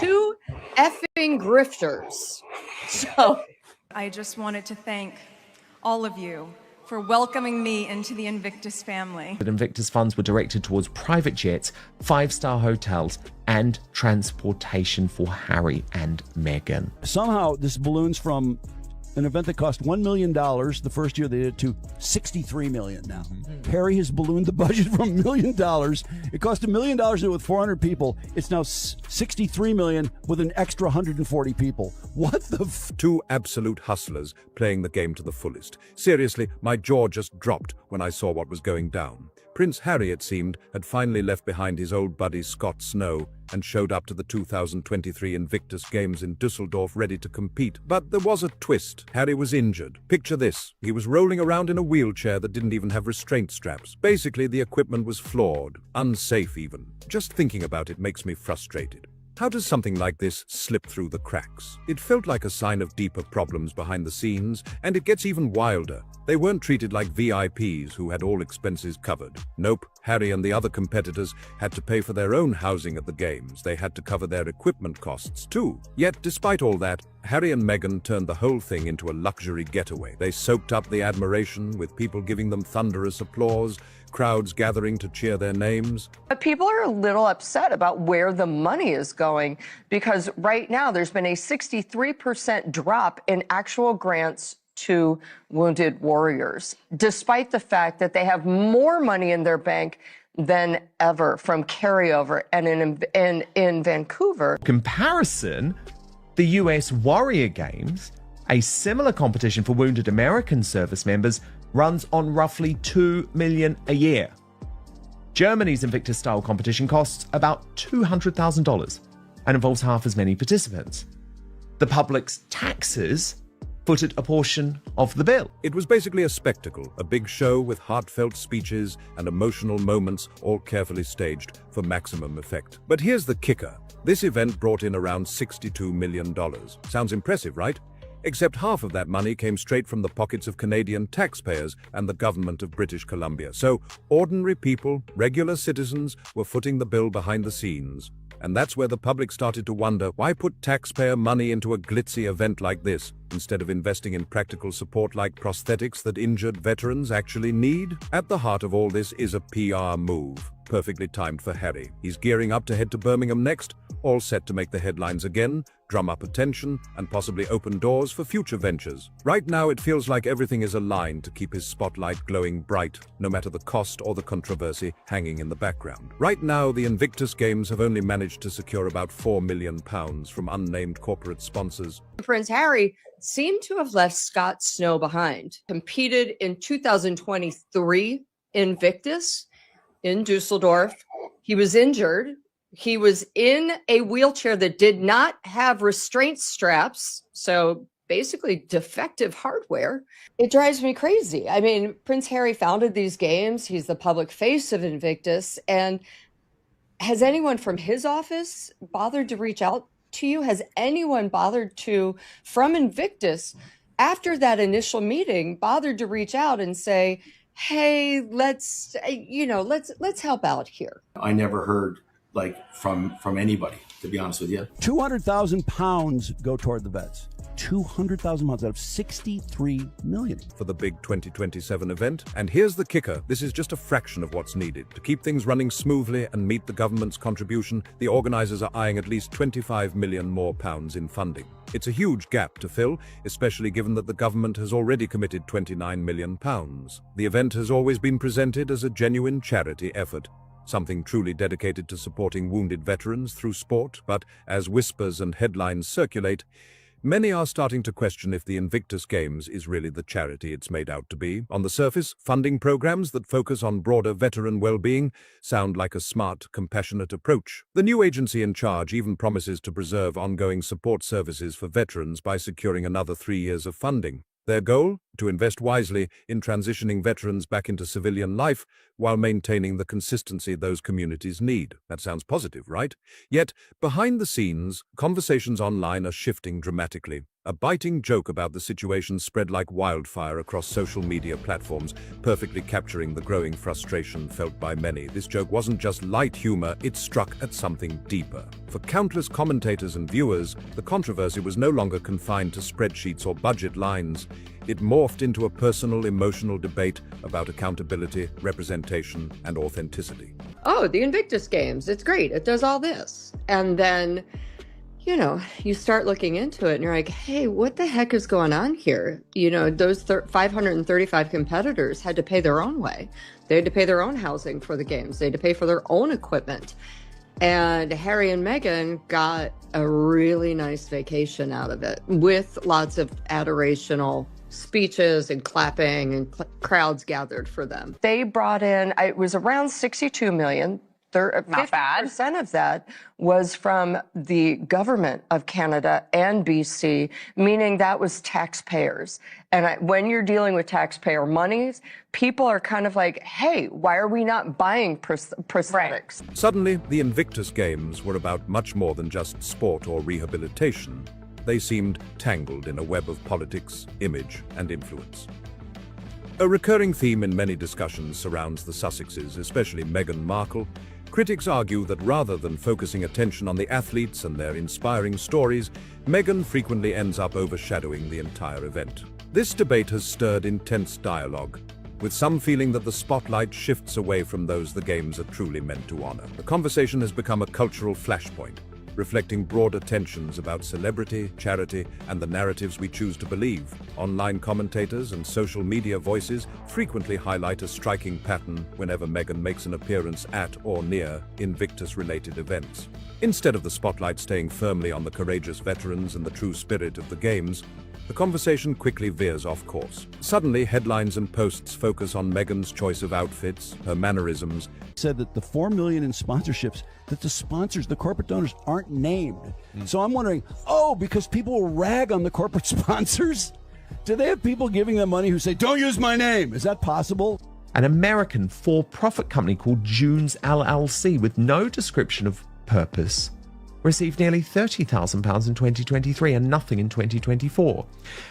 two effing grifters. So I just wanted to thank all of you for welcoming me into the Invictus family. The Invictus funds were directed towards private jets, five-star hotels, and transportation for Harry and Meghan. Somehow this balloons from an event that cost $1 million the first year they did it to $63 million now. Harry has ballooned the budget from $1 million. It cost $1 million to do it with 400 people. It's now $63 million with an extra 140 people. What the Two absolute hustlers playing the game to the fullest. Seriously, my jaw just dropped when I saw what was going down. Prince Harry, it seemed, had finally left behind his old buddy Scott Snow and showed up to the 2023 Invictus Games in Dusseldorf ready to compete. But there was a twist. Harry was injured. Picture this. He was rolling around in a wheelchair that didn't even have restraint straps. Basically, the equipment was flawed, unsafe even. Just thinking about it makes me frustrated. How does something like this slip through the cracks? It felt like a sign of deeper problems behind the scenes, and it gets even wilder. They weren't treated like VIPs who had all expenses covered. Nope, Harry and the other competitors had to pay for their own housing at the games. They had to cover their equipment costs too. Yet, despite all that, Harry and Meghan turned the whole thing into a luxury getaway. They soaked up the admiration with people giving them thunderous applause, crowds gathering to cheer their names. But people are a little upset about where the money is going because right now there's been a 63% drop in actual grants to wounded warriors, despite the fact that they have more money in their bank than ever from carryover. And in Vancouver, Comparison, the US Warrior Games, a similar competition for wounded American service members, runs on roughly $2 million a year. Germany's Invictus-style competition costs about $200,000 and involves half as many participants. The public's taxes footed a portion of the bill. It was basically a spectacle, a big show with heartfelt speeches and emotional moments, all carefully staged for maximum effect. But here's the kicker. This event brought in around $62 million. Sounds impressive, right? Except half of that money came straight from the pockets of Canadian taxpayers and the government of British Columbia. So ordinary people, regular citizens, were footing the bill behind the scenes. And that's where the public started to wonder, why put taxpayer money into a glitzy event like this, instead of investing in practical support like prosthetics that injured veterans actually need? At the heart of all this is a PR move, perfectly timed for Harry. He's gearing up to head to Birmingham next, all set to make the headlines again, drum up attention, and possibly open doors for future ventures. Right now, it feels like everything is aligned to keep his spotlight glowing bright, no matter the cost or the controversy hanging in the background. Right now, the Invictus Games have only managed to secure about £4 million from unnamed corporate sponsors. Prince Harry seemed to have left Scott Snow behind. Competed in 2023 Invictus in Dusseldorf. He was injured. He was in a wheelchair that did not have restraint straps, so basically defective hardware. It drives me crazy. I mean, Prince Harry founded these games. He's the public face of Invictus. And has anyone from his office bothered to reach out to you? Has anyone bothered to, from Invictus, after that initial meeting, bothered to reach out and say, hey, let's help out here? I never heard from anybody, to be honest with you. 200,000 pounds go toward the vets. 200,000 pounds out of 63 million. For the big 2027 event. And here's the kicker. This is just a fraction of what's needed. To keep things running smoothly and meet the government's contribution, the organizers are eyeing at least 25 million more pounds in funding. It's a huge gap to fill, especially given that the government has already committed 29 million pounds. The event has always been presented as a genuine charity effort, something truly dedicated to supporting wounded veterans through sport. But as whispers and headlines circulate, many are starting to question if the Invictus Games is really the charity it's made out to be. On the surface, funding programs that focus on broader veteran well-being sound like a smart, compassionate approach. The new agency in charge even promises to preserve ongoing support services for veterans by securing another 3 years of funding. Their goal? To invest wisely in transitioning veterans back into civilian life while maintaining the consistency those communities need. That sounds positive, right? Yet, behind the scenes, conversations online are shifting dramatically. A biting joke about the situation spread like wildfire across social media platforms, perfectly capturing the growing frustration felt by many. This joke wasn't just light humor, it struck at something deeper. For countless commentators and viewers, the controversy was no longer confined to spreadsheets or budget lines. It morphed into a personal, emotional debate about accountability, representation, and authenticity. Oh, the Invictus Games, it's great. It does all this. And then, you start looking into it and you're like, hey, what the heck is going on here? Those 535 competitors had to pay their own way. They had to pay their own housing for the games. They had to pay for their own equipment. And Harry and Meghan got a really nice vacation out of it with lots of adorational speeches and clapping and crowds gathered for them. They brought in, it was around 62 million. Not bad. 50% of that was from the government of Canada and BC, meaning that was taxpayers. And when you're dealing with taxpayer monies, people are kind of like, hey, why are we not buying prosthetics? Right. Suddenly, the Invictus Games were about much more than just sport or rehabilitation. They seemed tangled in a web of politics, image, and influence. A recurring theme in many discussions surrounds the Sussexes, especially Meghan Markle. Critics argue that rather than focusing attention on the athletes and their inspiring stories, Meghan frequently ends up overshadowing the entire event. This debate has stirred intense dialogue, with some feeling that the spotlight shifts away from those the games are truly meant to honor. The conversation has become a cultural flashpoint, reflecting broader tensions about celebrity, charity, and the narratives we choose to believe. Online commentators and social media voices frequently highlight a striking pattern whenever Meghan makes an appearance at or near Invictus-related events. Instead of the spotlight staying firmly on the courageous veterans and the true spirit of the games, the conversation quickly veers off course. Suddenly, headlines and posts focus on Meghan's choice of outfits, her mannerisms. Said that the $4 million in sponsorships, that the sponsors, the corporate donors, aren't named. So I'm wondering, because people will rag on the corporate sponsors? Do they have people giving them money who say, don't use my name? Is that possible? An American for-profit company called June's LLC, with no description of purpose, received nearly £30,000 in 2023 and nothing in 2024.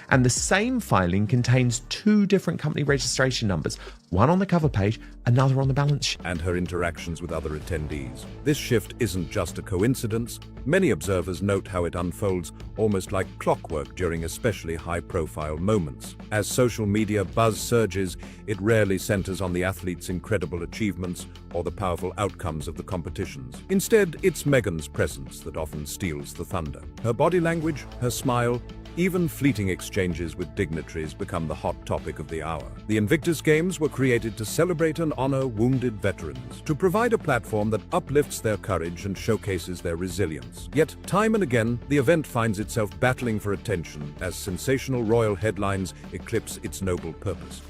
And the same filing contains two different company registration numbers, one on the cover page, another on the balance sheet. And her interactions with other attendees. This shift isn't just a coincidence. Many observers note how it unfolds almost like clockwork during especially high-profile moments. As social media buzz surges, it rarely centers on the athletes' incredible achievements or the powerful outcomes of the competitions. Instead, it's Meghan's presence that often steals the thunder. Her body language, her smile, even fleeting exchanges with dignitaries become the hot topic of the hour. The Invictus Games were created to celebrate and honor wounded veterans, to provide a platform that uplifts their courage and showcases their resilience. Yet, time and again, the event finds itself battling for attention as sensational royal headlines eclipse its noble purpose.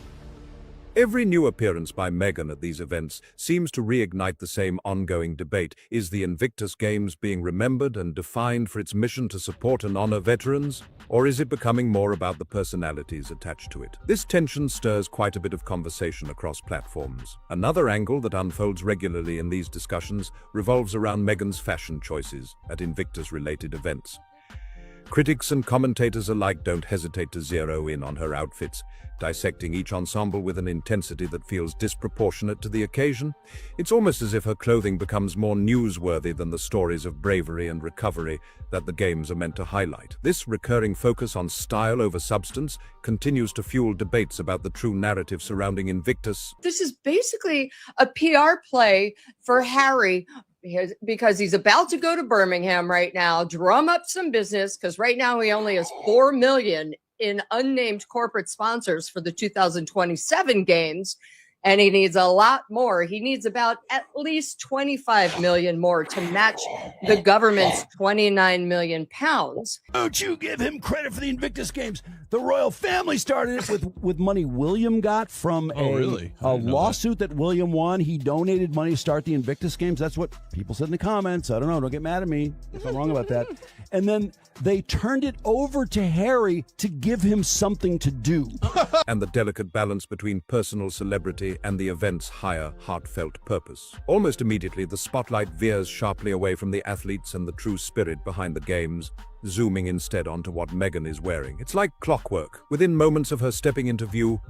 Every new appearance by Meghan at these events seems to reignite the same ongoing debate. Is the Invictus Games being remembered and defined for its mission to support and honor veterans? Or is it becoming more about the personalities attached to it? This tension stirs quite a bit of conversation across platforms. Another angle that unfolds regularly in these discussions revolves around Meghan's fashion choices at Invictus-related events. Critics and commentators alike don't hesitate to zero in on her outfits, dissecting each ensemble with an intensity that feels disproportionate to the occasion. It's almost as if her clothing becomes more newsworthy than the stories of bravery and recovery that the games are meant to highlight. This recurring focus on style over substance continues to fuel debates about the true narrative surrounding Invictus. This is basically a PR play for Harry, because he's about to go to Birmingham right now, drum up some business, because right now he only has 4 million in unnamed corporate sponsors for the 2027 games, and he needs a lot more. He needs about at least 25 million more to match the government's 29 million pounds. Don't you give him credit for the Invictus Games? The royal family started it with money William got from a lawsuit that William won. He donated money to start the Invictus Games. That's what people said in the comments. I don't know. Don't get mad at me if I'm wrong about that. And then they turned it over to Harry to give him something to do. And the delicate balance between personal celebrity and the event's higher, heartfelt purpose. Almost immediately, the spotlight veers sharply away from the athletes and the true spirit behind the games. zooming instead onto what Meghan is wearing. It's like clockwork. Within moments of her stepping into view,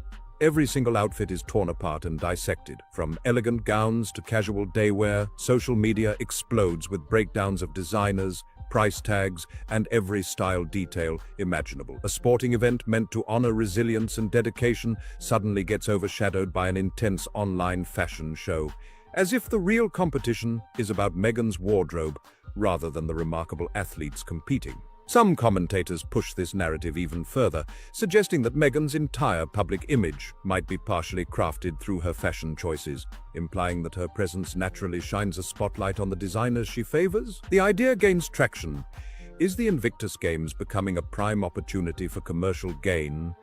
every single outfit is torn apart and dissected. From elegant gowns to casual day wear, social media explodes with breakdowns of designers, price tags, and every style detail imaginable. A sporting event meant to honor resilience and dedication suddenly gets overshadowed by an intense online fashion show, as if the real competition is about Meghan's wardrobe rather than the remarkable athletes competing. Some commentators push this narrative even further, suggesting that Meghan's entire public image might be partially crafted through her fashion choices, implying that her presence naturally shines a spotlight on the designers she favors. The idea gains traction. Is the Invictus Games becoming a prime opportunity for commercial gain?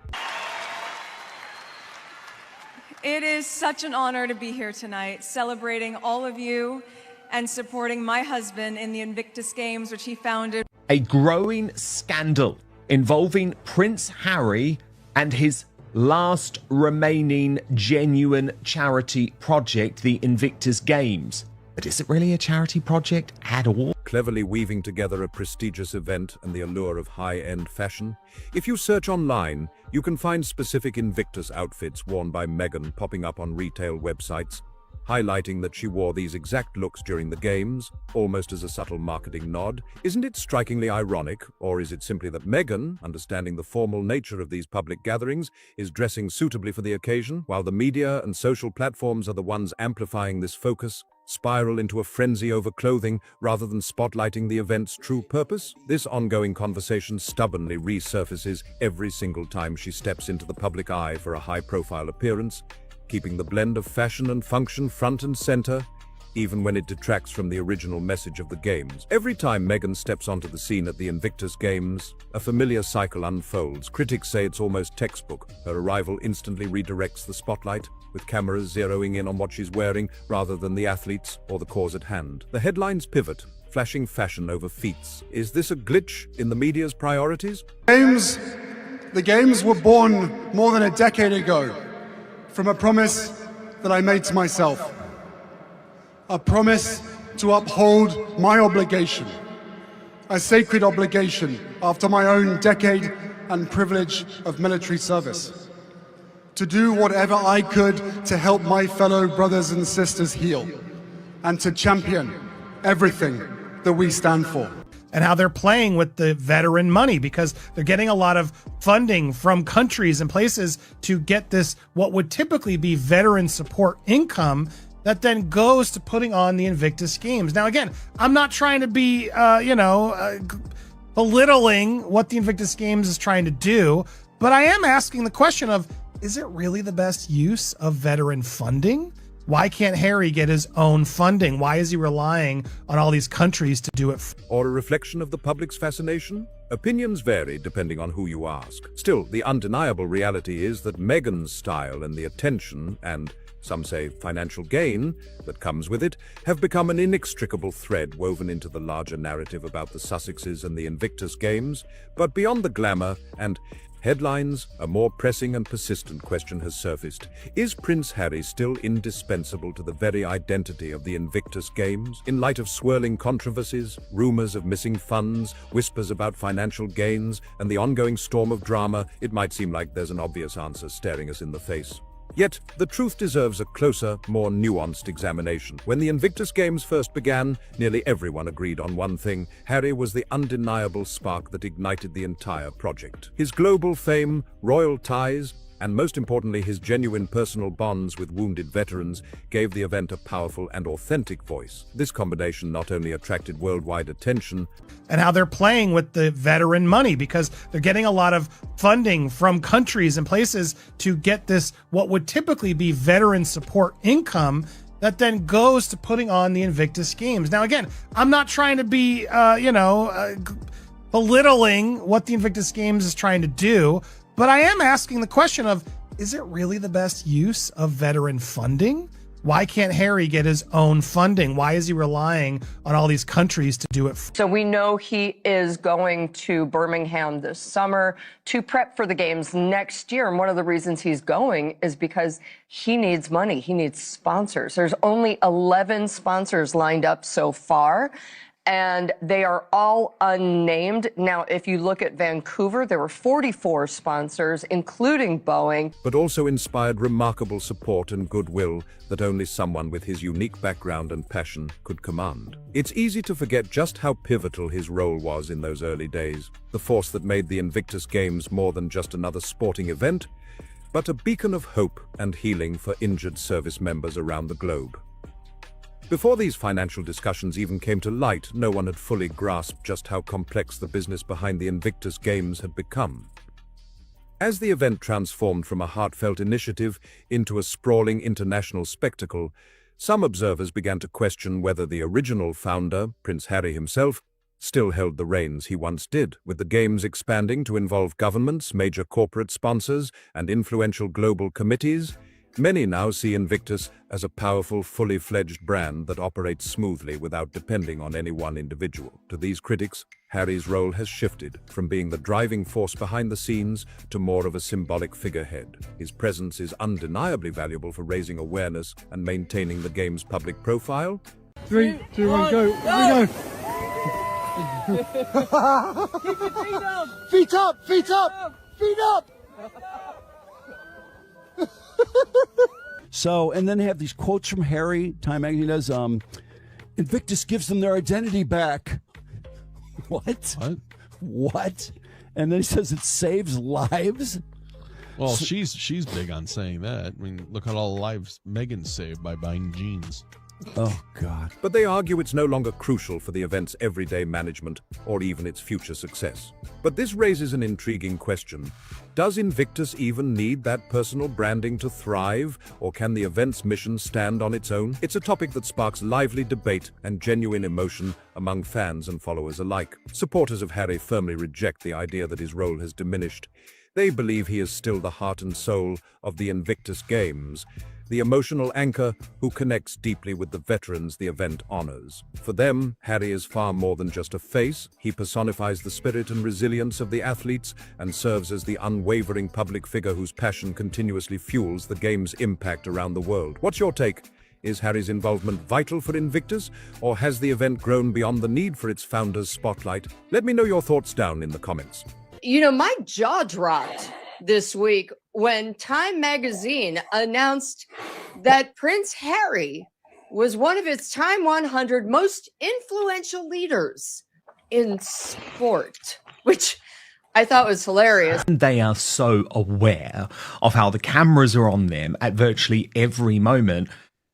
It is such an honor to be here tonight, celebrating all of you and supporting my husband in the Invictus Games, which he founded. A growing scandal involving Prince Harry and his last remaining genuine charity project, the Invictus Games. But is it really a charity project at all? Cleverly weaving together a prestigious event and the allure of high-end fashion. If you search online, you can find specific Invictus outfits worn by Meghan popping up on retail websites, highlighting that she wore these exact looks during the games, almost as a subtle marketing nod. Isn't it strikingly ironic, or is it simply that Meghan, understanding the formal nature of these public gatherings, is dressing suitably for the occasion, while the media and social platforms are the ones amplifying this focus, spiral into a frenzy over clothing rather than spotlighting the event's true purpose? This ongoing conversation stubbornly resurfaces every single time she steps into the public eye for a high-profile appearance, keeping the blend of fashion and function front and center, even when it detracts from the original message of the games. Every time Meghan steps onto the scene at the Invictus Games, a familiar cycle unfolds. Critics say it's almost textbook. Her arrival instantly redirects the spotlight, with cameras zeroing in on what she's wearing rather than the athletes or the cause at hand. The headlines pivot, flashing fashion over feats. Is this a glitch in the media's priorities? The games were born more than a decade ago from a promise that I made to myself. A promise to uphold my obligation, a sacred obligation after my own decade and privilege of military service, to do whatever I could to help my fellow brothers and sisters heal, and to champion everything that we stand for. And how they're playing with the veteran money because they're getting a lot of funding from countries and places to get this, what would typically be veteran support income that then goes to putting on the Invictus Games. Now, again, I'm not trying to be, belittling what the Invictus Games is trying to do, but I am asking the question of, is it really the best use of veteran funding? Why can't Harry get his own funding? Why is he relying on all these countries to do it? Or a reflection of the public's fascination? Opinions vary depending on who you ask. Still, the undeniable reality is that Meghan's style and the attention and, some say, financial gain that comes with it have become an inextricable thread woven into the larger narrative about the Sussexes and the Invictus Games. But beyond the glamour and headlines, a more pressing and persistent question has surfaced. Is Prince Harry still indispensable to the very identity of the Invictus Games? In light of swirling controversies, rumors of missing funds, whispers about financial gains, and the ongoing storm of drama, it might seem like there's an obvious answer staring us in the face. Yet, the truth deserves a closer, more nuanced examination. When the Invictus Games first began, nearly everyone agreed on one thing: Harry was the undeniable spark that ignited the entire project. His global fame, royal ties, and most importantly, his genuine personal bonds with wounded veterans gave the event a powerful and authentic voice. This combination not only attracted worldwide attention, and how they're playing with the veteran money because they're getting a lot of funding from countries and places to get this, what would typically be veteran support income that then goes to putting on the Invictus Games. Now, again, I'm not trying to be, belittling what the Invictus Games is trying to do, but I am asking the question of, is it really the best use of veteran funding? Why can't Harry get his own funding? Why is he relying on all these countries to do it? So we know he is going to Birmingham this summer to prep for the games next year. And one of the reasons he's going is because he needs money. He needs sponsors. There's only 11 sponsors lined up so far. and they are all unnamed. Now, if you look at Vancouver, there were 44 sponsors, including Boeing. But also inspired remarkable support and goodwill that only someone with his unique background and passion could command. It's easy to forget just how pivotal his role was in those early days, the force that made the Invictus Games more than just another sporting event, but a beacon of hope and healing for injured service members around the globe. Before these financial discussions even came to light, no one had fully grasped just how complex the business behind the Invictus Games had become. As the event transformed from a heartfelt initiative into a sprawling international spectacle, some observers began to question whether the original founder, Prince Harry himself, still held the reins he once did, with the Games expanding to involve governments, major corporate sponsors, and influential global committees. Many now see Invictus as a powerful, fully fledged brand that operates smoothly without depending on any one individual. To these critics, Harry's role has shifted from being the driving force behind the scenes to more of a symbolic figurehead. His presence is undeniably valuable for raising awareness and maintaining the game's public profile. 3, 2, 1, go! Here we go! Keep your feet up! Feet up! Feet up! Feet up! So, and then they have these quotes from Harry. Time magazine does, Invictus gives them their identity back. What? What? And then he says it saves lives. Well, she's big on saying that. I mean, look at all the lives Meghan saved by buying jeans. Oh, God. But they argue it's no longer crucial for the event's everyday management or even its future success. But this raises an intriguing question. Does Invictus even need that personal branding to thrive, or can the event's mission stand on its own? It's a topic that sparks lively debate and genuine emotion among fans and followers alike. Supporters of Harry firmly reject the idea that his role has diminished. They believe he is still the heart and soul of the Invictus Games, the emotional anchor who connects deeply with the veterans the event honors. For them, Harry is far more than just a face. He personifies the spirit and resilience of the athletes and serves as the unwavering public figure whose passion continuously fuels the game's impact around the world. What's your take? Is Harry's involvement vital for Invictus, or has the event grown beyond the need for its founder's spotlight? Let me know your thoughts down in the comments. You know, my jaw dropped this week when Time magazine announced that Prince Harry was one of its Time 100 most influential leaders in sport, which I thought was hilarious. They are so aware of how the cameras are on them at virtually every moment.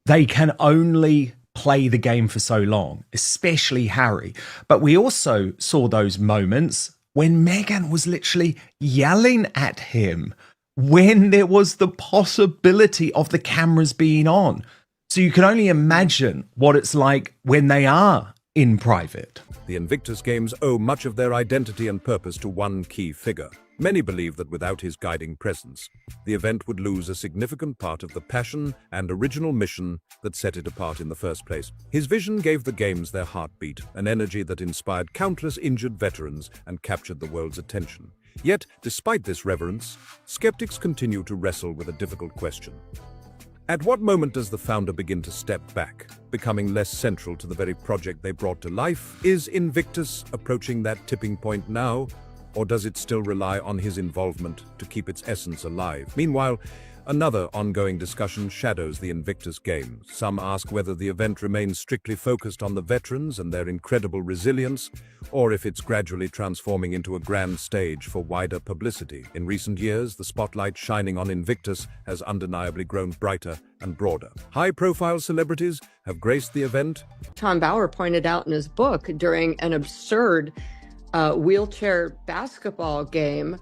They can only play the game for so long, especially Harry. But we also saw those moments when Meghan was literally yelling at him when there was the possibility of the cameras being on. So you can only imagine what it's like when they are in private. The Invictus Games owe much of their identity and purpose to one key figure. Many believe that without his guiding presence, the event would lose a significant part of the passion and original mission that set it apart in the first place. His vision gave the Games their heartbeat, an energy that inspired countless injured veterans and captured the world's attention. Yet, despite this reverence, skeptics continue to wrestle with a difficult question. At what moment does the founder begin to step back, becoming less central to the very project they brought to life? Is Invictus approaching that tipping point now, or does it still rely on his involvement to keep its essence alive? Meanwhile, another ongoing discussion shadows the Invictus Games. Some ask whether the event remains strictly focused on the veterans and their incredible resilience, or if it's gradually transforming into a grand stage for wider publicity. In recent years, the spotlight shining on Invictus has undeniably grown brighter and broader. High-profile celebrities have graced the event. Tom Bauer pointed out in his book during an absurd wheelchair basketball game,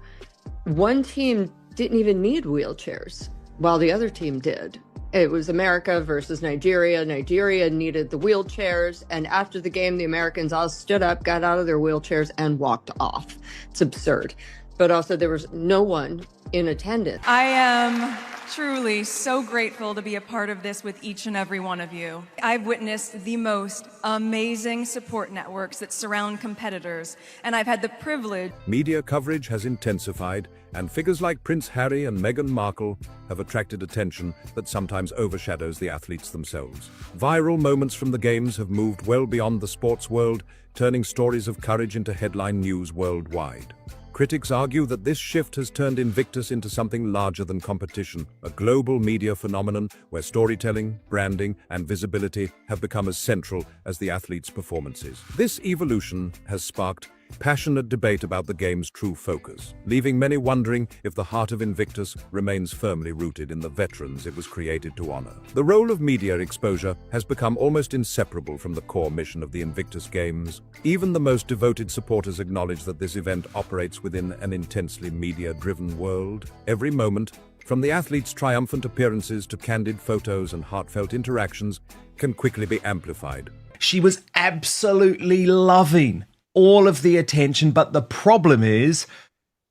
one team didn't even need wheelchairs, while the other team did. It was America versus Nigeria. Nigeria needed the wheelchairs, and after the game, the Americans all stood up, got out of their wheelchairs, and walked off. It's absurd. But also, there was no one in attendance. I am truly so grateful to be a part of this with each and every one of you. I've witnessed the most amazing support networks that surround competitors, and I've had the privilege. Media coverage has intensified, and figures like Prince Harry and Meghan Markle have attracted attention that sometimes overshadows the athletes themselves. Viral moments from the Games have moved well beyond the sports world, turning stories of courage into headline news worldwide. Critics argue that this shift has turned Invictus into something larger than competition, a global media phenomenon where storytelling, branding, and visibility have become as central as the athletes' performances. This evolution has sparked passionate debate about the game's true focus, leaving many wondering if the heart of Invictus remains firmly rooted in the veterans it was created to honor. The role of media exposure has become almost inseparable from the core mission of the Invictus Games. Even the most devoted supporters acknowledge that this event operates within an intensely media-driven world. Every moment, from the athletes' triumphant appearances to candid photos and heartfelt interactions, can quickly be amplified. She was absolutely loving all of the attention, but the problem is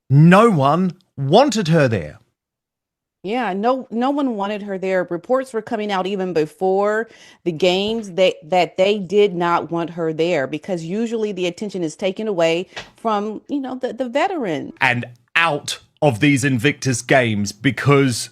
no one wanted her there. Yeah, no one wanted her there. Reports were coming out even before the games that they did not want her there because usually the attention is taken away from, the veteran. And out of these Invictus Games because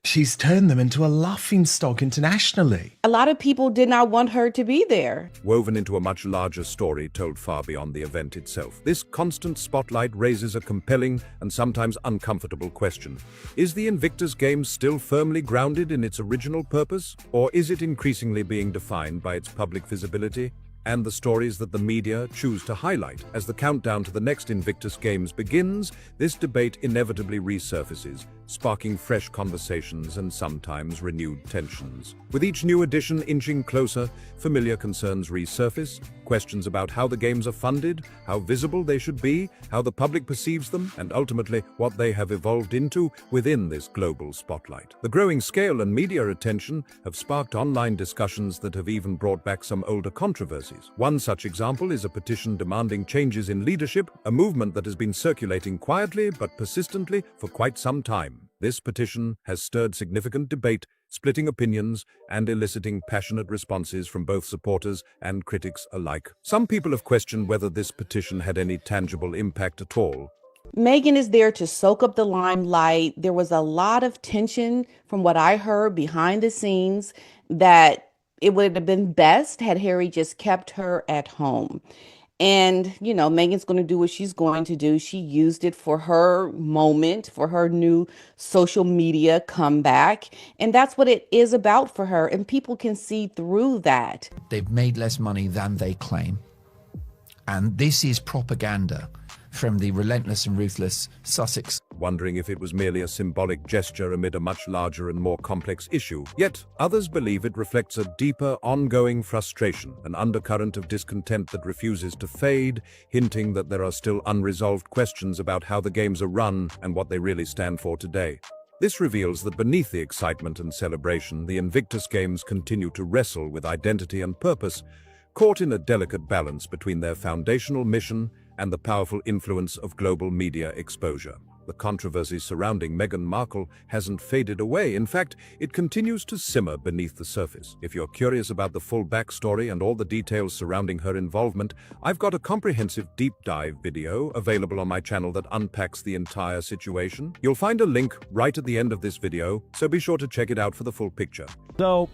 she's turned them into a laughingstock internationally. A lot of people did not want her to be there. Woven into a much larger story told far beyond the event itself. This constant spotlight raises a compelling and sometimes uncomfortable question. Is the Invictus Games still firmly grounded in its original purpose, or is it increasingly being defined by its public visibility and the stories that the media choose to highlight? As the countdown to the next Invictus Games begins, this debate inevitably resurfaces, sparking fresh conversations and sometimes renewed tensions. With each new edition inching closer, familiar concerns resurface, questions about how the games are funded, how visible they should be, how the public perceives them, and ultimately what they have evolved into within this global spotlight. The growing scale and media attention have sparked online discussions that have even brought back some older controversies. One such example is a petition demanding changes in leadership, a movement that has been circulating quietly but persistently for quite some time. This petition has stirred significant debate, splitting opinions and eliciting passionate responses from both supporters and critics alike. Some people have questioned whether this petition had any tangible impact at all. Meghan is there to soak up the limelight. There was a lot of tension from what I heard behind the scenes that it would have been best had Harry just kept her at home. And, Meghan's going to do what she's going to do. She used it for her moment, for her new social media comeback. And that's what it is about for her. And people can see through that. They've made less money than they claim. And this is propaganda from the relentless and ruthless Sussex. Wondering if it was merely a symbolic gesture amid a much larger and more complex issue. Yet, others believe it reflects a deeper, ongoing frustration, an undercurrent of discontent that refuses to fade, hinting that there are still unresolved questions about how the games are run and what they really stand for today. This reveals that beneath the excitement and celebration, the Invictus Games continue to wrestle with identity and purpose, caught in a delicate balance between their foundational mission and the powerful influence of global media exposure. The controversy surrounding Meghan Markle hasn't faded away. In fact, it continues to simmer beneath the surface. If you're curious about the full backstory and all the details surrounding her involvement, I've got a comprehensive deep dive video available on my channel that unpacks the entire situation. You'll find a link right at the end of this video, so be sure to check it out for the full picture. So,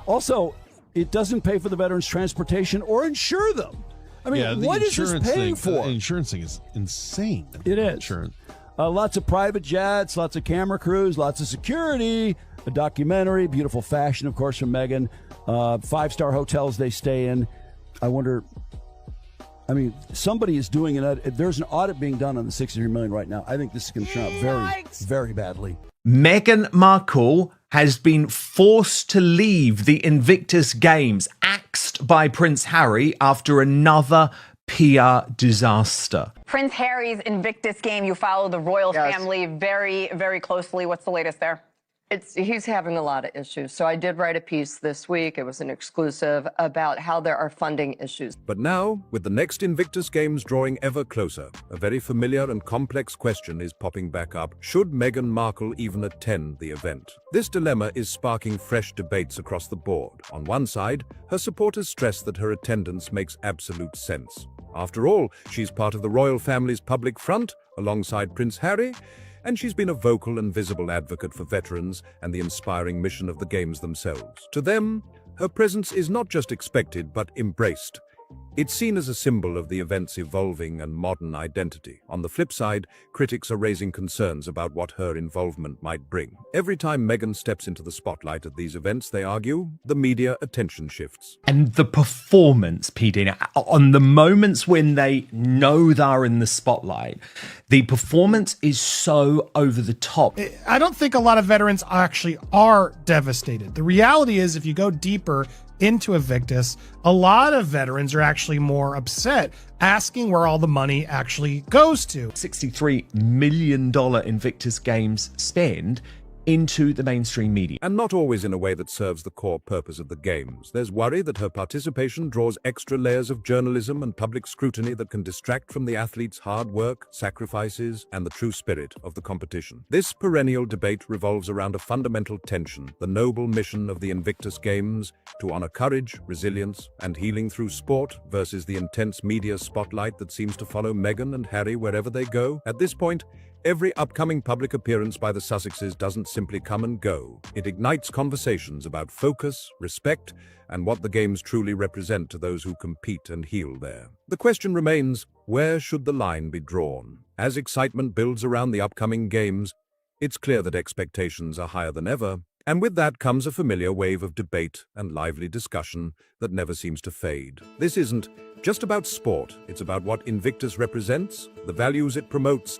also, it doesn't pay for the veterans' transportation or insure them. I mean, what is this paying for? The insurance thing is insane. It is. Insurance. Lots of private jets, lots of camera crews, lots of security, a documentary, beautiful fashion, of course, from Meghan, 5-star hotels they stay in. I wonder, somebody is doing it. There's an audit being done on the $63 million right now. I think this is going to turn out very, very badly. Meghan Markle has been forced to leave the Invictus Games, axed by Prince Harry after another PR disaster. Prince Harry's Invictus Game, you follow the royal family very, very closely. What's the latest there? He's having a lot of issues. So I did write a piece this week. It was an exclusive about how there are funding issues. But now, with the next Invictus Games drawing ever closer, a very familiar and complex question is popping back up. Should Meghan Markle even attend the event? This dilemma is sparking fresh debates across the board. On one side, her supporters stress that her attendance makes absolute sense. After all, she's part of the royal family's public front, alongside Prince Harry, and she's been a vocal and visible advocate for veterans and the inspiring mission of the Games themselves. To them, her presence is not just expected, but embraced. It's seen as a symbol of the event's evolving and modern identity. On the flip side, critics are raising concerns about what her involvement might bring. Every time Meghan steps into the spotlight at these events, they argue, the media attention shifts. And the performance, PD, on the moments when they know they're in the spotlight, the performance is so over the top. I don't think a lot of veterans actually are devastated. The reality is, if you go deeper into Invictus, a lot of veterans are actually more upset, asking where all the money actually goes to. $63 million Invictus Games spend into the mainstream media. And not always in a way that serves the core purpose of the Games. There's worry that her participation draws extra layers of journalism and public scrutiny that can distract from the athletes' hard work, sacrifices, and the true spirit of the competition. This perennial debate revolves around a fundamental tension, the noble mission of the Invictus Games to honor courage, resilience, and healing through sport versus the intense media spotlight that seems to follow Meghan and Harry wherever they go. At this point, every upcoming public appearance by the Sussexes doesn't simply come and go. It ignites conversations about focus, respect, and what the Games truly represent to those who compete and heal there. The question remains, where should the line be drawn? As excitement builds around the upcoming Games, it's clear that expectations are higher than ever, and with that comes a familiar wave of debate and lively discussion that never seems to fade. This isn't just about sport, it's about what Invictus represents, the values it promotes,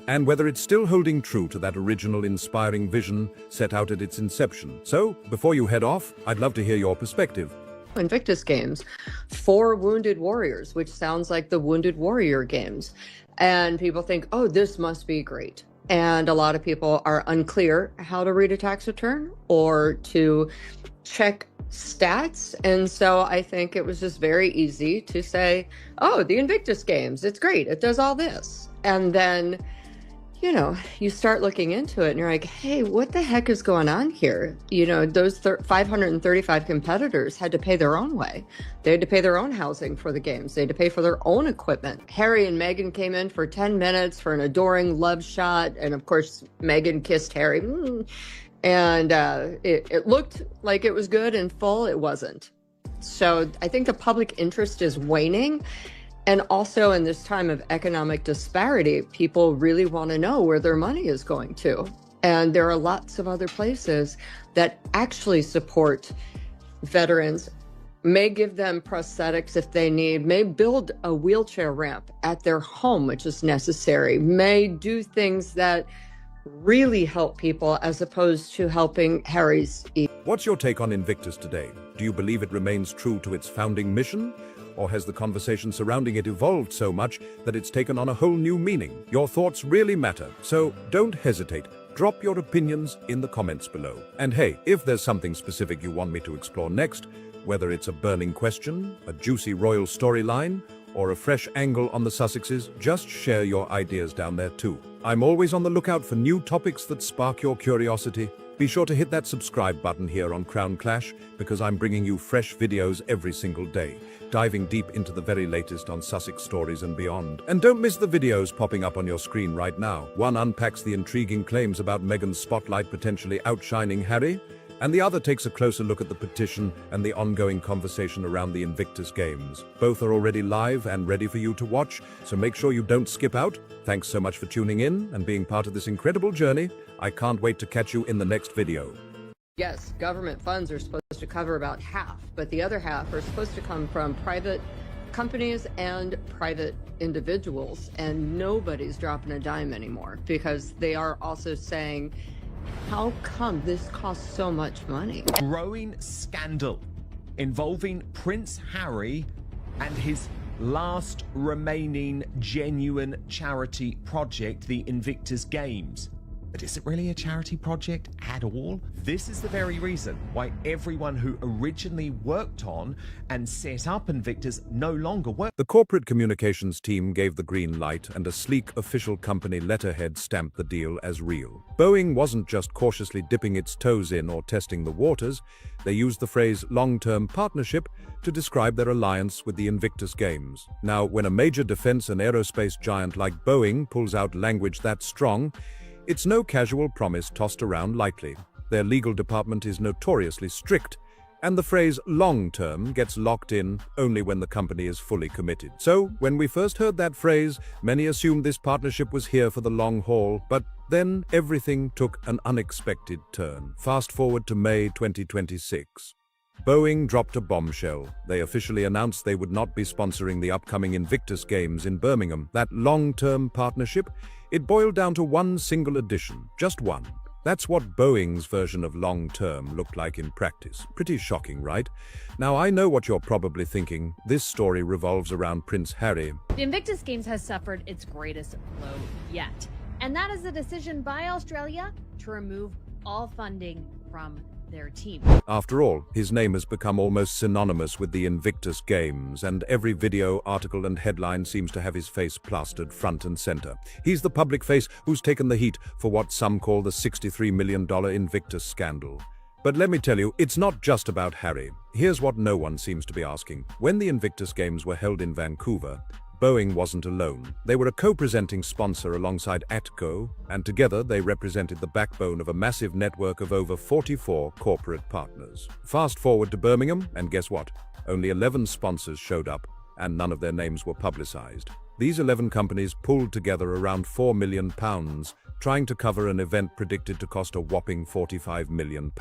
and whether it's still holding true to that original inspiring vision set out at its inception. So, before you head off, I'd love to hear your perspective. Invictus Games for Wounded Warriors, which sounds like the Wounded Warrior Games. And people think, oh, this must be great. And a lot of people are unclear how to read a tax return or to check stats. And so I think it was just very easy to say, oh, the Invictus Games, it's great. It does all this. And then, you know, you start looking into it and you're like, hey, what the heck is going on here? You know, those 535 competitors had to pay their own way. They had to pay their own housing for the Games. They had to pay for their own equipment. Harry and Meghan came in for 10 minutes for an adoring love shot. And of course, Meghan kissed Harry. And it looked like it was good and full. It wasn't. So I think the public interest is waning. And also in this time of economic disparity, people really want to know where their money is going to. And there are lots of other places that actually support veterans, may give them prosthetics if they need, may build a wheelchair ramp at their home, which is necessary, may do things that really help people as opposed to helping Harry's eat. What's your take on Invictus today? Do you believe it remains true to its founding mission? Or has the conversation surrounding it evolved so much that it's taken on a whole new meaning? Your thoughts really matter, so don't hesitate. Drop your opinions in the comments below. And hey, if there's something specific you want me to explore next, whether it's a burning question, a juicy royal storyline, or a fresh angle on the Sussexes, just share your ideas down there too. I'm always on the lookout for new topics that spark your curiosity. Be sure to hit that subscribe button here on Crown Clash, because I'm bringing you fresh videos every single day, diving deep into the very latest on Sussex stories and beyond. And don't miss the videos popping up on your screen right now. One unpacks the intriguing claims about Meghan's spotlight potentially outshining Harry, and the other takes a closer look at the petition and the ongoing conversation around the Invictus Games. Both are already live and ready for you to watch, so make sure you don't skip out. Thanks so much for tuning in and being part of this incredible journey. I can't wait to catch you in the next video. Yes, government funds are supposed to cover about half, but the other half are supposed to come from private companies and private individuals, and nobody's dropping a dime anymore because they are also saying, how come this costs so much money? Growing scandal involving Prince Harry and his last remaining genuine charity project, the Invictus Games. But is it really a charity project at all? This is the very reason why everyone who originally worked on and set up Invictus no longer works. The corporate communications team gave the green light, and a sleek official company letterhead stamped the deal as real. Boeing wasn't just cautiously dipping its toes in or testing the waters. They used the phrase long-term partnership to describe their alliance with the Invictus Games. Now, when a major defense and aerospace giant like Boeing pulls out language that strong, it's no casual promise tossed around lightly. Their legal department is notoriously strict, and the phrase long-term gets locked in only when the company is fully committed. So, when we first heard that phrase, many assumed this partnership was here for the long haul, but then everything took an unexpected turn. Fast forward to May 2026. Boeing dropped a bombshell. They officially announced they would not be sponsoring the upcoming Invictus Games in Birmingham. That long-term partnership, it boiled down to one single addition, just one. That's what Boeing's version of long-term looked like in practice. Pretty shocking, right? Now, I know what you're probably thinking. This story revolves around Prince Harry. The Invictus Games has suffered its greatest blow yet, and that is the decision by Australia to remove all funding from their team. After all, his name has become almost synonymous with the Invictus Games, and every video, article, and headline seems to have his face plastered front and center. He's the public face who's taken the heat for what some call the $63 million Invictus scandal. But let me tell you, it's not just about Harry. Here's what no one seems to be asking. When the Invictus Games were held in Vancouver, Boeing wasn't alone. They were a co-presenting sponsor alongside ATCO, and together they represented the backbone of a massive network of over 44 corporate partners. Fast forward to Birmingham, and guess what? Only 11 sponsors showed up, and none of their names were publicized. These 11 companies pulled together around £4 million, trying to cover an event predicted to cost a whopping £45 million.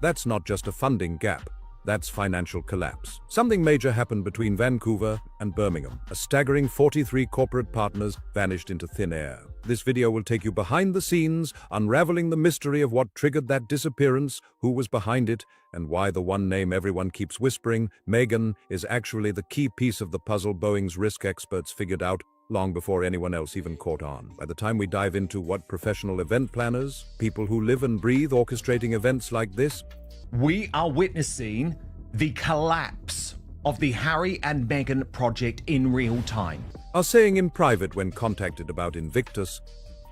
That's not just a funding gap. That's financial collapse. Something major happened between Vancouver and Birmingham. A staggering 43 corporate partners vanished into thin air. This video will take you behind the scenes, unraveling the mystery of what triggered that disappearance, who was behind it, and why the one name everyone keeps whispering, Meghan, is actually the key piece of the puzzle Boeing's risk experts figured out long before anyone else even caught on. By the time we dive into what professional event planners, people who live and breathe orchestrating events like this, we are witnessing the collapse of the Harry and Meghan project in real time. Are saying in private when contacted about Invictus,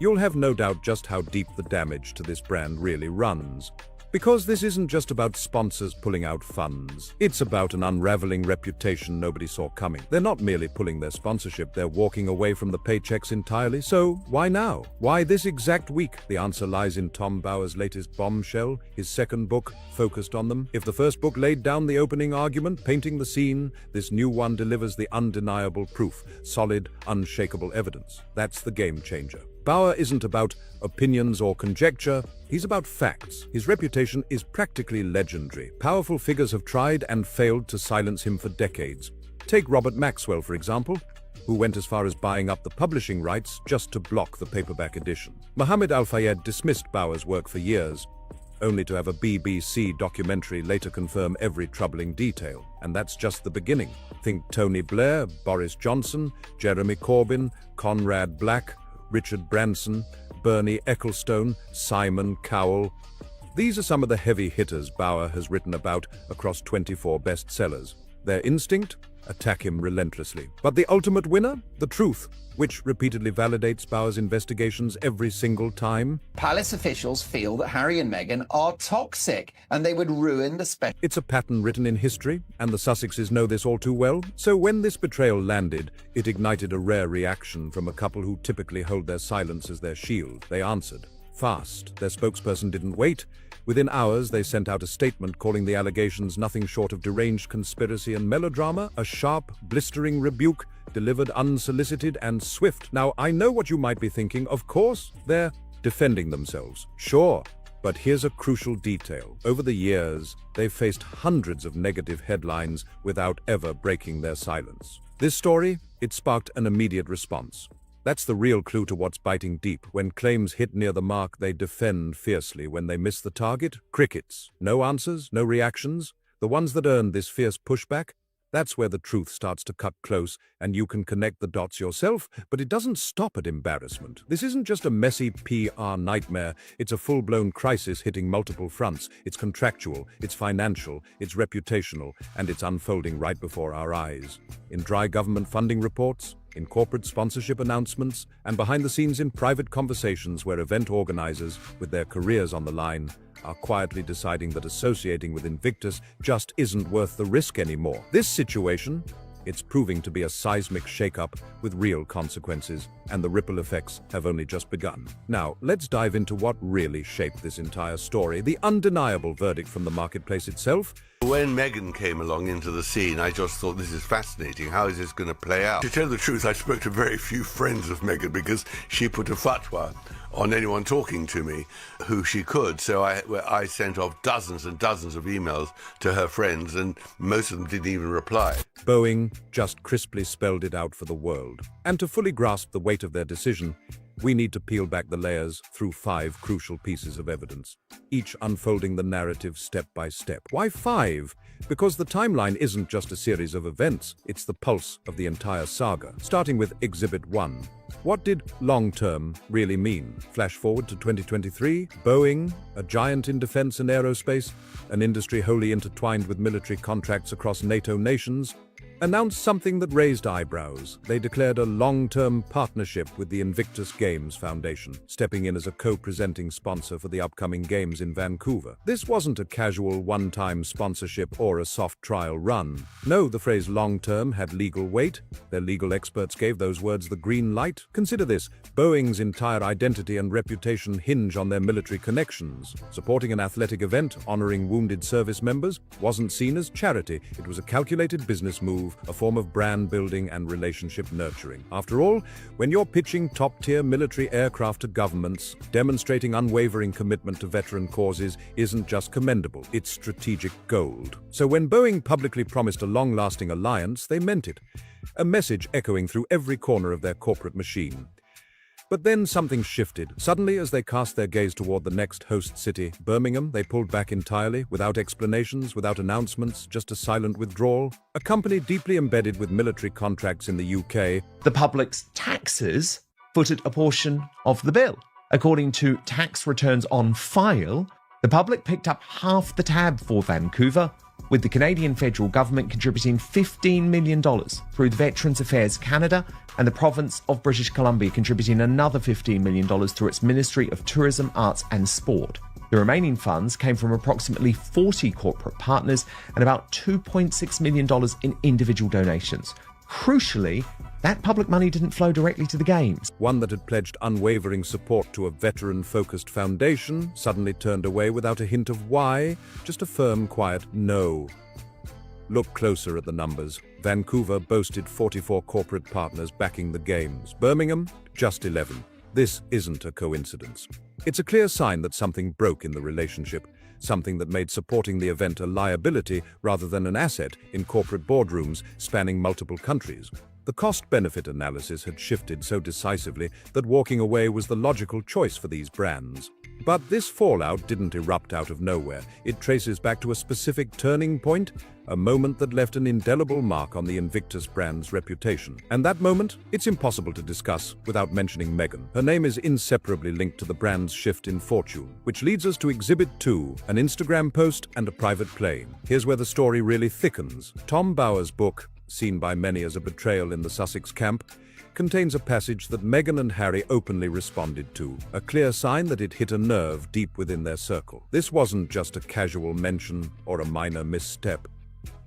you'll have no doubt just how deep the damage to this brand really runs. Because this isn't just about sponsors pulling out funds. It's about an unraveling reputation nobody saw coming. They're not merely pulling their sponsorship, they're walking away from the paychecks entirely. So why now? Why this exact week? The answer lies in Tom Bauer's latest bombshell, his second book focused on them. If the first book laid down the opening argument, painting the scene, this new one delivers the undeniable proof, solid, unshakable evidence. That's the game changer. Bauer isn't about opinions or conjecture, he's about facts. His reputation is practically legendary. Powerful figures have tried and failed to silence him for decades. Take Robert Maxwell, for example, who went as far as buying up the publishing rights just to block the paperback edition. Mohammed Al-Fayed dismissed Bauer's work for years, only to have a BBC documentary later confirm every troubling detail. And that's just the beginning. Think Tony Blair, Boris Johnson, Jeremy Corbyn, Conrad Black, Richard Branson, Bernie Ecclestone, Simon Cowell. These are some of the heavy hitters Bauer has written about across 24 bestsellers. Their instinct? Attack him relentlessly. But the ultimate winner? The truth, which repeatedly validates Bauer's investigations every single time. Palace officials feel that Harry and Meghan are toxic and they would ruin the special. It's a pattern written in history, and the Sussexes know this all too well. So when this betrayal landed, it ignited a rare reaction from a couple who typically hold their silence as their shield. They answered. Fast. Their spokesperson didn't wait. Within hours, they sent out a statement calling the allegations nothing short of deranged conspiracy and melodrama, a sharp, blistering rebuke, delivered unsolicited and swift. Now, I know what you might be thinking. Of course, they're defending themselves. Sure. But here's a crucial detail. Over the years, they've faced hundreds of negative headlines without ever breaking their silence. This story, it sparked an immediate response. That's the real clue to what's biting deep. When claims hit near the mark, they defend fiercely. When they miss the target, crickets. No answers, no reactions. The ones that earned this fierce pushback, That's where the truth starts to cut close, and you can connect the dots yourself, but it doesn't stop at embarrassment. This isn't just a messy PR nightmare, it's a full-blown crisis hitting multiple fronts. It's contractual, it's financial, it's reputational, and it's unfolding right before our eyes. In dry government funding reports, in corporate sponsorship announcements, and behind the scenes in private conversations where event organizers, with their careers on the line, are quietly deciding that associating with Invictus just isn't worth the risk anymore. This situation, it's proving to be a seismic shakeup with real consequences, and the ripple effects have only just begun. Now, let's dive into what really shaped this entire story, the undeniable verdict from the marketplace itself. When Meghan came along into the scene, I just thought, this is fascinating. How is this going to play out? To tell the truth, I spoke to very few friends of Meghan because she put a fatwa on anyone talking to me who she could. So I sent off dozens and dozens of emails to her friends, and most of them didn't even reply. Boeing just crisply spelled it out for the world. And to fully grasp the weight of their decision, we need to peel back the layers through 5 crucial pieces of evidence, each unfolding the narrative step by step. Why 5? Because the timeline isn't just a series of events, it's the pulse of the entire saga. Starting with Exhibit 1. What did long-term really mean? Flash forward to 2023, Boeing, a giant in defense and aerospace, an industry wholly intertwined with military contracts across NATO nations, announced something that raised eyebrows. They declared a long-term partnership with the Invictus Games Foundation, stepping in as a co-presenting sponsor for the upcoming games in Vancouver. This wasn't a casual one-time sponsorship or a soft trial run. No, the phrase long-term had legal weight. Their legal experts gave those words the green light. Consider this: Boeing's entire identity and reputation hinge on their military connections. Supporting an athletic event honoring wounded service members wasn't seen as charity. It was a calculated business move, a form of brand building and relationship nurturing. After all, when you're pitching top-tier military aircraft to governments, demonstrating unwavering commitment to veteran causes isn't just commendable, it's strategic gold. So when Boeing publicly promised a long-lasting alliance, they meant it. A message echoing through every corner of their corporate machine. But then something shifted. Suddenly, as they cast their gaze toward the next host city, Birmingham, they pulled back entirely, without explanations, without announcements, just a silent withdrawal. A company deeply embedded with military contracts in the UK. The public's taxes footed a portion of the bill. According to tax returns on file, the public picked up half the tab for Vancouver, with the Canadian federal government contributing $15 million through the Veterans Affairs Canada, and the province of British Columbia contributing another $15 million through its Ministry of Tourism, Arts and Sport. The remaining funds came from approximately 40 corporate partners and about $2.6 million in individual donations. Crucially, that public money didn't flow directly to the games. One that had pledged unwavering support to a veteran-focused foundation suddenly turned away without a hint of why, just a firm, quiet no. Look closer at the numbers. Vancouver boasted 44 corporate partners backing the games. Birmingham, just 11. This isn't a coincidence. It's a clear sign that something broke in the relationship, something that made supporting the event a liability rather than an asset in corporate boardrooms spanning multiple countries. The cost-benefit analysis had shifted so decisively that walking away was the logical choice for these brands. But this fallout didn't erupt out of nowhere. It traces back to a specific turning point, a moment that left an indelible mark on the Invictus brand's reputation. And that moment, it's impossible to discuss without mentioning Meghan. Her name is inseparably linked to the brand's shift in fortune, which leads us to Exhibit 2, an Instagram post and a private plane. Here's where the story really thickens. Tom Bower's book, seen by many as a betrayal in the Sussex camp, contains a passage that Meghan and Harry openly responded to, a clear sign that it hit a nerve deep within their circle. This wasn't just a casual mention or a minor misstep.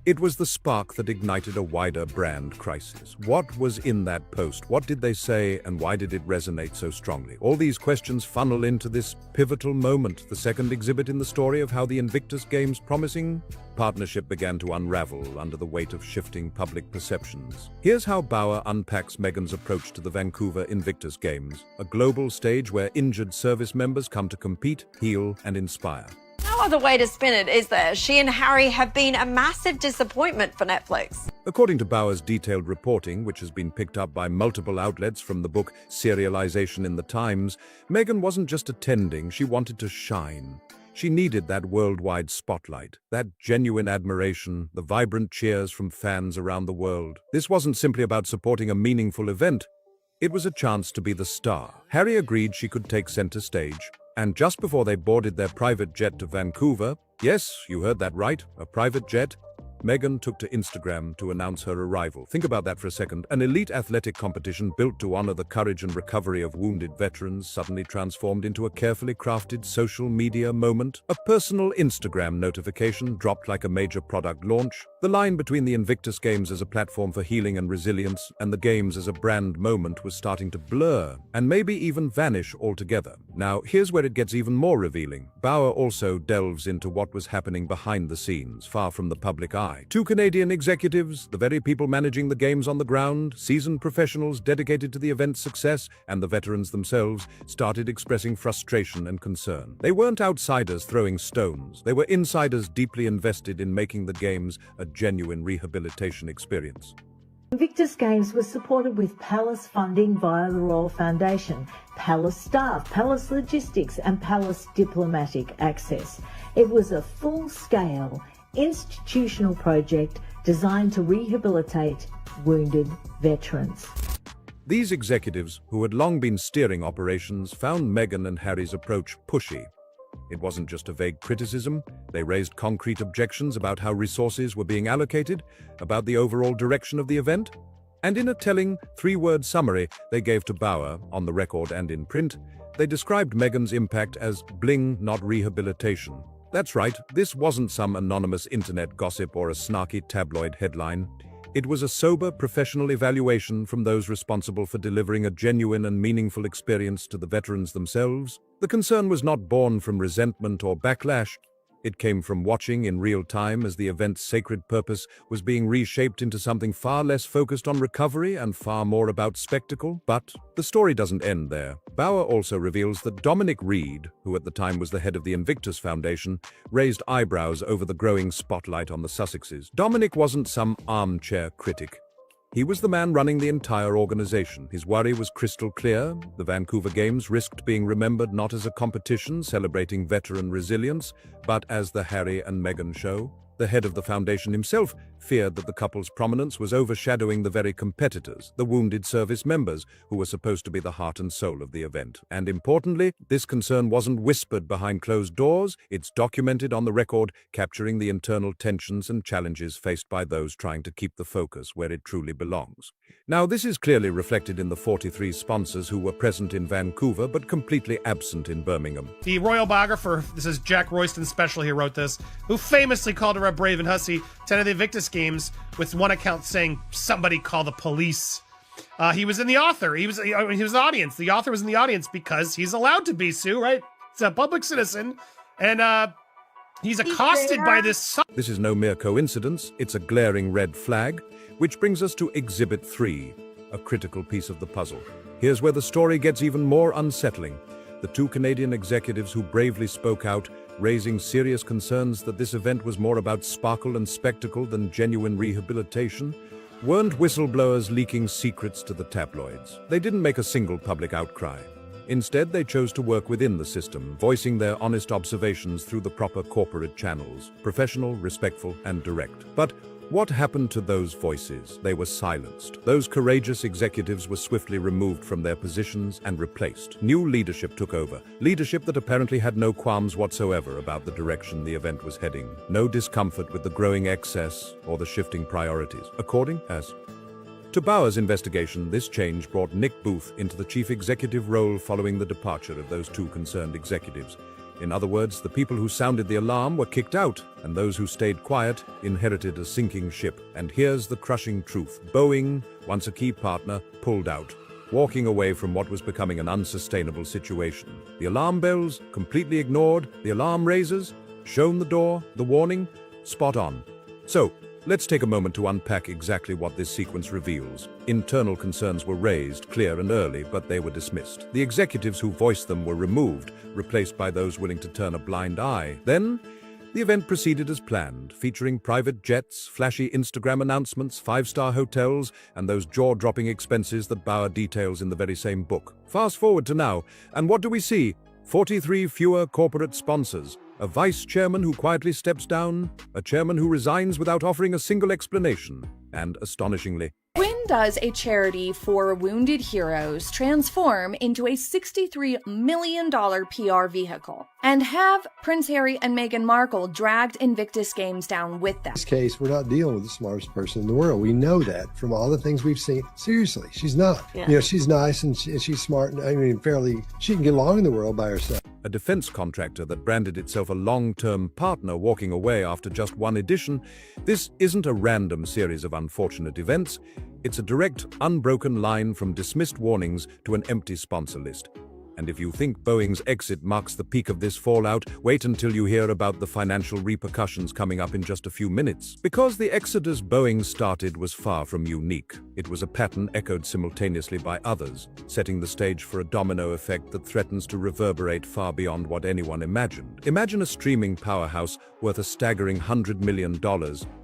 It was the spark that ignited a wider brand crisis. What was in that post? What did they say, and why did it resonate so strongly? All these questions funnel into this pivotal moment, the second exhibit in the story of how the Invictus Games' promising partnership began to unravel under the weight of shifting public perceptions. Here's how Bower unpacks Meghan's approach to the Vancouver Invictus Games, a global stage where injured service members come to compete, heal, and inspire. No other way to spin it, is there? She and Harry have been a massive disappointment for Netflix. According to Bower's detailed reporting, which has been picked up by multiple outlets from the book Serialization in the Times, Meghan wasn't just attending, she wanted to shine. She needed that worldwide spotlight, that genuine admiration, the vibrant cheers from fans around the world. This wasn't simply about supporting a meaningful event. It was a chance to be the star. Harry agreed she could take center stage, and just before they boarded their private jet to Vancouver, yes, you heard that right, a private jet, Meghan took to Instagram to announce her arrival. Think about that for a second. An elite athletic competition built to honor the courage and recovery of wounded veterans suddenly transformed into a carefully crafted social media moment. A personal Instagram notification dropped like a major product launch. The line between the Invictus Games as a platform for healing and resilience and the Games as a brand moment was starting to blur and maybe even vanish altogether. Now, here's where it gets even more revealing. Bauer also delves into what was happening behind the scenes, far from the public eye. Two Canadian executives, the very people managing the Games on the ground, seasoned professionals dedicated to the event's success, and the veterans themselves, started expressing frustration and concern. They weren't outsiders throwing stones. They were insiders deeply invested in making the Games a genuine rehabilitation experience. Invictus Games was supported with Palace funding via the Royal Foundation, Palace staff, Palace logistics and Palace diplomatic access. It was a full-scale institutional project designed to rehabilitate wounded veterans. These executives, who had long been steering operations, found Meghan and Harry's approach pushy. It wasn't just a vague criticism. They raised concrete objections about how resources were being allocated, about the overall direction of the event. And in a telling three-word summary they gave to Bauer, on the record and in print, they described Meghan's impact as bling, not rehabilitation. That's right, this wasn't some anonymous internet gossip or a snarky tabloid headline. It was a sober, professional evaluation from those responsible for delivering a genuine and meaningful experience to the veterans themselves. The concern was not born from resentment or backlash. It came from watching in real time as the event's sacred purpose was being reshaped into something far less focused on recovery and far more about spectacle. But the story doesn't end there. Bauer also reveals that Dominic Reed, who at the time was the head of the Invictus Foundation, raised eyebrows over the growing spotlight on the Sussexes. Dominic wasn't some armchair critic. He was the man running the entire organization. His worry was crystal clear. The Vancouver Games risked being remembered not as a competition celebrating veteran resilience, but as the Harry and Meghan show. The head of the foundation himself feared that the couple's prominence was overshadowing the very competitors, the wounded service members, who were supposed to be the heart and soul of the event. And importantly, this concern wasn't whispered behind closed doors, it's documented on the record, capturing the internal tensions and challenges faced by those trying to keep the focus where it truly belongs. Now, this is clearly reflected in the 43 sponsors who were present in Vancouver but completely absent in Birmingham. The royal biographer, this is Jack Royston Special, he wrote this, who famously called her a brave and hussy, 10 of the Invictus Games, with one account saying, "Somebody call the police." He was in the author. He was the audience. The author was in the audience because he's allowed to be, Sue, right? It's a public citizen. And he's accosted by this... This is no mere coincidence. It's a glaring red flag, which brings us to Exhibit 3, a critical piece of the puzzle. Here's where the story gets even more unsettling. The two Canadian executives who bravely spoke out, raising serious concerns that this event was more about sparkle and spectacle than genuine rehabilitation, weren't whistleblowers leaking secrets to the tabloids. They didn't make a single public outcry. Instead, they chose to work within the system, voicing their honest observations through the proper corporate channels, professional, respectful, and direct. But what happened to those voices? They were silenced. Those courageous executives were swiftly removed from their positions and replaced. New leadership took over. Leadership that apparently had no qualms whatsoever about the direction the event was heading. No discomfort with the growing excess or the shifting priorities. According as to Bauer's investigation, this change brought Nick Booth into the chief executive role following the departure of those two concerned executives. In other words, the people who sounded the alarm were kicked out, and those who stayed quiet inherited a sinking ship. And here's the crushing truth. Boeing, once a key partner, pulled out, walking away from what was becoming an unsustainable situation. The alarm bells, completely ignored, the alarm raisers, shown the door, the warning, spot on. So, let's take a moment to unpack exactly what this sequence reveals. Internal concerns were raised, clear and early, but they were dismissed. The executives who voiced them were removed, replaced by those willing to turn a blind eye. Then, the event proceeded as planned, featuring private jets, flashy Instagram announcements, five-star hotels, and those jaw-dropping expenses that Bauer details in the very same book. Fast forward to now, and what do we see? 43 fewer corporate sponsors. A vice chairman who quietly steps down, a chairman who resigns without offering a single explanation, and astonishingly, When does a charity for wounded heroes transform into a $63 million PR vehicle? And have Prince Harry and Meghan Markle dragged Invictus Games down with them? In this case, we're not dealing with the smartest person in the world. We know that from all the things we've seen. Seriously, she's not. Yeah. You know, she's nice and she's smart. And I mean, she can get along in the world by herself. a defense contractor that branded itself a long-term partner walking away after just one edition, this isn't a random series of unfortunate events. It's a direct, unbroken line from dismissed warnings to an empty sponsor list. And if you think Boeing's exit marks the peak of this fallout, wait until you hear about the financial repercussions coming up in just a few minutes. Because the exodus Boeing started was far from unique. It was a pattern echoed simultaneously by others, setting the stage for a domino effect that threatens to reverberate far beyond what anyone imagined. Imagine a streaming powerhouse worth a staggering $100 million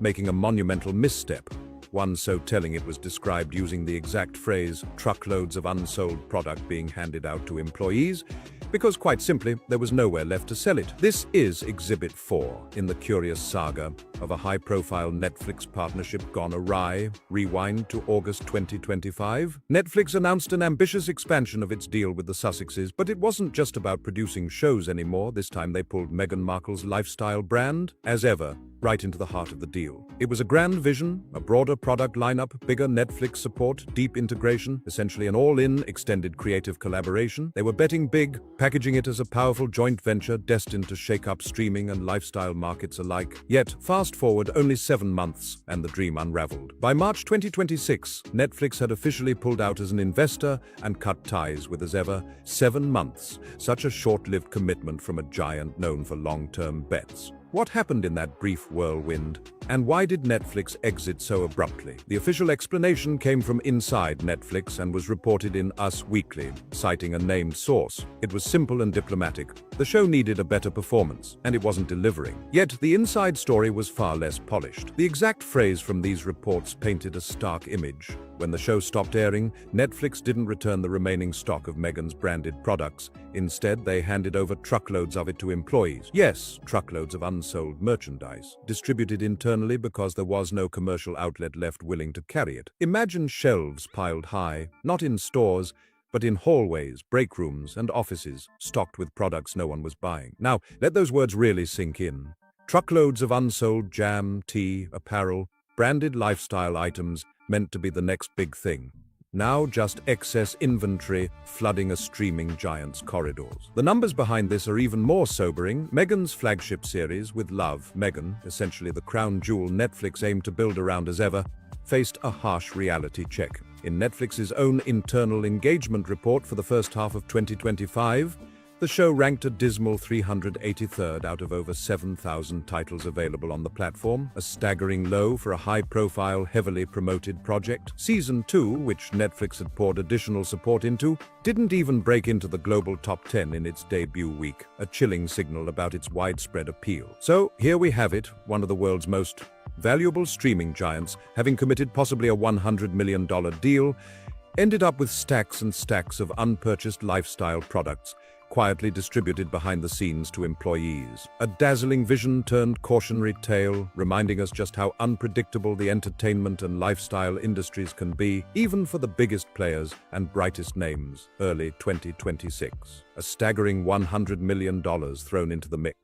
making a monumental misstep. One so telling it was described using the exact phrase, truckloads of unsold product being handed out to employees, because quite simply, there was nowhere left to sell it. This is Exhibit 4 in the curious saga of a high-profile Netflix partnership gone awry. Rewind to August 2025. Netflix announced an ambitious expansion of its deal with the Sussexes, but it wasn't just about producing shows anymore. This time they pulled Meghan Markle's lifestyle brand, as ever, right into the heart of the deal. It was a grand vision, a broader product lineup, bigger Netflix support, deep integration, essentially an all-in extended creative collaboration. They were betting big, packaging it as a powerful joint venture destined to shake up streaming and lifestyle markets alike. Yet, fast forward only 7 months, and the dream unraveled. By March 2026, Netflix had officially pulled out as an investor and cut ties with, as ever, 7 months. Such a short-lived commitment from a giant known for long-term bets. What happened in that brief whirlwind? And why did Netflix exit so abruptly? The official explanation came from inside Netflix and was reported in Us Weekly, citing a named source. It was simple and diplomatic. The show needed a better performance, and it wasn't delivering. Yet the inside story was far less polished. The exact phrase from these reports painted a stark image. When the show stopped airing, Netflix didn't return the remaining stock of Meghan's branded products. Instead, they handed over truckloads of it to employees. Yes, truckloads of unsold merchandise, distributed internally because there was no commercial outlet left willing to carry it. Imagine shelves piled high, not in stores, but in hallways, break rooms, and offices, stocked with products no one was buying. Now, let those words really sink in. Truckloads of unsold jam, tea, apparel, branded lifestyle items meant to be the next big thing. Now just excess inventory flooding a streaming giant's corridors. The numbers behind this are even more sobering. Meghan's flagship series, With Love, Meghan, essentially the crown jewel Netflix aimed to build around as ever, faced a harsh reality check. In Netflix's own internal engagement report for the first half of 2025, the show ranked a dismal 383rd out of over 7,000 titles available on the platform, a staggering low for a high-profile, heavily promoted project. Season 2, which Netflix had poured additional support into, didn't even break into the global top 10 in its debut week, a chilling signal about its widespread appeal. So here we have it, one of the world's most valuable streaming giants, having committed possibly a $100 million deal, ended up with stacks and stacks of unpurchased lifestyle products, quietly distributed behind the scenes to employees. A dazzling vision turned cautionary tale, reminding us just how unpredictable the entertainment and lifestyle industries can be, even for the biggest players and brightest names. Early 2026. A staggering $100 million thrown into the mix.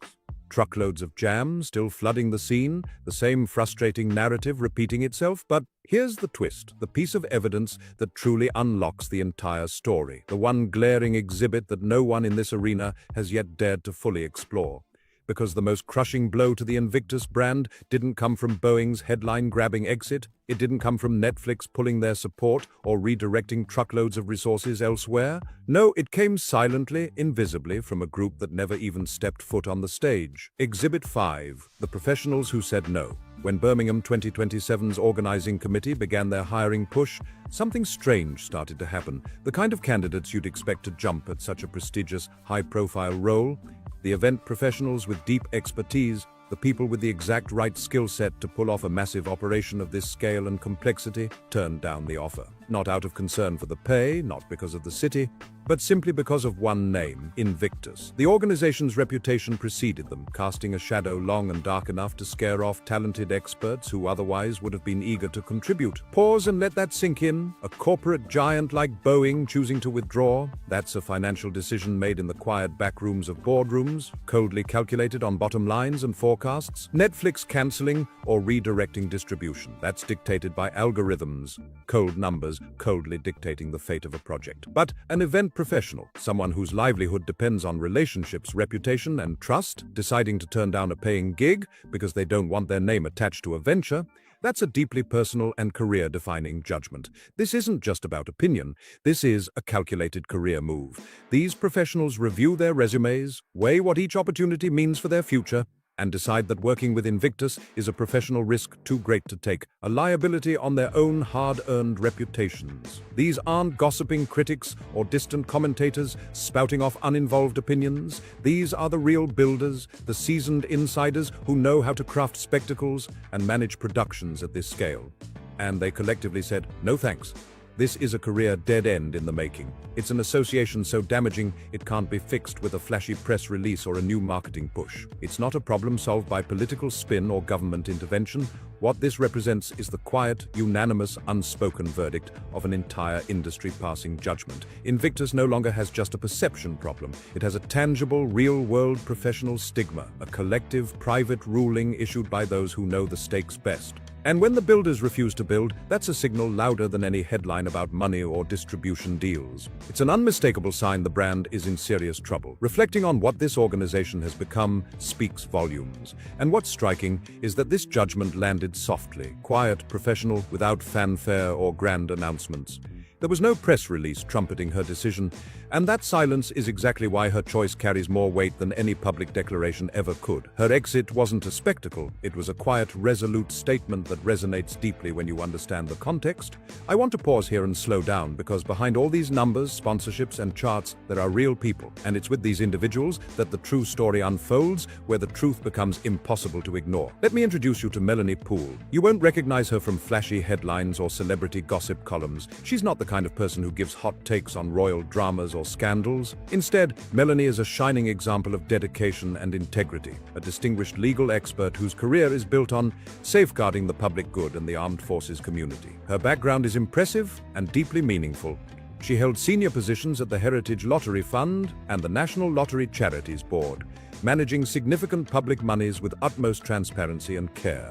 Truckloads of jam still flooding the scene, the same frustrating narrative repeating itself, but here's the twist, the piece of evidence that truly unlocks the entire story, the one glaring exhibit that no one in this arena has yet dared to fully explore. Because the most crushing blow to the Invictus brand didn't come from Boeing's headline-grabbing exit, it didn't come from Netflix pulling their support or redirecting truckloads of resources elsewhere. No, it came silently, invisibly, from a group that never even stepped foot on the stage. Exhibit 5, the professionals who said no. When Birmingham 2027's organizing committee began their hiring push, something strange started to happen. The kind of candidates you'd expect to jump at such a prestigious, high-profile role. The event professionals with deep expertise, the people with the exact right skill set to pull off a massive operation of this scale and complexity, turned down the offer. not out of concern for the pay, not because of the city, but simply because of one name, Invictus. The organization's reputation preceded them, casting a shadow long and dark enough to scare off talented experts who otherwise would have been eager to contribute. Pause and let that sink in. A corporate giant like Boeing choosing to withdraw, that's a financial decision made in the quiet back rooms of boardrooms, coldly calculated on bottom lines and forecasts. Netflix canceling or redirecting distribution, that's dictated by algorithms, cold numbers coldly dictating the fate of a project. But an event professional, someone whose livelihood depends on relationships, reputation, and trust, deciding to turn down a paying gig because they don't want their name attached to a venture, that's a deeply personal and career-defining judgment. This isn't just about opinion. This is a calculated career move. These professionals review their resumes, weigh what each opportunity means for their future, and decide that working with Invictus is a professional risk too great to take, a liability on their own hard-earned reputations. These aren't gossiping critics or distant commentators spouting off uninvolved opinions. These are the real builders, the seasoned insiders who know how to craft spectacles and manage productions at this scale. And they collectively said, no thanks. This is a career dead end in the making. It's an association so damaging it can't be fixed with a flashy press release or a new marketing push. It's not a problem solved by political spin or government intervention. What this represents is the quiet, unanimous, unspoken verdict of an entire industry passing judgment. Invictus no longer has just a perception problem. It has a tangible, real-world professional stigma, a collective, private ruling issued by those who know the stakes best. And when the builders refuse to build, that's a signal louder than any headline about money or distribution deals. It's an unmistakable sign the brand is in serious trouble. Reflecting on what this organization has become speaks volumes. And what's striking is that this judgment landed softly, quiet, professional, without fanfare or grand announcements. There was no press release trumpeting her decision, and that silence is exactly why her choice carries more weight than any public declaration ever could. Her exit wasn't a spectacle, it was a quiet, resolute statement that resonates deeply when you understand the context. I want to pause here and slow down, because behind all these numbers, sponsorships, and charts, there are real people, and it's with these individuals that the true story unfolds, where the truth becomes impossible to ignore. Let me introduce you to Melanie Poole. You won't recognize her from flashy headlines or celebrity gossip columns. She's not the kind of person who gives hot takes on royal dramas or scandals. Instead, Melanie is a shining example of dedication and integrity, a distinguished legal expert whose career is built on safeguarding the public good and the armed forces community. Her background is impressive and deeply meaningful. She held senior positions at the Heritage Lottery Fund and the National Lottery Charities Board, managing significant public monies with utmost transparency and care.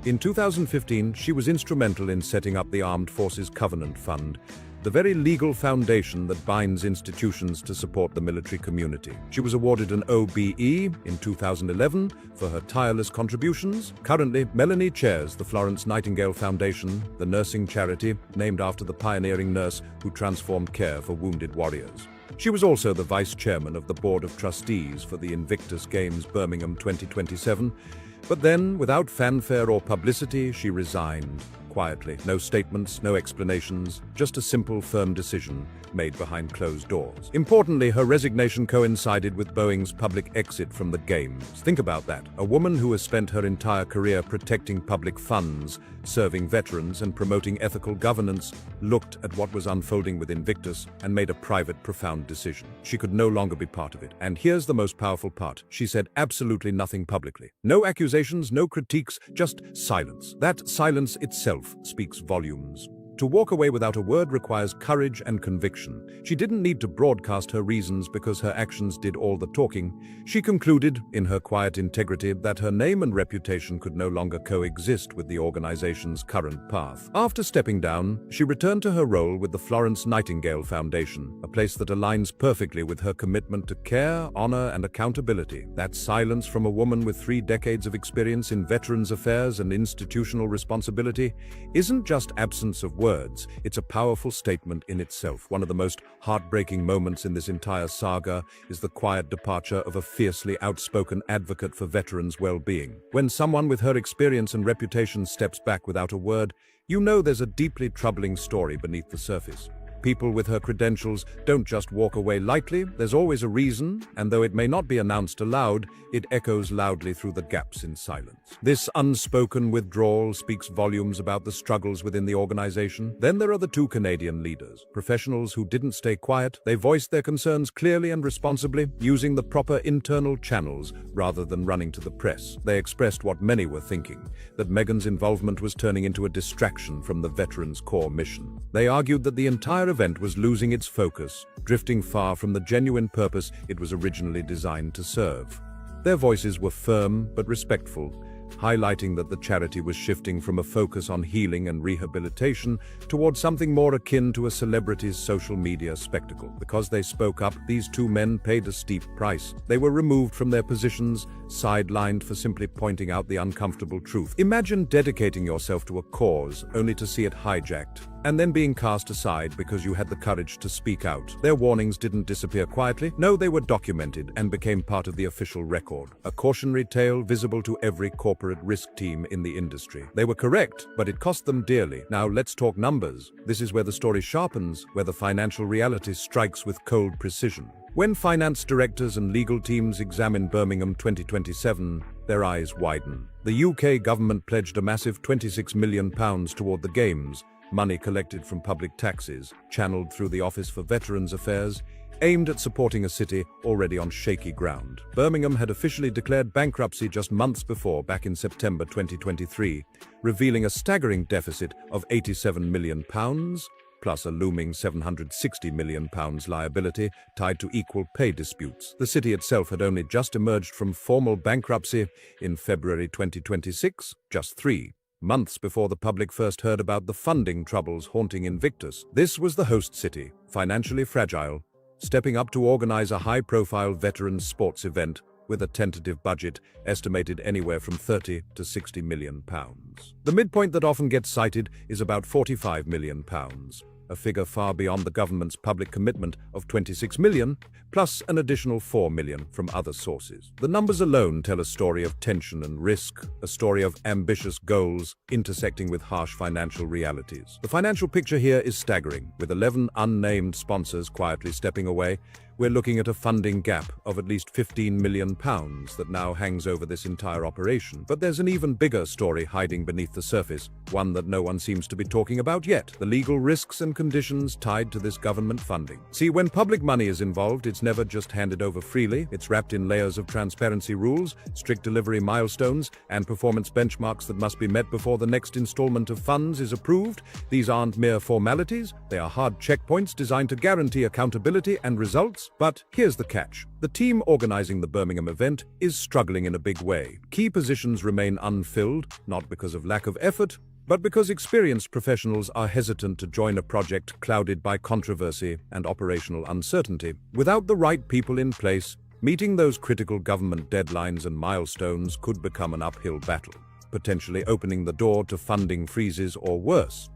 In 2015, she was instrumental in setting up the Armed Forces Covenant Fund, the very legal foundation that binds institutions to support the military community. She was awarded an OBE in 2011 for her tireless contributions. Currently, Melanie chairs the Florence Nightingale Foundation, the nursing charity named after the pioneering nurse who transformed care for wounded warriors. She was also the vice chairman of the Board of Trustees for the Invictus Games Birmingham 2027, but then, without fanfare or publicity, she resigned. Quietly, no statements, no explanations, just a simple, firm decision made behind closed doors. Importantly, her resignation coincided with Boeing's public exit from the Games. Think about that. A woman who has spent her entire career protecting public funds, serving veterans, and promoting ethical governance, looked at what was unfolding with Invictus and made a private, profound decision. She could no longer be part of it. And here's the most powerful part. She said absolutely nothing publicly. No accusations, no critiques, just silence. That silence itself speaks volumes. To walk away without a word requires courage and conviction. She didn't need to broadcast her reasons because her actions did all the talking. She concluded, in her quiet integrity, that her name and reputation could no longer coexist with the organization's current path. After stepping down, she returned to her role with the Florence Nightingale Foundation, a place that aligns perfectly with her commitment to care, honor, and accountability. That silence from a woman with 3 decades of experience in veterans affairs and institutional responsibility isn't just absence of words, it's a powerful statement in itself. One of the most heartbreaking moments in this entire saga is the quiet departure of a fiercely outspoken advocate for veterans' well-being. When someone with her experience and reputation steps back without a word, you know there's a deeply troubling story beneath the surface. People with her credentials don't just walk away lightly. There's always a reason, and though it may not be announced aloud, it echoes loudly through the gaps in silence. This unspoken withdrawal speaks volumes about the struggles within the organization. Then there are the two Canadian leaders, professionals who didn't stay quiet. They voiced their concerns clearly and responsibly, using the proper internal channels rather than running to the press. They expressed what many were thinking, that Meghan's involvement was turning into a distraction from the veterans' core mission. They argued that the entire event was losing its focus, drifting far from the genuine purpose it was originally designed to serve. Their voices were firm but respectful, highlighting that the charity was shifting from a focus on healing and rehabilitation towards something more akin to a celebrity's social media spectacle. Because they spoke up, these two men paid a steep price. They were removed from their positions, sidelined for simply pointing out the uncomfortable truth. Imagine dedicating yourself to a cause only to see it hijacked, and then being cast aside because you had the courage to speak out. Their warnings didn't disappear quietly. No, they were documented and became part of the official record. A cautionary tale visible to every corporate risk team in the industry. They were correct, but it cost them dearly. Now let's talk numbers. This is where the story sharpens, where the financial reality strikes with cold precision. When finance directors and legal teams examine Birmingham 2027, their eyes widen. The UK government pledged a massive £26 million toward the Games, money collected from public taxes, channeled through the Office for Veterans Affairs, aimed at supporting a city already on shaky ground. Birmingham had officially declared bankruptcy just months before, back in September 2023, revealing a staggering deficit of £87 million, plus a looming £760 million liability tied to equal pay disputes. The city itself had only just emerged from formal bankruptcy in February 2026, just 3 months before the public first heard about the funding troubles haunting Invictus. This was the host city, financially fragile, stepping up to organize a high-profile veterans sports event with a tentative budget estimated anywhere from £30 to £60 million. The midpoint that often gets cited is about £45 million, a figure far beyond the government's public commitment of £26 million, plus an additional £4 million from other sources. The numbers alone tell a story of tension and risk, a story of ambitious goals intersecting with harsh financial realities. The financial picture here is staggering. With 11 unnamed sponsors quietly stepping away, we're looking at a funding gap of at least £15 million that now hangs over this entire operation. But there's an even bigger story hiding beneath the surface, one that no one seems to be talking about yet: the legal risks and conditions tied to this government funding. See, when public money is involved, it's never just handed over freely. It's wrapped in layers of transparency rules, strict delivery milestones, and performance benchmarks that must be met before the next installment of funds is approved. These aren't mere formalities. They are hard checkpoints designed to guarantee accountability and results. But here's the catch. The team organizing the Birmingham event is struggling in a big way. Key positions remain unfilled, not because of lack of effort, but because experienced professionals are hesitant to join a project clouded by controversy and operational uncertainty. Without the right people in place, meeting those critical government deadlines and milestones could become an uphill battle, potentially opening the door to funding freezes or worse.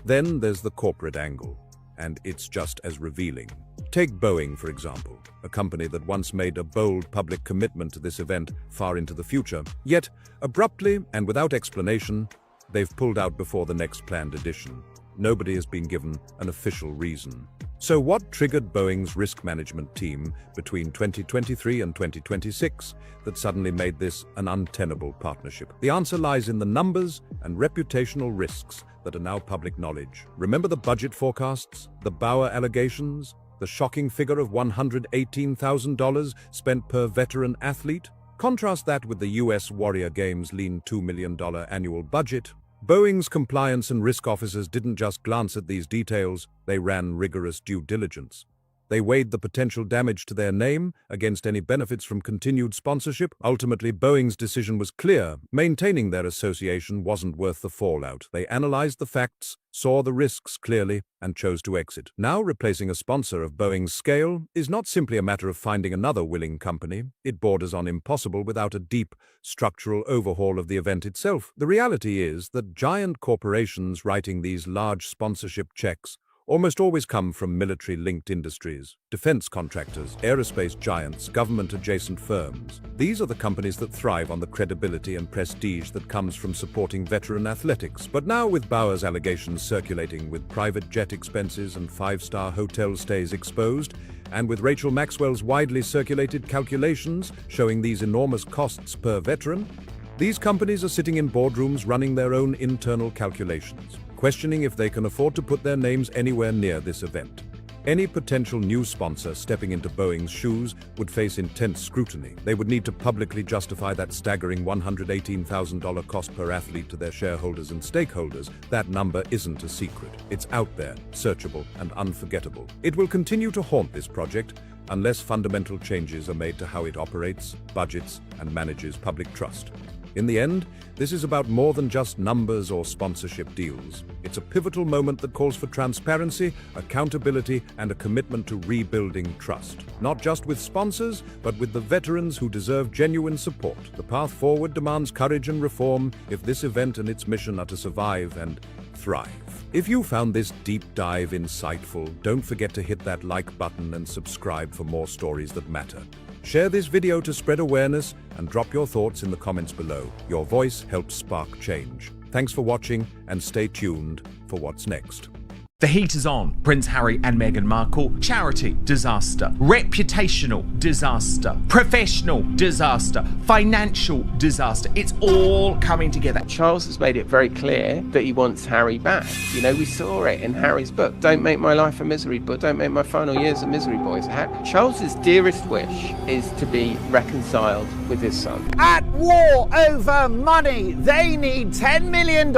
Then there's the corporate angle, and it's just as revealing. Take Boeing, for example, a company that once made a bold public commitment to this event far into the future. Yet, abruptly and without explanation, they've pulled out before the next planned edition. Nobody has been given an official reason. So what triggered Boeing's risk management team between 2023 and 2026 that suddenly made this an untenable partnership? The answer lies in the numbers and reputational risks that are now public knowledge. Remember the budget forecasts, the Bauer allegations, the shocking figure of $118,000 spent per veteran athlete? Contrast that with the US Warrior Games' lean $2 million annual budget. Boeing's compliance and risk officers didn't just glance at these details, they ran rigorous due diligence. They weighed the potential damage to their name against any benefits from continued sponsorship. Ultimately, Boeing's decision was clear. Maintaining their association wasn't worth the fallout. They analyzed the facts, saw the risks clearly, and chose to exit. Now, replacing a sponsor of Boeing's scale is not simply a matter of finding another willing company. It borders on impossible without a deep, structural overhaul of the event itself. The reality is that giant corporations writing these large sponsorship checks almost always come from military-linked industries, defense contractors, aerospace giants, government-adjacent firms. These are the companies that thrive on the credibility and prestige that comes from supporting veteran athletics. But now, with Bauer's allegations circulating, with private jet expenses and five-star hotel stays exposed, and with Rachel Maxwell's widely circulated calculations showing these enormous costs per veteran, these companies are sitting in boardrooms running their own internal calculations, questioning if they can afford to put their names anywhere near this event. Any potential new sponsor stepping into Boeing's shoes would face intense scrutiny. They would need to publicly justify that staggering $118,000 cost per athlete to their shareholders and stakeholders. That number isn't a secret. It's out there, searchable, and unforgettable. It will continue to haunt this project unless fundamental changes are made to how it operates, budgets, and manages public trust. In the end, this is about more than just numbers or sponsorship deals. It's a pivotal moment that calls for transparency, accountability, and a commitment to rebuilding trust. Not just with sponsors, but with the veterans who deserve genuine support. The path forward demands courage and reform if this event and its mission are to survive and thrive. If you found this deep dive insightful, don't forget to hit that like button and subscribe for more stories that matter. Share this video to spread awareness and drop your thoughts in the comments below. Your voice helps spark change. Thanks for watching and stay tuned for what's next. The heat is on. Prince Harry and Meghan Markle. Charity disaster. Reputational disaster. Professional disaster. Financial disaster. It's all coming together. Charles has made it very clear that he wants Harry back. You know, we saw it in Harry's book. Don't make my life a misery, but don't make my final years a misery, boys. Charles's dearest wish is to be reconciled with his son. At war over money. They need $10 million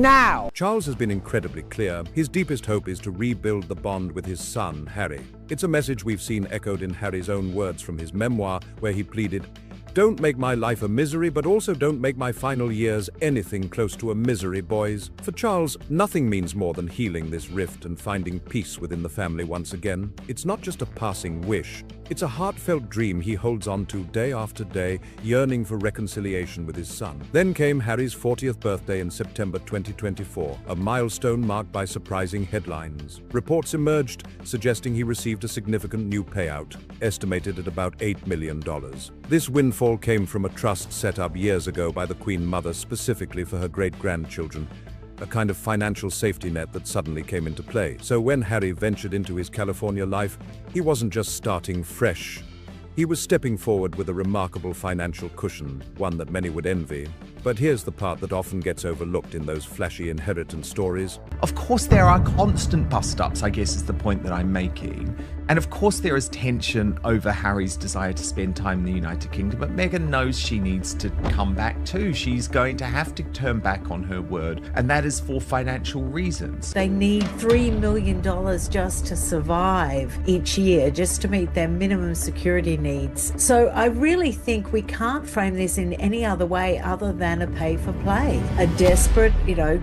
now. Charles has been incredibly clear. His deepest hope is to rebuild the bond with his son, Harry. It's a message we've seen echoed in Harry's own words from his memoir, where he pleaded, "Don't make my life a misery, but also don't make my final years anything close to a misery, boys." For Charles, nothing means more than healing this rift and finding peace within the family once again. It's not just a passing wish. It's a heartfelt dream he holds on to day after day, yearning for reconciliation with his son. Then came Harry's 40th birthday in September 2024, a milestone marked by surprising headlines. Reports emerged suggesting he received a significant new payout, estimated at about $8 million. This windfall came from a trust set up years ago by the Queen Mother specifically for her great-grandchildren, a kind of financial safety net that suddenly came into play. So when Harry ventured into his California life, he wasn't just starting fresh. He was stepping forward with a remarkable financial cushion, one that many would envy. But here's the part that often gets overlooked in those flashy inheritance stories. Of course, there are constant bust-ups, I guess is the point that I'm making. And of course, there is tension over Harry's desire to spend time in the United Kingdom, but Meghan knows she needs to come back too. She's going to have to turn back on her word, and that is for financial reasons. They need $3 million just to survive each year, just to meet their minimum security needs. So I really think we can't frame this in any other way other than a pay for play, a desperate,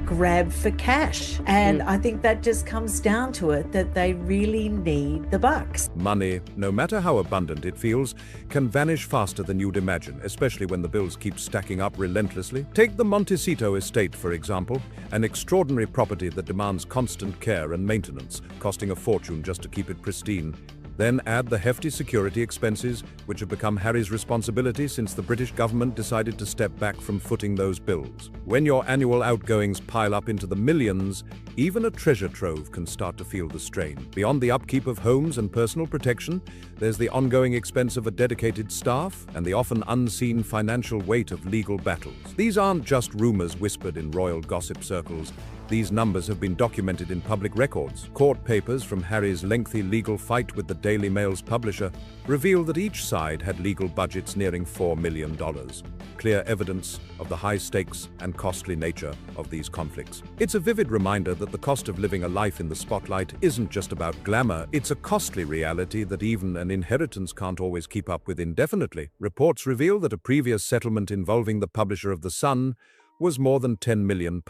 grab for cash. And I think that just comes down to it, that they really need the bucks. Money, no matter how abundant it feels, can vanish faster than you'd imagine, especially when the bills keep stacking up relentlessly. Take the Montecito estate, for example, an extraordinary property that demands constant care and maintenance, costing a fortune just to keep it pristine. Then add the hefty security expenses, which have become Harry's responsibility since the British government decided to step back from footing those bills. When your annual outgoings pile up into the millions, even a treasure trove can start to feel the strain. Beyond the upkeep of homes and personal protection, there's the ongoing expense of a dedicated staff and the often unseen financial weight of legal battles. These aren't just rumors whispered in royal gossip circles. These numbers have been documented in public records. Court papers from Harry's lengthy legal fight with the Daily Mail's publisher reveal that each side had legal budgets nearing $4 million. Clear evidence of the high stakes and costly nature of these conflicts. It's a vivid reminder that the cost of living a life in the spotlight isn't just about glamour, it's a costly reality that even an inheritance can't always keep up with indefinitely. Reports reveal that a previous settlement involving the publisher of The Sun was more than £10 million,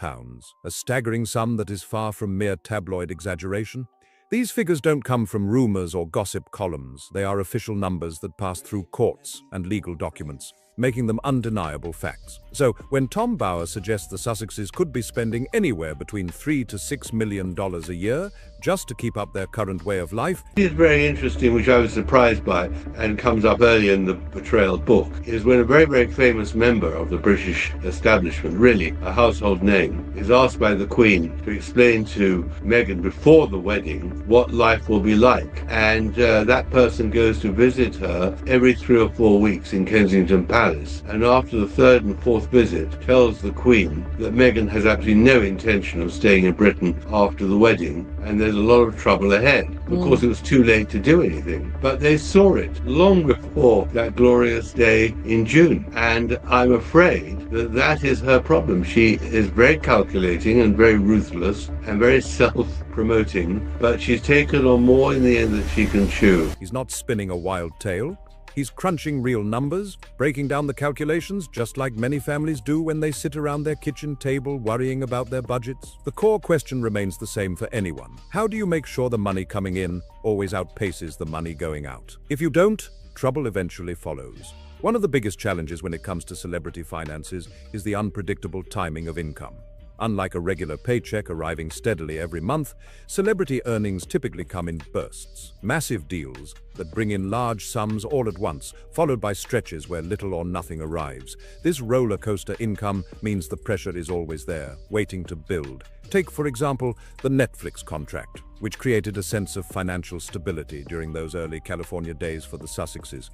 a staggering sum that is far from mere tabloid exaggeration. These figures don't come from rumors or gossip columns. They are official numbers that pass through courts and legal documents. making them undeniable facts. So, when Tom Bower suggests the Sussexes could be spending anywhere between $3 to $6 million a year just to keep up their current way of life, It's very interesting, which I was surprised by, and comes up early in the Betrayal book, is when a very, very famous member of the British establishment, really a household name, is asked by the Queen to explain to Meghan before the wedding what life will be like. And that person goes to visit her every 3 or 4 weeks in Kensington Palace, and after the third and fourth visit tells the Queen that Meghan has absolutely no intention of staying in Britain after the wedding, and there's a lot of trouble ahead. Of course, it was too late to do anything, but they saw it long before that glorious day in June, and I'm afraid that that is her problem. She is very calculating and very ruthless and very self-promoting, but she's taken on more in the end than she can chew. he's not spinning a wild tale. He's crunching real numbers, breaking down the calculations just like many families do when they sit around their kitchen table worrying about their budgets. The core question remains the same for anyone. How do you make sure the money coming in always outpaces the money going out? If you don't, trouble eventually follows. One of the biggest challenges when it comes to celebrity finances is the unpredictable timing of income. Unlike a regular paycheck arriving steadily every month, celebrity earnings typically come in bursts. Massive deals that bring in large sums all at once, followed by stretches where little or nothing arrives. This roller coaster income means the pressure is always there, waiting to build. Take, for example, the Netflix contract, which created a sense of financial stability during those early California days for the Sussexes.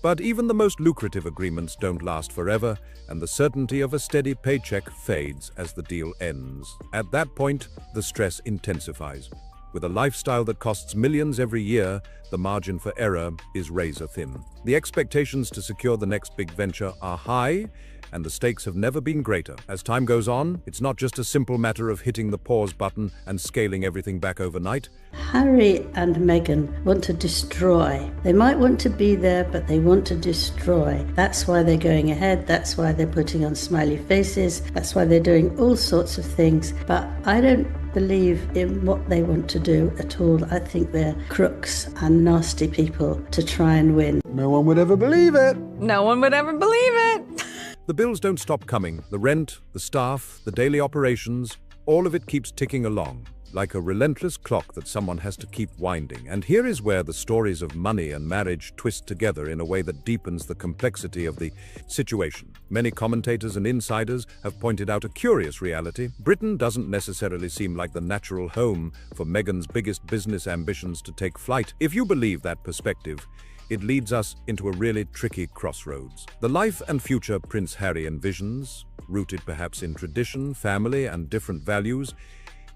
But even the most lucrative agreements don't last forever, and the certainty of a steady paycheck fades as the deal ends. At that point, the stress intensifies. With a lifestyle that costs millions every year, the margin for error is razor thin. The expectations to secure the next big venture are high, and the stakes have never been greater. As time goes on, it's not just a simple matter of hitting the pause button and scaling everything back overnight. Harry and Meghan want to destroy. They might want to be there, but they want to destroy. That's why they're going ahead. That's why they're putting on smiley faces. That's why they're doing all sorts of things. But I don't believe in what they want to do at all. I think they're crooks and nasty people to try and win. No one would ever believe it. No one would ever believe it. The bills don't stop coming. The rent, the staff, the daily operations, all of it keeps ticking along, like a relentless clock that someone has to keep winding. And here is where the stories of money and marriage twist together in a way that deepens the complexity of the situation. Many commentators and insiders have pointed out a curious reality. Britain doesn't necessarily seem like the natural home for Meghan's biggest business ambitions to take flight. If you believe that perspective, it leads us into a really tricky crossroads. The life and future Prince Harry envisions, rooted perhaps in tradition, family, and different values,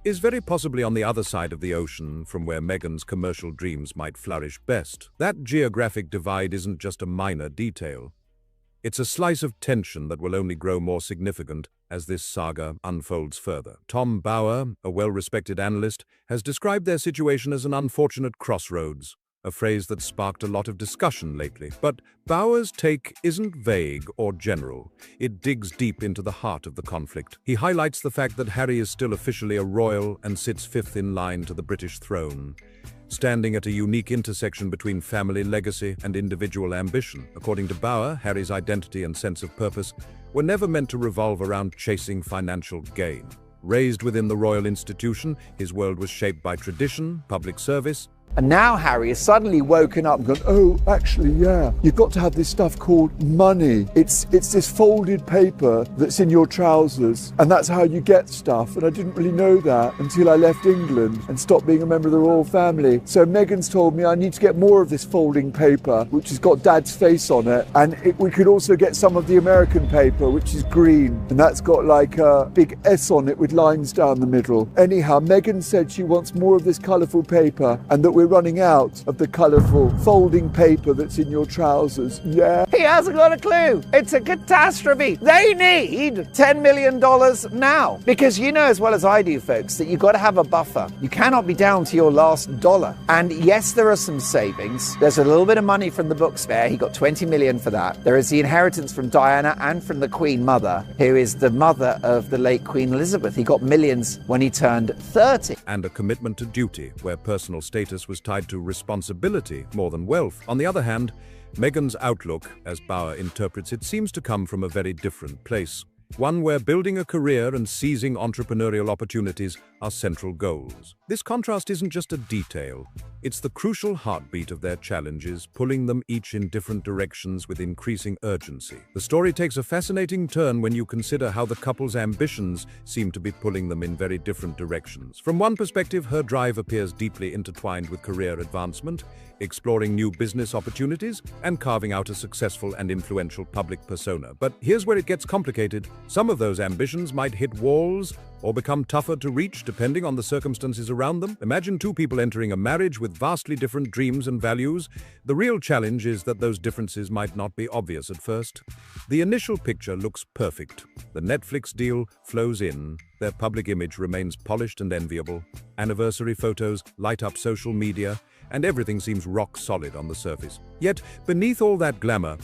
is very possibly on the other side of the ocean from where Meghan's commercial dreams might flourish best. That geographic divide isn't just a minor detail. It's a slice of tension that will only grow more significant as this saga unfolds further. Tom Bower, a well-respected analyst, has described their situation as an unfortunate crossroads, a phrase that sparked a lot of discussion lately. But Bower's take isn't vague or general. It digs deep into the heart of the conflict. He highlights the fact that Harry is still officially a royal and sits fifth in line to the British throne, standing at a unique intersection between family legacy and individual ambition. According to Bower, Harry's identity and sense of purpose were never meant to revolve around chasing financial gain. Raised within the royal institution, his world was shaped by tradition, public service, And now Harry is suddenly woken up and gone, oh, actually, yeah, you've got to have this stuff called money. It's this folded paper that's in your trousers, and that's how you get stuff. And I didn't really know that until I left England and stopped being a member of the royal family. So Meghan's told me I need to get more of this folding paper, which has got Dad's face on it. And we could also get some of the American paper, which is green, and that's got like a big S on it with lines down the middle. Anyhow, Meghan said she wants more of this colourful paper, and that we're running out of the colourful folding paper that's in your trousers. Yeah. He hasn't got a clue. It's a catastrophe. They need $10 million now. Because you know as well as I do, folks, that you've got to have a buffer. You cannot be down to your last dollar. And yes, there are some savings. There's a little bit of money from the book spare. He got 20 million for that. There is the inheritance from Diana and from the Queen Mother, who is the mother of the late Queen Elizabeth. He got millions when he turned 30. And a commitment to duty, where personal status success was tied to responsibility more than wealth. On the other hand, Meghan's outlook, as Bauer interprets it, seems to come from a very different place. One where building a career and seizing entrepreneurial opportunities are central goals. This contrast isn't just a detail, it's the crucial heartbeat of their challenges, pulling them each in different directions with increasing urgency. The story takes a fascinating turn when you consider how the couple's ambitions seem to be pulling them in very different directions. From one perspective, her drive appears deeply intertwined with career advancement, exploring new business opportunities, and carving out a successful and influential public persona. But here's where it gets complicated. Some of those ambitions might hit walls or become tougher to reach depending on the circumstances around them. Imagine two people entering a marriage with vastly different dreams and values. The real challenge is that those differences might not be obvious at first. The initial picture looks perfect. The Netflix deal flows in. Their public image remains polished and enviable. Anniversary photos light up social media, and everything seems rock solid on the surface. Yet, beneath all that glamour,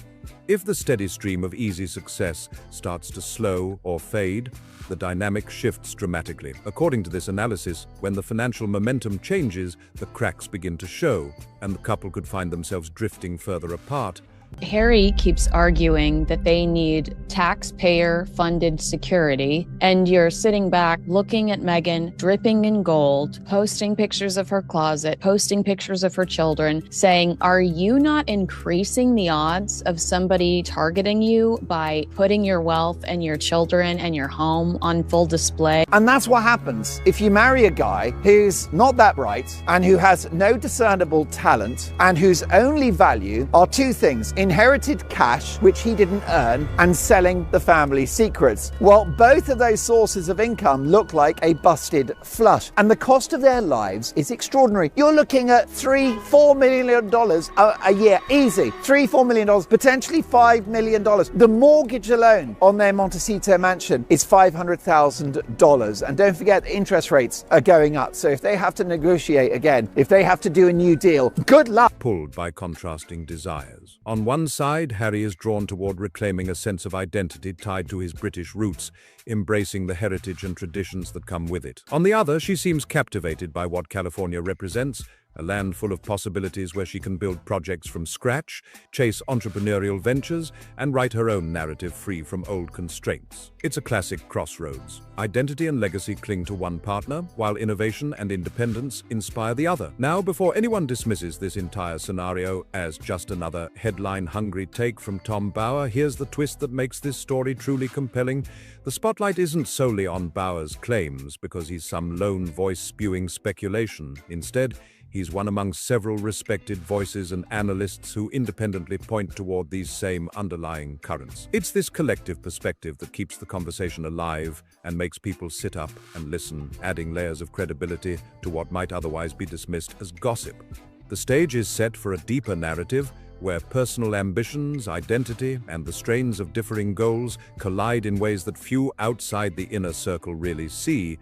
if the steady stream of easy success starts to slow or fade, the dynamic shifts dramatically. According to this analysis, when the financial momentum changes, the cracks begin to show, and the couple could find themselves drifting further apart. Harry keeps arguing that they need taxpayer-funded security, and you're sitting back looking at Meghan dripping in gold, posting pictures of her closet, posting pictures of her children, saying, are you not increasing the odds of somebody targeting you by putting your wealth and your children and your home on full display? And that's what happens if you marry a guy who's not that bright and who has no discernible talent and whose only value are two things: inherited cash, which he didn't earn, and selling the family secrets. Well, both of those sources of income look like a busted flush, and the cost of their lives is extraordinary. You're looking at $3-4 million a year, easy. $3-4 million, potentially $5 million. The mortgage alone on their Montecito mansion is $500,000, and don't forget the interest rates are going up. So if they have to negotiate again, if they have to do a new deal, good luck. Pulled by contrasting desires. On one side, Harry is drawn toward reclaiming a sense of identity tied to his British roots, embracing the heritage and traditions that come with it. On the other, she seems captivated by what California represents, a land full of possibilities where she can build projects from scratch, chase entrepreneurial ventures, and write her own narrative free from old constraints. It's a classic crossroads. Identity and legacy cling to one partner, while innovation and independence inspire the other. Now, before anyone dismisses this entire scenario as just another headline-hungry take from Tom Bauer, here's the twist that makes this story truly compelling. The spotlight isn't solely on Bauer's claims because he's some lone voice spewing speculation. Instead, he's one among several respected voices and analysts who independently point toward these same underlying currents. It's this collective perspective that keeps the conversation alive and makes people sit up and listen, adding layers of credibility to what might otherwise be dismissed as gossip. The stage is set for a deeper narrative where personal ambitions, identity, and the strains of differing goals collide in ways that few outside the inner circle really see,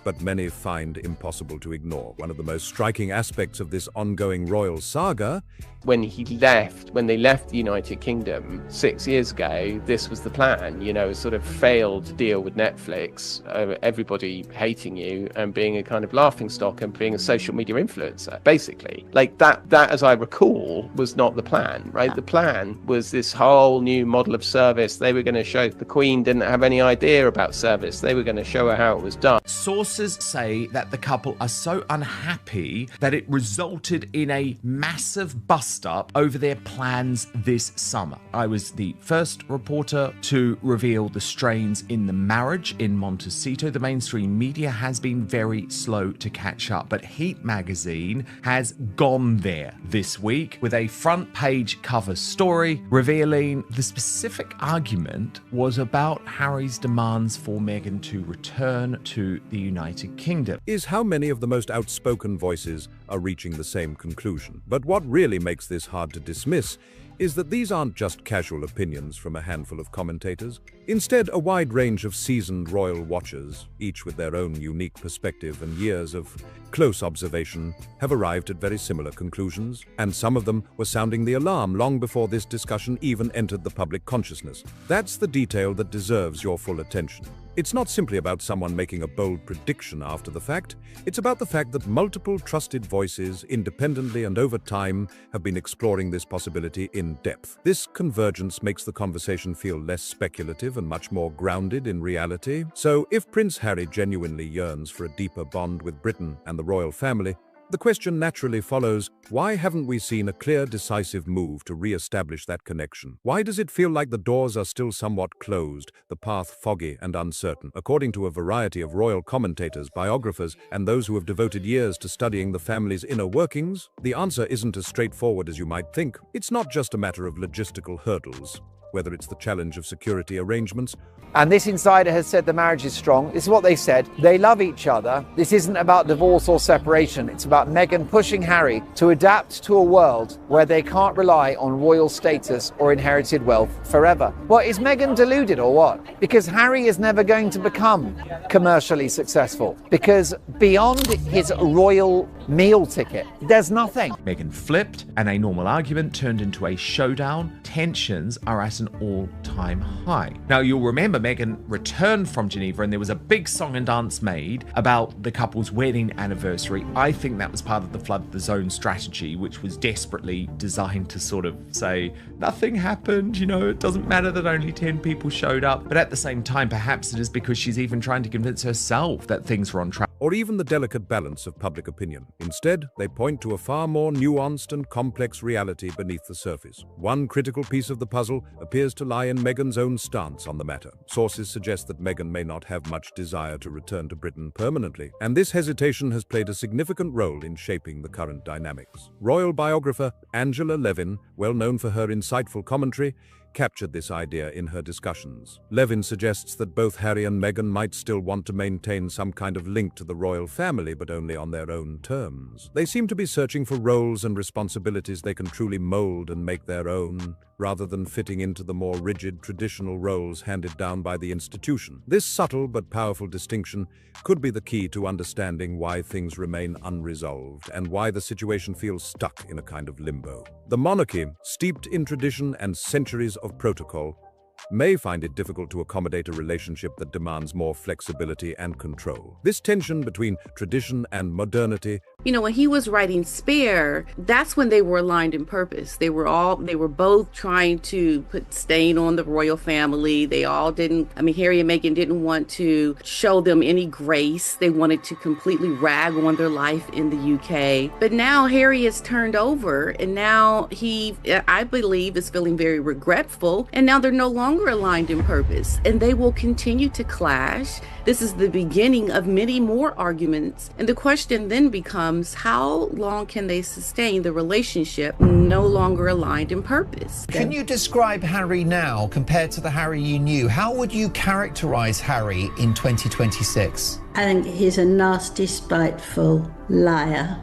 but many find impossible to ignore. One of the most striking aspects of this ongoing royal saga, when they left the United Kingdom 6 years ago, this was the plan, a sort of failed deal with Netflix, everybody hating you and being a kind of laughingstock and being a social media influencer, basically. Like that, as I recall, was not the plan, right? The plan was this whole new model of service. They were going to show the Queen didn't have any idea about service. They were going to show her how it was done. Sources say that the couple are so unhappy that it resulted in a massive bust up over their plans this summer. I was the first reporter to reveal the strains in the marriage in Montecito. The mainstream media has been very slow to catch up, but Heat magazine has gone there this week with a front page cover story revealing the specific argument was about Harry's demands for Meghan to return to the United Kingdom. Is how many of the most outspoken voices are reaching the same conclusion. But what really makes this hard to dismiss is that these aren't just casual opinions from a handful of commentators. Instead, a wide range of seasoned royal watchers, each with their own unique perspective and years of close observation, have arrived at very similar conclusions, and some of them were sounding the alarm long before this discussion even entered the public consciousness. That's the detail that deserves your full attention. It's not simply about someone making a bold prediction after the fact. It's about the fact that multiple trusted voices, independently and over time, have been exploring this possibility in depth. This convergence makes the conversation feel less speculative and much more grounded in reality. So, if Prince Harry genuinely yearns for a deeper bond with Britain and the royal family, the question naturally follows, why haven't we seen a clear, decisive move to re-establish that connection? Why does it feel like the doors are still somewhat closed, the path foggy and uncertain? According to a variety of royal commentators, biographers, and those who have devoted years to studying the family's inner workings, the answer isn't as straightforward as you might think. It's not just a matter of logistical hurdles, whether it's the challenge of security arrangements. And this insider has said the marriage is strong. This is what they said. They love each other. This isn't about divorce or separation. It's about Meghan pushing Harry to adapt to a world where they can't rely on royal status or inherited wealth forever. Well, is Meghan deluded or what? Because Harry is never going to become commercially successful. Because beyond his royal meal ticket, there's nothing. Meghan flipped, and a normal argument turned into a showdown. Tensions are at an all-time high. Now, you'll remember Meghan returned from Geneva and there was a big song and dance made about the couple's wedding anniversary. I think that was part of the flood the zone strategy, which was desperately designed to sort of say, nothing happened, you know, it doesn't matter that only 10 people showed up. But at the same time, perhaps it is because she's even trying to convince herself that things were on track. Or even the delicate balance of public opinion. Instead, they point to a far more nuanced and complex reality beneath the surface. One critical piece of the puzzle appears to lie in Meghan's own stance on the matter. Sources suggest that Meghan may not have much desire to return to Britain permanently, and this hesitation has played a significant role in shaping the current dynamics. Royal biographer Angela Levin, well known for her insightful commentary, captured this idea in her discussions. Levin suggests that both Harry and Meghan might still want to maintain some kind of link to the royal family, but only on their own terms. They seem to be searching for roles and responsibilities they can truly mold and make their own, rather than fitting into the more rigid traditional roles handed down by the institution. This subtle but powerful distinction could be the key to understanding why things remain unresolved and why the situation feels stuck in a kind of limbo. The monarchy, steeped in tradition and centuries of protocol, may find it difficult to accommodate a relationship that demands more flexibility and control. This tension between tradition and modernity. You know, when he was writing Spare, that's when they were aligned in purpose. They were both trying to put stain on the royal family. They all didn't, Harry and Meghan didn't want to show them any grace. They wanted to completely rag on their life in the UK. But now Harry has turned over, and now he, I believe, is feeling very regretful. And now they're no longer aligned in purpose, and they will continue to clash. This is the beginning of many more arguments, and the question then becomes, how long can they sustain the relationship no longer aligned in purpose? Can you describe Harry now compared to the Harry you knew? How would you characterize Harry in 2026? I think he's a nasty, spiteful liar.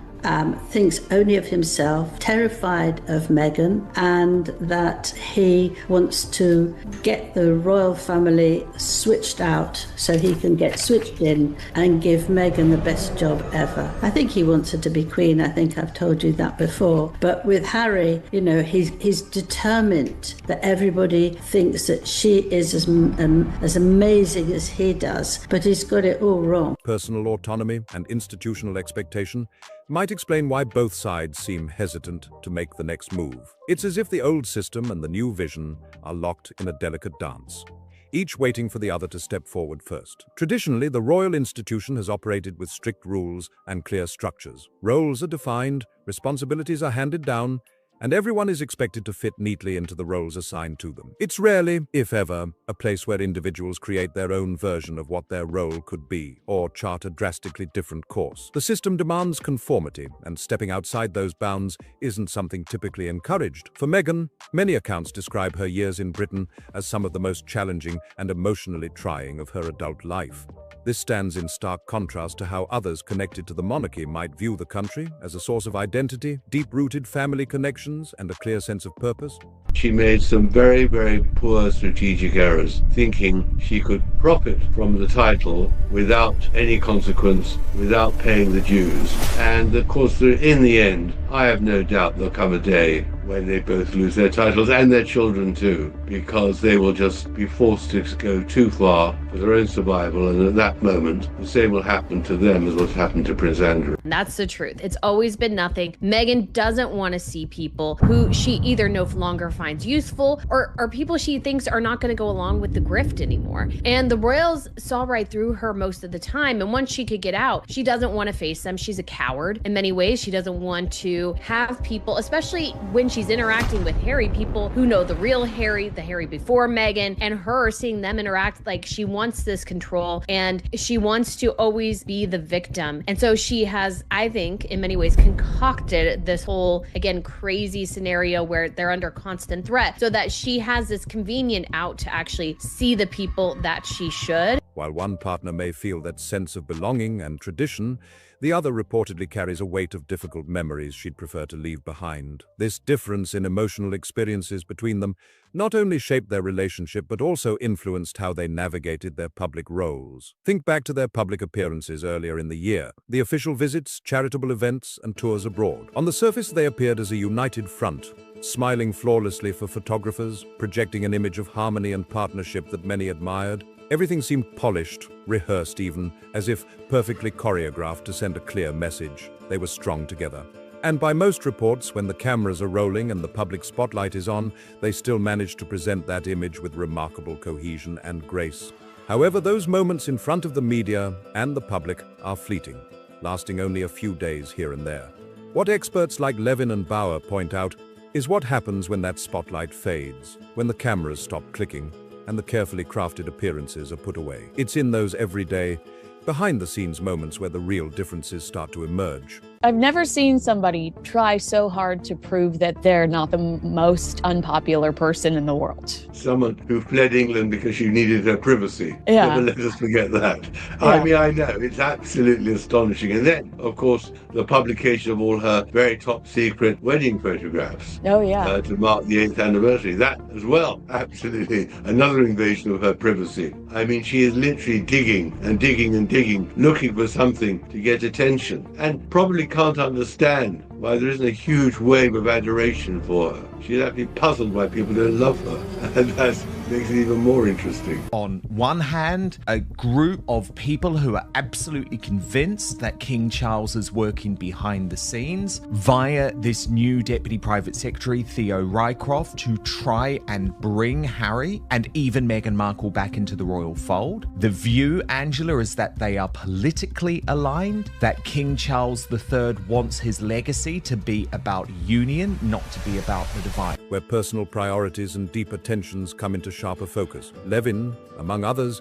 Thinks only of himself, terrified of Meghan, and that he wants to get the royal family switched out so he can get switched in and give Meghan the best job ever. I think he wants her to be queen. I think I've told you that before. But with Harry, you know, he's determined that everybody thinks that she is as amazing as he does, but he's got it all wrong. Personal autonomy and institutional expectation might explain why both sides seem hesitant to make the next move. It's as if the old system and the new vision are locked in a delicate dance, each waiting for the other to step forward first. Traditionally, the royal institution has operated with strict rules and clear structures. Roles are defined, responsibilities are handed down, and everyone is expected to fit neatly into the roles assigned to them. It's rarely, if ever, a place where individuals create their own version of what their role could be, or chart a drastically different course. The system demands conformity, and stepping outside those bounds isn't something typically encouraged. For Meghan, many accounts describe her years in Britain as some of the most challenging and emotionally trying of her adult life. This stands in stark contrast to how others connected to the monarchy might view the country as a source of identity, deep-rooted family connections, and a clear sense of purpose. She made some very, very poor strategic errors, thinking she could profit from the title without any consequence, without paying the dues. And of course, in the end, I have no doubt there'll come a day when they both lose their titles, and their children too, because they will just be forced to go too far for their own survival, and at that moment, the same will happen to them as what's happened to Prince Andrew. That's the truth. It's always been nothing. Meghan doesn't want to see people who she either no longer finds useful or people she thinks are not going to go along with the grift anymore. And the royals saw right through her most of the time. And once she could get out, she doesn't want to face them. She's a coward in many ways. She doesn't want to have people, especially when she's interacting with Harry, people who know the real Harry, the Harry before Meghan, and her seeing them interact. Like, she wants this control and she wants to always be the victim. And so she has, I think, in many ways concocted this whole, again, crazy scenario where they're under constant threat so that she has this convenient out to actually see the people that she should. While one partner may feel that sense of belonging and tradition, the other reportedly carries a weight of difficult memories she'd prefer to leave behind. This difference in emotional experiences between them not only shaped their relationship but also influenced how they navigated their public roles. Think back to their public appearances earlier in the year, the official visits, charitable events, and tours abroad. On the surface, they appeared as a united front, smiling flawlessly for photographers, projecting an image of harmony and partnership that many admired. Everything seemed polished, rehearsed even, as if perfectly choreographed to send a clear message. They were strong together. And by most reports, when the cameras are rolling and the public spotlight is on, they still manage to present that image with remarkable cohesion and grace. However, those moments in front of the media and the public are fleeting, lasting only a few days here and there. What experts like Levin and Bauer point out is what happens when that spotlight fades, when the cameras stop clicking, and the carefully crafted appearances are put away. It's in those everyday, behind-the-scenes moments where the real differences start to emerge. I've never seen somebody try so hard to prove that they're not the most unpopular person in the world. Someone who fled England because she needed her privacy. Yeah. Never let us forget that. Yeah. I mean, I know, it's absolutely astonishing. And then, of course, the publication of all her very top-secret wedding photographs. Oh, yeah. To mark the 8th anniversary. That as well, absolutely another invasion of her privacy. I mean, she is literally digging and digging and digging, looking for something to get attention. And probably can't understand why there isn't a huge wave of adoration for her. She's actually puzzled why people don't love her, and that makes it even more interesting. On one hand, a group of people who are absolutely convinced that King Charles is working behind the scenes via this new Deputy Private Secretary, Theo Rycroft, to try and bring Harry and even Meghan Markle back into the royal fold. The view, Angela, is that they are politically aligned, that King Charles III wants his legacy to be about union, not to be about the divide. Where personal priorities and deeper tensions come into sharper focus. Levin, among others,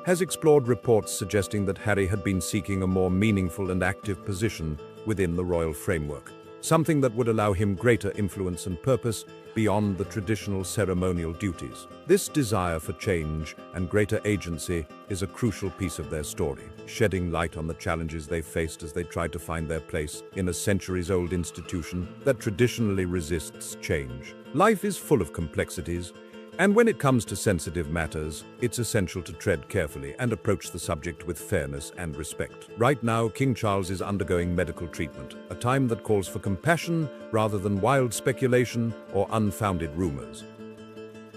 has explored reports suggesting that Harry had been seeking a more meaningful and active position within the royal framework, something that would allow him greater influence and purpose beyond the traditional ceremonial duties. This desire for change and greater agency is a crucial piece of their story, shedding light on the challenges they faced as they tried to find their place in a centuries-old institution that traditionally resists change. Life is full of complexities, and when it comes to sensitive matters, it's essential to tread carefully and approach the subject with fairness and respect. Right now, King Charles is undergoing medical treatment, a time that calls for compassion rather than wild speculation or unfounded rumors.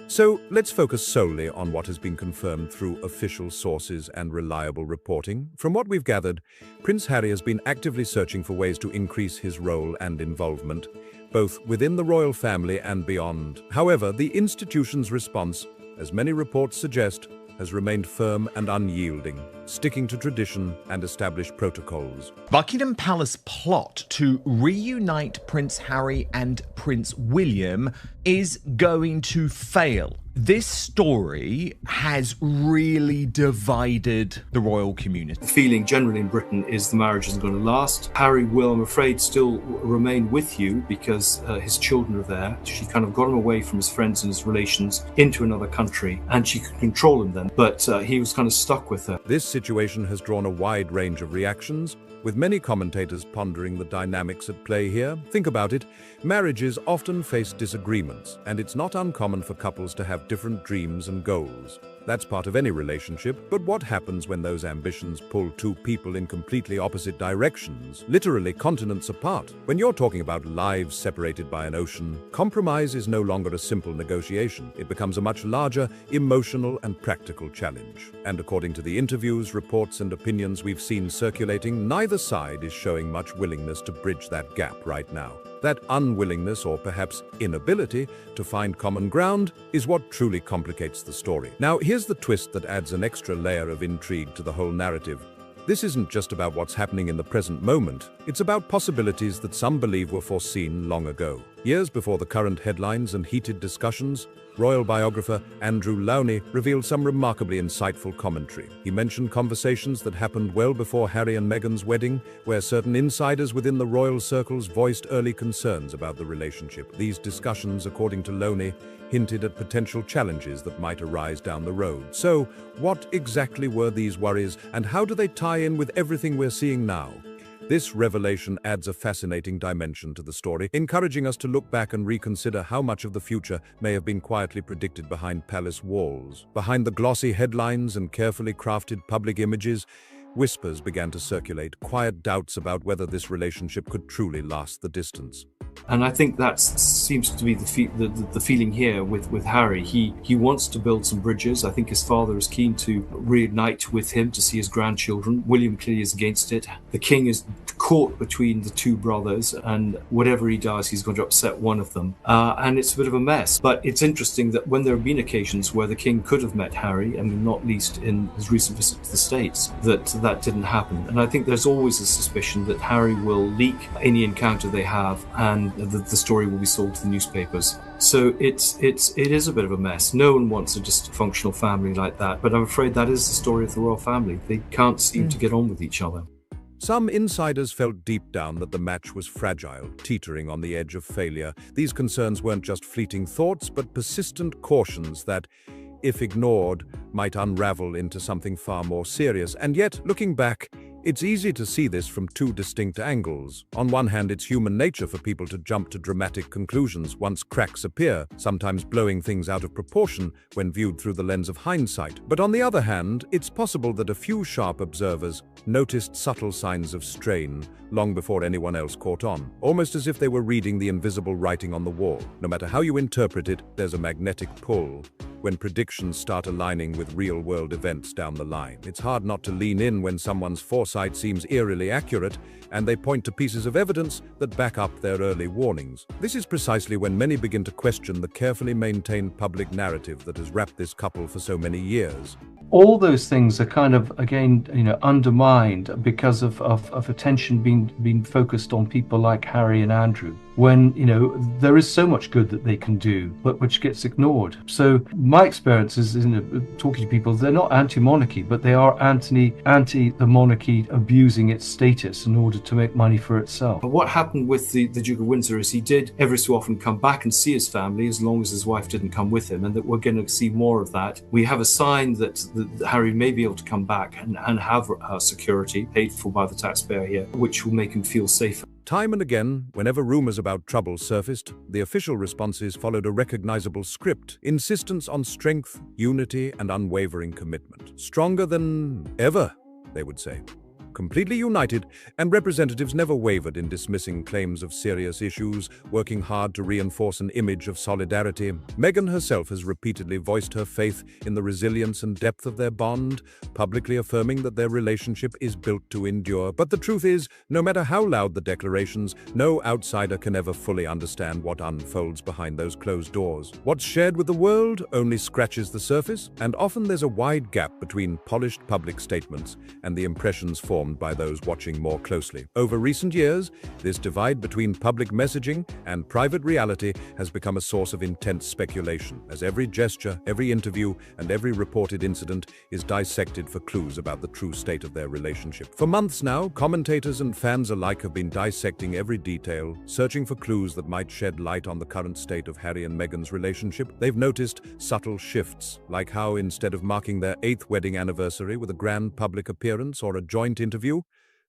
So let's focus solely on what has been confirmed through official sources and reliable reporting. From what we've gathered, Prince Harry has been actively searching for ways to increase his role and involvement, both within the royal family and beyond. However, the institution's response, as many reports suggest, has remained firm and unyielding, sticking to tradition and established protocols. Buckingham Palace plot to reunite Prince Harry and Prince William is going to fail. This story has really divided the royal community. The feeling generally in Britain is the marriage isn't going to last. Harry will, I'm afraid, still remain with you because his children are there. She kind of got him away from his friends and his relations into another country, and she could control him then, but he was kind of stuck with her. This situation has drawn a wide range of reactions, with many commentators pondering the dynamics at play here. Think about it. Marriages often face disagreements, and it's not uncommon for couples to have different dreams and goals. That's part of any relationship, but what happens when those ambitions pull two people in completely opposite directions, literally continents apart? When you're talking about lives separated by an ocean, compromise is no longer a simple negotiation. It becomes a much larger, emotional and practical challenge. And according to the interviews, reports and opinions we've seen circulating, neither side is showing much willingness to bridge that gap right now. That unwillingness, or perhaps inability, to find common ground is what truly complicates the story. Now, here's the twist that adds an extra layer of intrigue to the whole narrative. This isn't just about what's happening in the present moment. It's about possibilities that some believe were foreseen long ago. Years before the current headlines and heated discussions, royal biographer Andrew Lowney revealed some remarkably insightful commentary. He mentioned conversations that happened well before Harry and Meghan's wedding, where certain insiders within the royal circles voiced early concerns about the relationship. These discussions, according to Lowney, hinted at potential challenges that might arise down the road. So, what exactly were these worries, and how do they tie in with everything we're seeing now? This revelation adds a fascinating dimension to the story, encouraging us to look back and reconsider how much of the future may have been quietly predicted behind palace walls. Behind the glossy headlines and carefully crafted public images, whispers began to circulate, quiet doubts about whether this relationship could truly last the distance. And I think that seems to be the feeling here with Harry. He wants to build some bridges. I think his father is keen to reunite with him to see his grandchildren. William clearly is against it. The king is caught between the two brothers, and whatever he does, he's going to upset one of them. And it's a bit of a mess. But it's interesting that when there have been occasions where the king could have met Harry, I mean, not least in his recent visit to the States, that didn't happen. And I think there's always a suspicion that Harry will leak any encounter they have, and the story will be sold to the newspapers. So it is a bit of a mess. No one wants a dysfunctional family like that, but I'm afraid that is the story of the royal family. They can't seem to get on with each other. Some insiders felt deep down that the match was fragile, teetering on the edge of failure. These concerns weren't just fleeting thoughts, but persistent cautions that, if ignored, might unravel into something far more serious. And yet, looking back, it's easy to see this from two distinct angles. On one hand, it's human nature for people to jump to dramatic conclusions once cracks appear, sometimes blowing things out of proportion when viewed through the lens of hindsight. But on the other hand, it's possible that a few sharp observers noticed subtle signs of strain long before anyone else caught on, almost as if they were reading the invisible writing on the wall. No matter how you interpret it, there's a magnetic pull when predictions start aligning with real-world events down the line. It's hard not to lean in when someone's foresight seems eerily accurate, and they point to pieces of evidence that back up their early warnings. This is precisely when many begin to question the carefully maintained public narrative that has wrapped this couple for so many years. All those things are kind of, again, undermined because of attention being focused on people like Harry and Andrew, when, there is so much good that they can do, but which gets ignored. So my experience is, talking to people, they're not anti-monarchy, but they are anti the monarchy abusing its status in order to make money for itself. But what happened with the Duke of Windsor is he did every so often come back and see his family, as long as his wife didn't come with him, and that we're going to see more of that. We have a sign that Harry may be able to come back and have security paid for by the taxpayer here, which will make him feel safer. Time and again, whenever rumors about trouble surfaced, the official responses followed a recognizable script: insistence on strength, unity, and unwavering commitment. Stronger than ever, they would say. Completely united, and representatives never wavered in dismissing claims of serious issues, working hard to reinforce an image of solidarity. Meghan herself has repeatedly voiced her faith in the resilience and depth of their bond, publicly affirming that their relationship is built to endure. But the truth is, no matter how loud the declarations, no outsider can ever fully understand what unfolds behind those closed doors. What's shared with the world only scratches the surface, and often there's a wide gap between polished public statements and the impressions formed by those watching more closely. Over recent years, this divide between public messaging and private reality has become a source of intense speculation, as every gesture, every interview, and every reported incident is dissected for clues about the true state of their relationship. For months now, commentators and fans alike have been dissecting every detail, searching for clues that might shed light on the current state of Harry and Meghan's relationship. They've noticed subtle shifts, like how instead of marking their 8th wedding anniversary with a grand public appearance or a joint interview,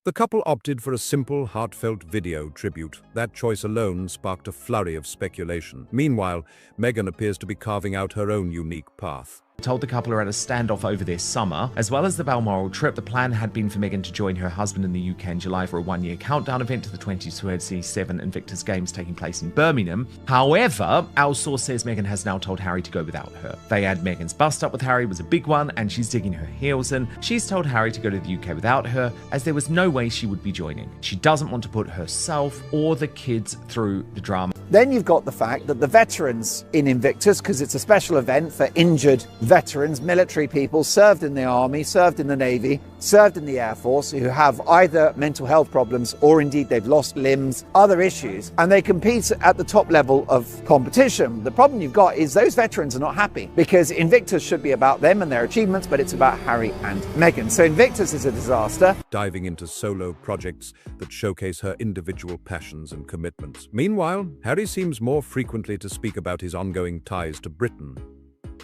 The couple opted for a simple, heartfelt video tribute. That choice alone sparked a flurry of speculation. Meanwhile, Meghan appears to be carving out her own unique path. Told the couple are at a standoff over their summer. As well as the Balmoral trip, the plan had been for Meghan to join her husband in the UK in July for a one-year countdown event to the 2027 Invictus Games taking place in Birmingham. However, our source says Meghan has now told Harry to go without her. They add Meghan's bust-up with Harry was a big one, and she's digging her heels in. She's told Harry to go to the UK without her, as there was no way she would be joining. She doesn't want to put herself or the kids through the drama. Then you've got the fact that the veterans in Invictus, because it's a special event for injured veterans, military people, served in the army, served in the navy, served in the air force, who have either mental health problems or indeed they've lost limbs, other issues, and they compete at the top level of competition. The problem you've got is those veterans are not happy because Invictus should be about them and their achievements, but it's about Harry and Meghan. So Invictus is a disaster. Diving into solo projects that showcase her individual passions and commitments. Meanwhile, Harry seems more frequently to speak about his ongoing ties to Britain,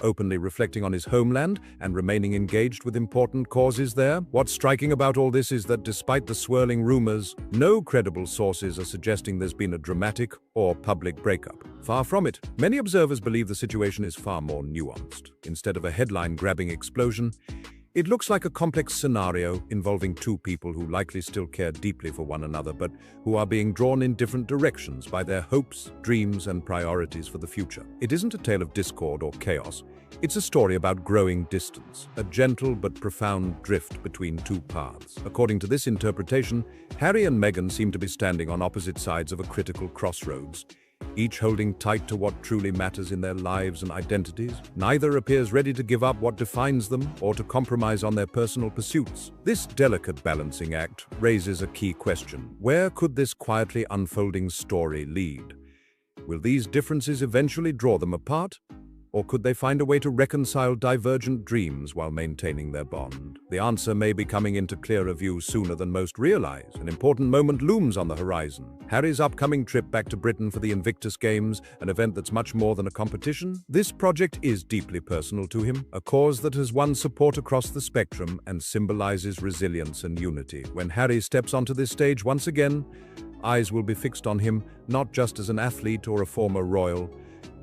openly reflecting on his homeland and remaining engaged with important causes there. What's striking about all this is that despite the swirling rumors, no credible sources are suggesting there's been a dramatic or public breakup. Far from it. Many observers believe the situation is far more nuanced. Instead of a headline-grabbing explosion, it looks like a complex scenario involving two people who likely still care deeply for one another, but who are being drawn in different directions by their hopes, dreams, and priorities for the future. It isn't a tale of discord or chaos. It's a story about growing distance, a gentle but profound drift between two paths. According to this interpretation, Harry and Meghan seem to be standing on opposite sides of a critical crossroads, each holding tight to what truly matters in their lives and identities. Neither appears ready to give up what defines them or to compromise on their personal pursuits. This delicate balancing act raises a key question. Where could this quietly unfolding story lead? Will these differences eventually draw them apart? Or could they find a way to reconcile divergent dreams while maintaining their bond? The answer may be coming into clearer view sooner than most realize. An important moment looms on the horizon. Harry's upcoming trip back to Britain for the Invictus Games, an event that's much more than a competition. This project is deeply personal to him, a cause that has won support across the spectrum and symbolizes resilience and unity. When Harry steps onto this stage once again, eyes will be fixed on him, not just as an athlete or a former royal,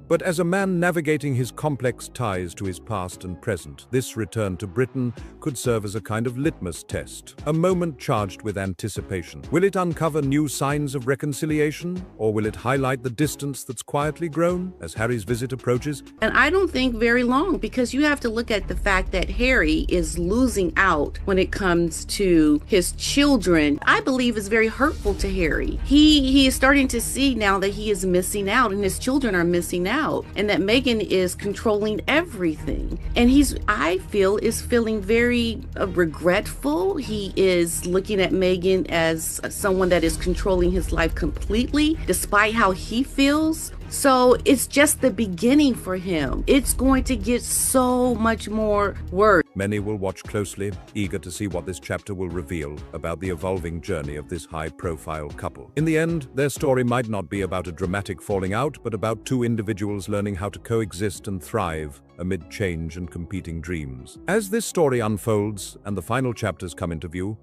but as a man navigating his complex ties to his past and present. This return to Britain could serve as a kind of litmus test, a moment charged with anticipation. Will it uncover new signs of reconciliation, or will it highlight the distance that's quietly grown as Harry's visit approaches? And I don't think very long, because you have to look at the fact that Harry is losing out when it comes to his children. I believe is very hurtful to Harry. He is starting to see now that he is missing out and his children are missing out, and that Meghan is controlling everything. And I feel, is feeling very regretful. He is looking at Meghan as someone that is controlling his life completely, despite how he feels. So it's just the beginning for him. It's going to get so much more worse. Many will watch closely, eager to see what this chapter will reveal about the evolving journey of this high-profile couple. In the end, their story might not be about a dramatic falling out, but about two individuals learning how to coexist and thrive amid change and competing dreams. As this story unfolds and the final chapters come into view,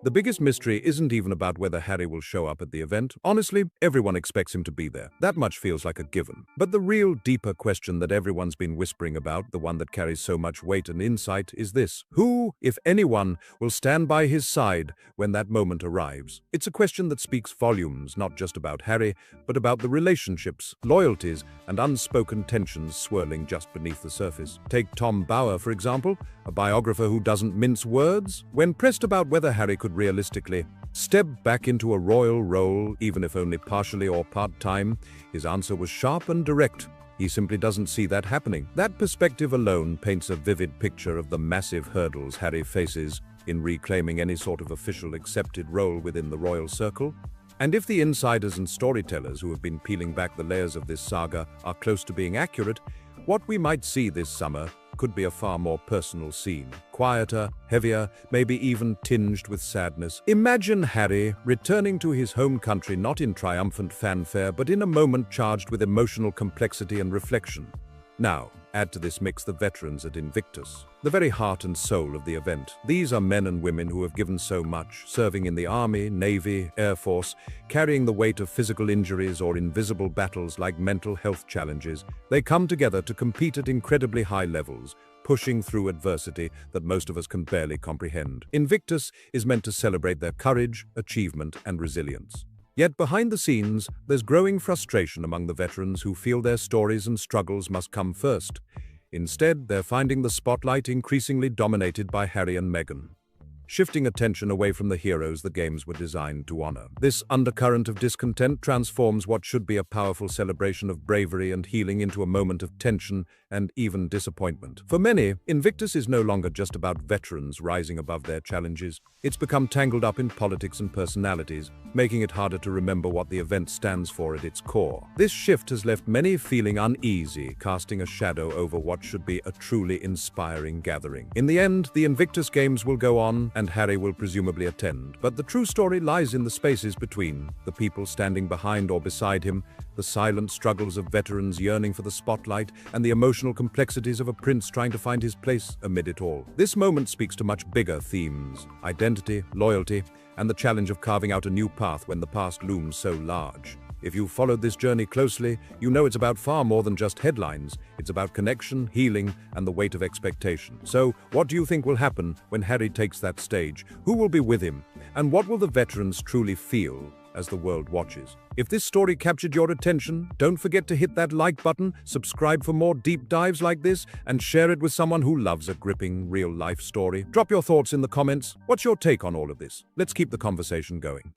the biggest mystery isn't even about whether Harry will show up at the event. Honestly, everyone expects him to be there. That much feels like a given. But the real deeper question that everyone's been whispering about, the one that carries so much weight and insight, is this: who, if anyone, will stand by his side when that moment arrives? It's a question that speaks volumes, not just about Harry, but about the relationships, loyalties, and unspoken tensions swirling just beneath the surface. Take Tom Bower, for example, a biographer who doesn't mince words. When pressed about whether Harry could realistically step back into a royal role, even if only partially or part-time, his answer was sharp and direct. He simply doesn't see that happening. That perspective alone paints a vivid picture of the massive hurdles Harry faces in reclaiming any sort of official accepted role within the royal circle. And if the insiders and storytellers who have been peeling back the layers of this saga are close to being accurate, what we might see this summer could be a far more personal scene. Quieter, heavier, maybe even tinged with sadness. Imagine Harry returning to his home country not in triumphant fanfare, but in a moment charged with emotional complexity and reflection. Now, Add to this mix the veterans at Invictus, the very heart and soul of the event. These are men and women who have given so much, serving in the Army, Navy, Air Force, carrying the weight of physical injuries or invisible battles like mental health challenges. They come together to compete at incredibly high levels, pushing through adversity that most of us can barely comprehend. Invictus is meant to celebrate their courage, achievement, and resilience. Yet behind the scenes, there's growing frustration among the veterans who feel their stories and struggles must come first. Instead, they're finding the spotlight increasingly dominated by Harry and Meghan, shifting attention away from the heroes the games were designed to honor. This undercurrent of discontent transforms what should be a powerful celebration of bravery and healing into a moment of tension and even disappointment. For many, Invictus is no longer just about veterans rising above their challenges. It's become tangled up in politics and personalities, making it harder to remember what the event stands for at its core. This shift has left many feeling uneasy, casting a shadow over what should be a truly inspiring gathering. In the end, the Invictus Games will go on, and Harry will presumably attend. But the true story lies in the spaces between, the people standing behind or beside him, the silent struggles of veterans yearning for the spotlight, and the emotional complexities of a prince trying to find his place amid it all. This moment speaks to much bigger themes: identity, loyalty, and the challenge of carving out a new path when the past looms so large. If you've followed this journey closely, you know it's about far more than just headlines. It's about connection, healing, and the weight of expectation. So, what do you think will happen when Harry takes that stage? Who will be with him? And what will the veterans truly feel as the world watches? If this story captured your attention, don't forget to hit that like button, subscribe for more deep dives like this, and share it with someone who loves a gripping, real-life story. Drop your thoughts in the comments. What's your take on all of this? Let's keep the conversation going.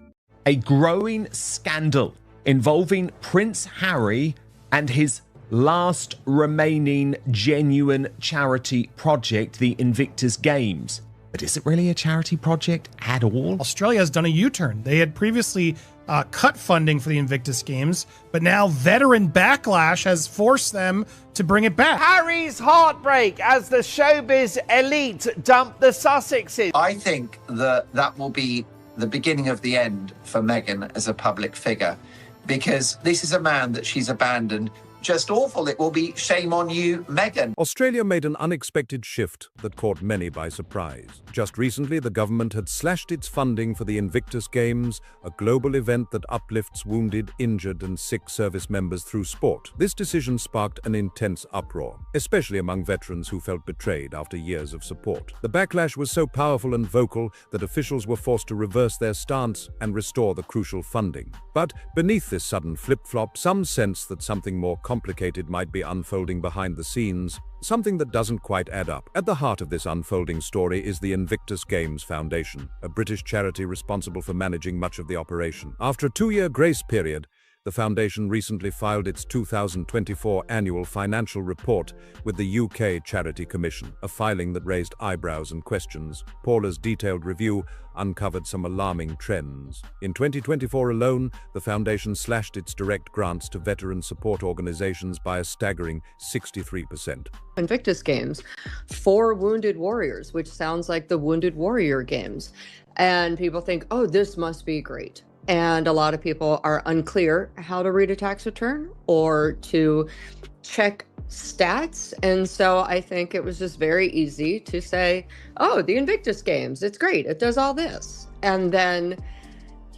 A growing scandal involving Prince Harry and his last remaining genuine charity project, the Invictus Games. But is it really a charity project at all? Australia has done a U-turn. They had previously cut funding for the Invictus Games, but now veteran backlash has forced them to bring it back. Harry's heartbreak as the showbiz elite dump the Sussexes. I think that will be the beginning of the end for Meghan as a public figure, because this is a man that she's abandoned. Just awful. It will be shame on you, Meghan. Australia made an unexpected shift that caught many by surprise. Just recently, the government had slashed its funding for the Invictus Games, a global event that uplifts wounded, injured, and sick service members through sport. This decision sparked an intense uproar, especially among veterans who felt betrayed after years of support. The backlash was so powerful and vocal that officials were forced to reverse their stance and restore the crucial funding. But beneath this sudden flip-flop, some sense that something more complicated might be unfolding behind the scenes, something that doesn't quite add up. At the heart of this unfolding story is the Invictus Games Foundation, a British charity responsible for managing much of the operation. After a 2-year grace period, the foundation recently filed its 2024 annual financial report with the UK Charity Commission, a filing that raised eyebrows and questions. Paula's detailed review uncovered some alarming trends. In 2024 alone, the foundation slashed its direct grants to veteran support organizations by a staggering 63%. Invictus Games for Wounded Warriors, which sounds like the Wounded Warrior Games. And people think, oh, this must be great. And a lot of people are unclear how to read a tax return or to check stats. And so I think it was just very easy to say, oh, the Invictus Games, it's great. It does all this. And then,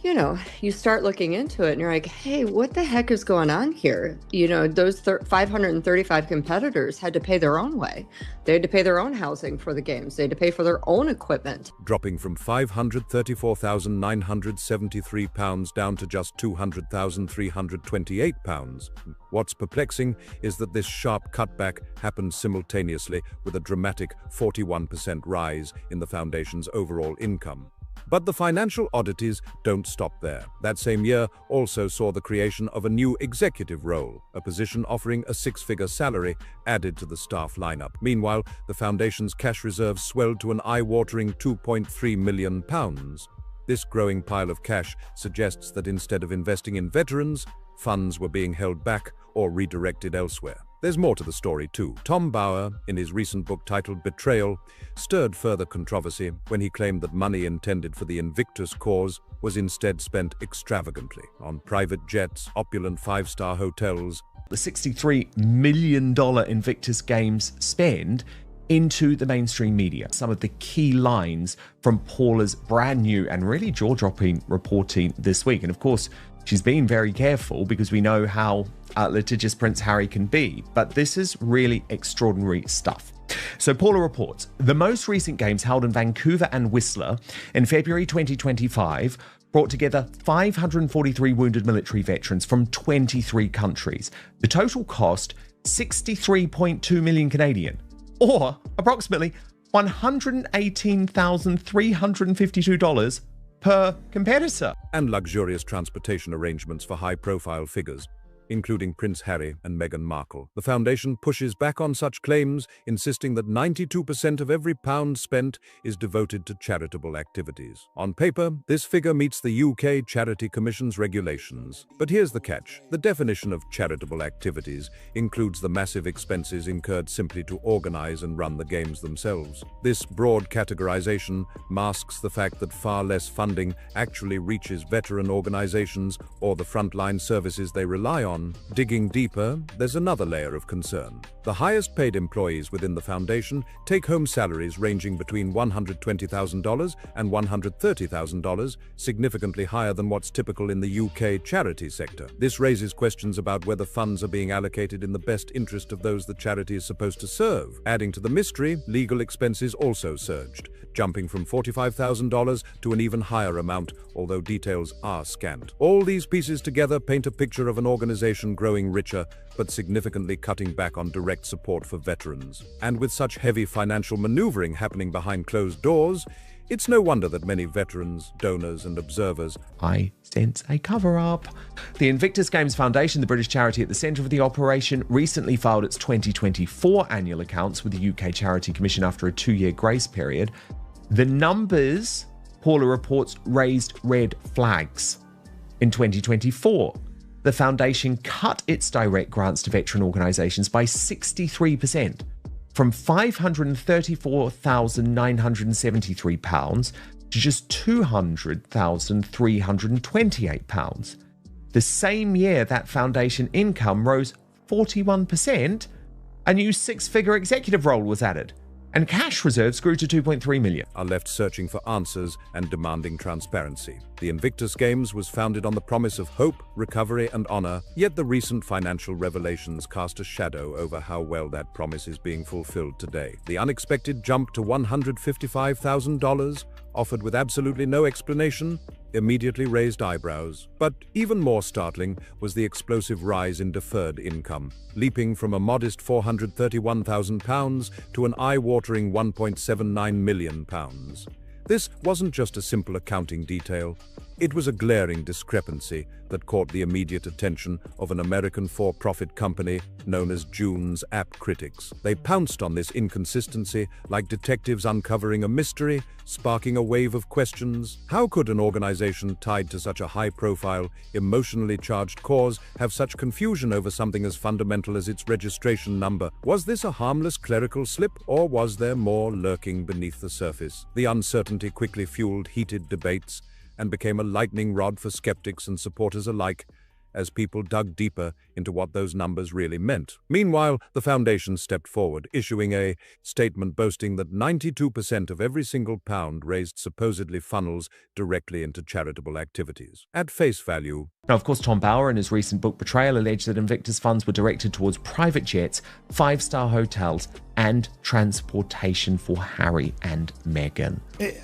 you know, you start looking into it and you're like, hey, what the heck is going on here? You know, those 535 competitors had to pay their own way. They had to pay their own housing for the games. They had to pay for their own equipment. Dropping from £534,973 down to just £200,328. What's perplexing is that this sharp cutback happened simultaneously with a dramatic 41% rise in the foundation's overall income. But the financial oddities don't stop there. That same year also saw the creation of a new executive role, a position offering a 6-figure salary added to the staff lineup. Meanwhile, the foundation's cash reserves swelled to an eye-watering £2.3 million. This growing pile of cash suggests that instead of investing in veterans, funds were being held back or redirected elsewhere. There's more to the story too. Tom Bauer, in his recent book titled Betrayal, stirred further controversy when he claimed that money intended for the Invictus cause was instead spent extravagantly on private jets, opulent 5-star hotels, the $63 million Invictus Games spend into the mainstream media. Some of the key lines from Paula's brand new and really jaw-dropping reporting this week. And of course, she's been very careful because we know how litigious Prince Harry can be. But this is really extraordinary stuff. So Paula reports, the most recent games held in Vancouver and Whistler in February 2025 brought together 543 wounded military veterans from 23 countries. The total cost, 63.2 million Canadian, or approximately $118,352 per competitor. And luxurious transportation arrangements for high-profile figures, including Prince Harry and Meghan Markle. The foundation pushes back on such claims, insisting that 92% of every pound spent is devoted to charitable activities. On paper, this figure meets the UK Charity Commission's regulations. But here's the catch. The definition of charitable activities includes the massive expenses incurred simply to organize and run the games themselves. This broad categorization masks the fact that far less funding actually reaches veteran organizations or the frontline services they rely on. Digging deeper, there's another layer of concern. The highest paid employees within the foundation take home salaries ranging between $120,000 and $130,000, significantly higher than what's typical in the UK charity sector. This raises questions about whether funds are being allocated in the best interest of those the charity is supposed to serve. Adding to the mystery, legal expenses also surged, jumping from $45,000 to an even higher amount, although details are scant. All these pieces together paint a picture of an organization growing richer, but significantly cutting back on direct support for veterans. And with such heavy financial maneuvering happening behind closed doors, it's no wonder that many veterans, donors, and observers I sense a cover-up. The Invictus Games Foundation, the British charity at the centre of the operation, recently filed its 2024 annual accounts with the UK Charity Commission after a 2-year grace period. The numbers, Paula reports, raised red flags. In 2024, the foundation cut its direct grants to veteran organisations by 63%, from £534,973 to just £200,328. The same year, that foundation income rose 41%, a new 6-figure executive role was added, and cash reserves grew to $2.3 million. Are left searching for answers and demanding transparency. The Invictus Games was founded on the promise of hope, recovery, and honor, yet the recent financial revelations cast a shadow over how well that promise is being fulfilled today. The unexpected jump to $155,000, offered with absolutely no explanation, immediately raised eyebrows. But even more startling was the explosive rise in deferred income, leaping from a modest £431,000 to an eye-watering £1.79 million. This wasn't just a simple accounting detail. It was a glaring discrepancy that caught the immediate attention of an American for-profit company known as June's App Critics. They pounced on this inconsistency like detectives uncovering a mystery, sparking a wave of questions. How could an organization tied to such a high-profile, emotionally charged cause have such confusion over something as fundamental as its registration number? Was this a harmless clerical slip, or was there more lurking beneath the surface? The uncertainty quickly fueled heated debates and became a lightning rod for skeptics and supporters alike as people dug deeper into what those numbers really meant. Meanwhile, the foundation stepped forward, issuing a statement boasting that 92% of every single pound raised supposedly funnels directly into charitable activities. At face value. Now, of course, Tom Bauer in his recent book Betrayal alleged that Invictus funds were directed towards private jets, 5-star hotels, and transportation for Harry and Meghan.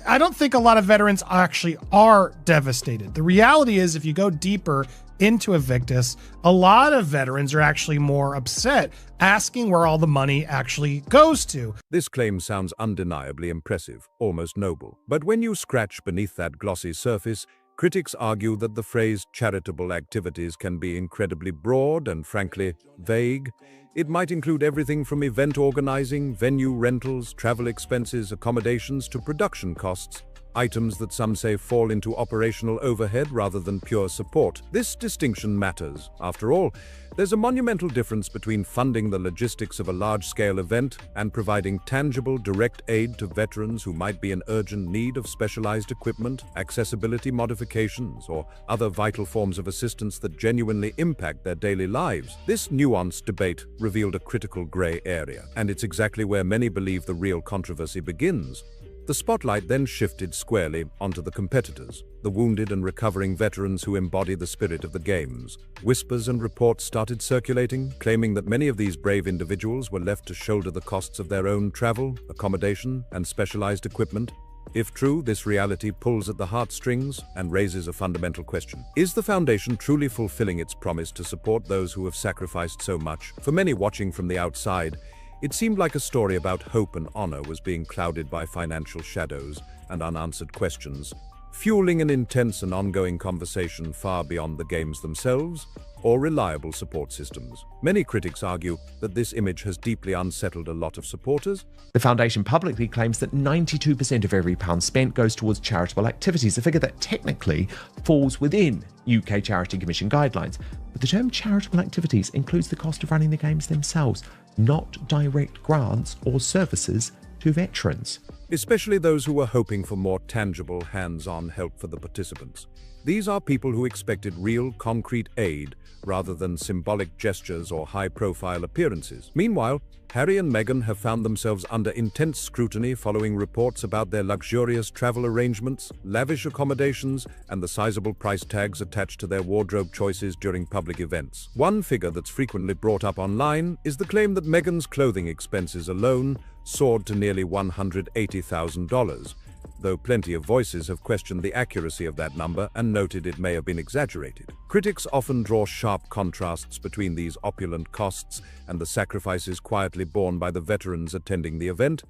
I don't think a lot of veterans actually are devastated. The reality is, if you go deeper into Invictus, a lot of veterans are actually more upset, asking where all the money actually goes to. This claim sounds undeniably impressive, almost noble. But when you scratch beneath that glossy surface, critics argue that the phrase charitable activities can be incredibly broad and, frankly, vague. It might include everything from event organizing, venue rentals, travel expenses, accommodations, to production costs, items that some say fall into operational overhead rather than pure support. This distinction matters. After all, There's a monumental difference between funding the logistics of a large-scale event and providing tangible, direct aid to veterans who might be in urgent need of specialized equipment, accessibility modifications, or other vital forms of assistance that genuinely impact their daily lives. This nuanced debate revealed a critical gray area, and it's exactly where many believe the real controversy begins. The spotlight then shifted squarely onto the competitors, the wounded and recovering veterans who embody the spirit of the Games. Whispers and reports started circulating, claiming that many of these brave individuals were left to shoulder the costs of their own travel, accommodation, and specialized equipment. If true, this reality pulls at the heartstrings and raises a fundamental question. Is the Foundation truly fulfilling its promise to support those who have sacrificed so much? For many watching from the outside, it seemed like a story about hope and honor was being clouded by financial shadows and unanswered questions, fueling an intense and ongoing conversation far beyond the Games themselves or reliable support systems. Many critics argue that this image has deeply unsettled a lot of supporters. The Foundation publicly claims that 92% of every pound spent goes towards charitable activities, a figure that technically falls within UK Charity Commission guidelines. But the term charitable activities includes the cost of running the Games themselves, not direct grants or services to veterans. Especially those who were hoping for more tangible, hands-on help for the participants. These are people who expected real, concrete aid rather than symbolic gestures or high-profile appearances. Meanwhile, Harry and Meghan have found themselves under intense scrutiny following reports about their luxurious travel arrangements, lavish accommodations, and the sizable price tags attached to their wardrobe choices during public events. One figure that's frequently brought up online is the claim that Meghan's clothing expenses alone soared to nearly $180,000, though plenty of voices have questioned the accuracy of that number and noted it may have been exaggerated. Critics often draw sharp contrasts between these opulent costs and the sacrifices quietly borne by the veterans attending the event,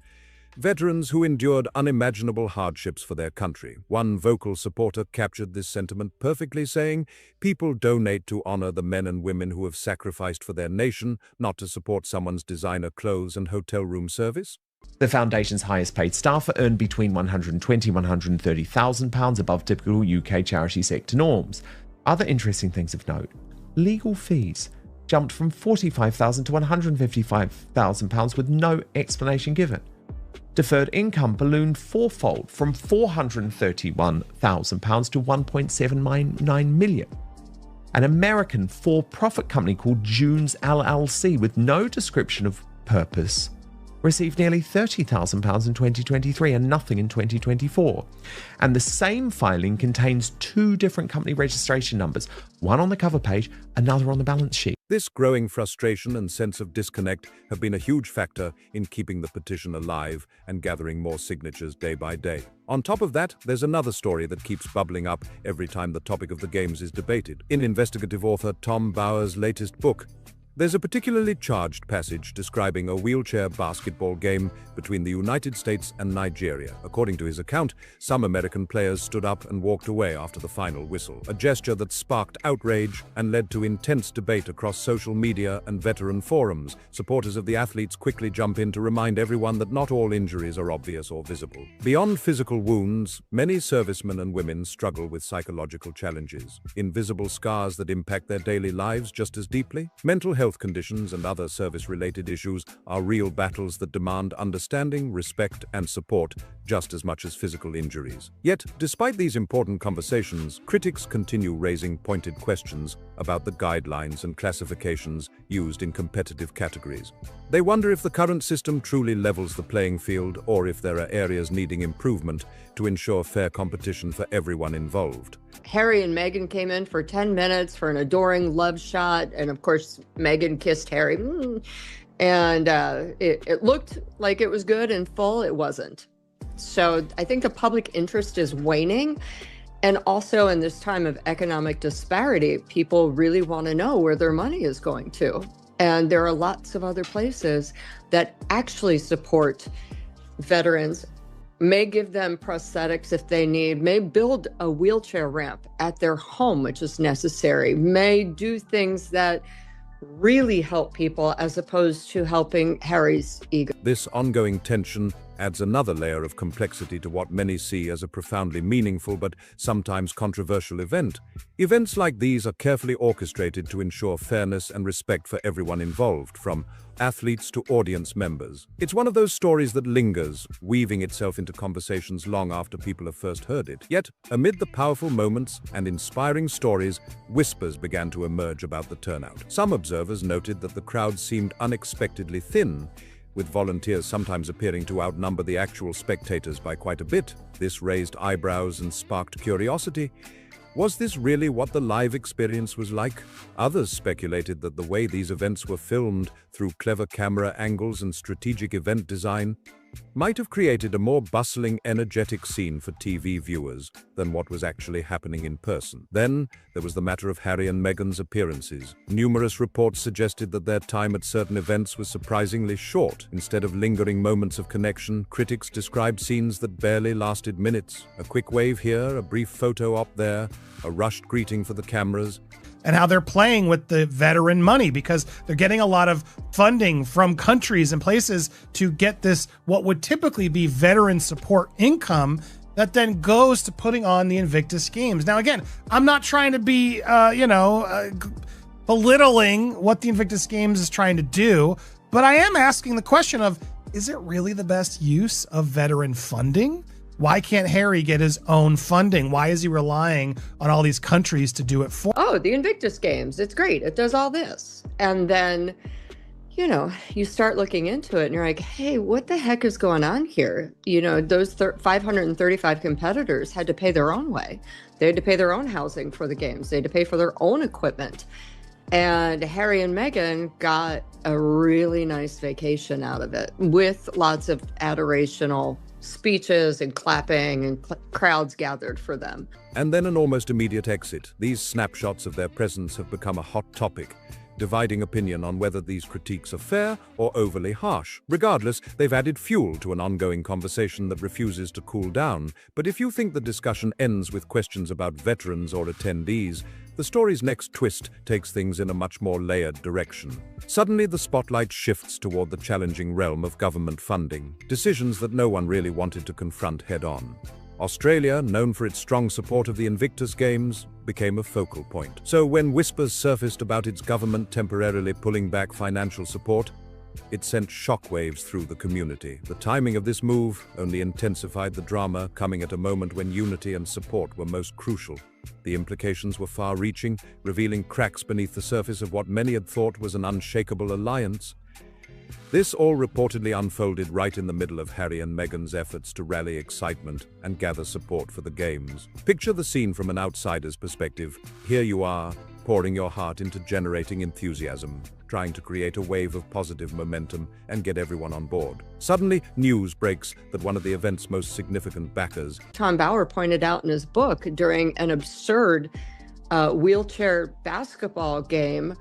veterans who endured unimaginable hardships for their country. One vocal supporter captured this sentiment perfectly, saying, "People donate to honor the men and women who have sacrificed for their nation, not to support someone's designer clothes and hotel room service." The Foundation's highest paid staff earned between £120,000 and £130,000 above typical UK charity sector norms. Other interesting things of note: legal fees jumped from £45,000 to £155,000 with no explanation given. Deferred income ballooned fourfold from £431,000 to £1.799 million. An American for-profit company called June's LLC, with no description of purpose, received nearly £30,000 in 2023 and nothing in 2024. And the same filing contains two different company registration numbers, one on the cover page, another on the balance sheet. This growing frustration and sense of disconnect have been a huge factor in keeping the petition alive and gathering more signatures day by day. On top of that, there's another story that keeps bubbling up every time the topic of the Games is debated. In investigative author Tom Bauer's latest book, there's a particularly charged passage describing a wheelchair basketball game between the United States and Nigeria. According to his account, some American players stood up and walked away after the final whistle, a gesture that sparked outrage and led to intense debate across social media and veteran forums. Supporters of the athletes quickly jump in to remind everyone that not all injuries are obvious or visible. Beyond physical wounds, many servicemen and women struggle with psychological challenges, invisible scars that impact their daily lives just as deeply. Mental health conditions and other service-related issues are real battles that demand understanding, respect, and support just as much as physical injuries. Yet, despite these important conversations, critics continue raising pointed questions about the guidelines and classifications used in competitive categories. They wonder if the current system truly levels the playing field or if there are areas needing improvement to ensure fair competition for everyone involved. Harry and Meghan came in for 10 minutes for an adoring love shot, and of course Meghan kissed Harry, and it looked like it was good. In full, it wasn't. So I think the public interest is waning, and also in this time of economic disparity, people really want to know where their money is going to, and there are lots of other places that actually support veterans, may give them prosthetics if they need, may build a wheelchair ramp at their home, which is necessary, may do things that really help people as opposed to helping Harry's ego. This ongoing tension adds another layer of complexity to what many see as a profoundly meaningful but sometimes controversial event. Events like these are carefully orchestrated to ensure fairness and respect for everyone involved, from athletes to audience members. It's one of those stories that lingers, weaving itself into conversations long after people have first heard it. Yet, amid the powerful moments and inspiring stories, whispers began to emerge about the turnout. Some observers noted that the crowd seemed unexpectedly thin, with volunteers sometimes appearing to outnumber the actual spectators by quite a bit. This raised eyebrows and sparked curiosity. Was this really what the live experience was like? Others speculated that the way these events were filmed, through clever camera angles and strategic event design, might have created a more bustling, energetic scene for TV viewers than what was actually happening in person. Then, there was the matter of Harry and Meghan's appearances. Numerous reports suggested that their time at certain events was surprisingly short. Instead of lingering moments of connection, critics described scenes that barely lasted minutes. A quick wave here, a brief photo op there, a rushed greeting for the cameras. And how they're playing with the veteran money because they're getting a lot of funding from countries and places to get this, what would typically be veteran support income that then goes to putting on the Invictus Games. Now, again, I'm not trying to be, belittling what the Invictus Games is trying to do, but I am asking the question of, is it really the best use of veteran funding? Why can't Harry get his own funding? Why is he relying on all these countries to do it for? Oh, the Invictus Games, it's great. It does all this. And then, you start looking into it and you're like, hey, what the heck is going on here? Those 535 competitors had to pay their own way. They had to pay their own housing for the games. They had to pay for their own equipment. And Harry and Meghan got a really nice vacation out of it with lots of adorational speeches and clapping and crowds gathered for them. And then an almost immediate exit. These snapshots of their presence have become a hot topic, dividing opinion on whether these critiques are fair or overly harsh. Regardless, they've added fuel to an ongoing conversation that refuses to cool down. But if you think the discussion ends with questions about veterans or attendees, the story's next twist takes things in a much more layered direction. Suddenly, the spotlight shifts toward the challenging realm of government funding, decisions that no one really wanted to confront head-on. Australia, known for its strong support of the Invictus Games, became a focal point. So when whispers surfaced about its government temporarily pulling back financial support, it sent shockwaves through the community. The timing of this move only intensified the drama, coming at a moment when unity and support were most crucial. The implications were far-reaching, revealing cracks beneath the surface of what many had thought was an unshakable alliance. This all reportedly unfolded right in the middle of Harry and Meghan's efforts to rally excitement and gather support for the games. Picture the scene from an outsider's perspective. Here you are, pouring your heart into generating enthusiasm, trying to create a wave of positive momentum and get everyone on board. Suddenly, news breaks that one of the event's most significant backers, Tom Bauer, pointed out in his book during an absurd wheelchair basketball game,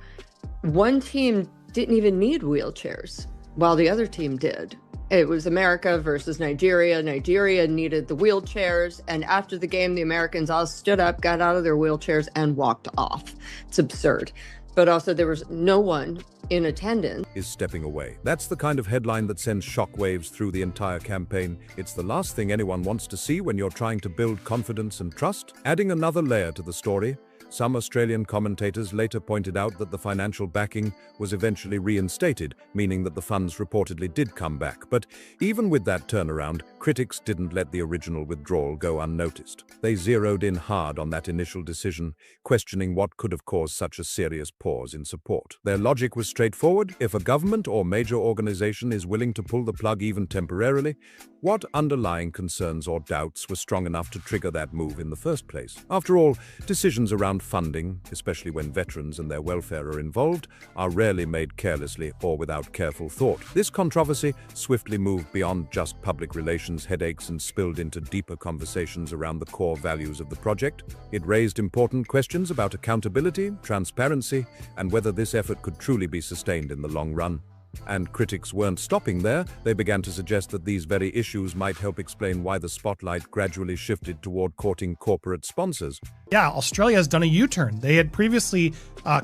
one team didn't even need wheelchairs, while the other team did. It was America versus Nigeria. Nigeria needed the wheelchairs, and after the game, the Americans all stood up, got out of their wheelchairs, and walked off. It's absurd. But also, there was no one in attendance. Is stepping away. That's the kind of headline that sends shockwaves through the entire campaign. It's the last thing anyone wants to see when you're trying to build confidence and trust. Adding another layer to the story, some Australian commentators later pointed out that the financial backing was eventually reinstated, meaning that the funds reportedly did come back. But even with that turnaround, critics didn't let the original withdrawal go unnoticed. They zeroed in hard on that initial decision, questioning what could have caused such a serious pause in support. Their logic was straightforward. If a government or major organization is willing to pull the plug even temporarily, what underlying concerns or doubts were strong enough to trigger that move in the first place? After all, decisions around funding, especially when veterans and their welfare are involved, are rarely made carelessly or without careful thought. This controversy swiftly moved beyond just public relations headaches and spilled into deeper conversations around the core values of the project. It raised important questions about accountability, transparency, and whether this effort could truly be sustained in the long run. And critics weren't stopping there. They began to suggest that these very issues might help explain why the spotlight gradually shifted toward courting corporate sponsors. Yeah, Australia has done a U-turn. They had previously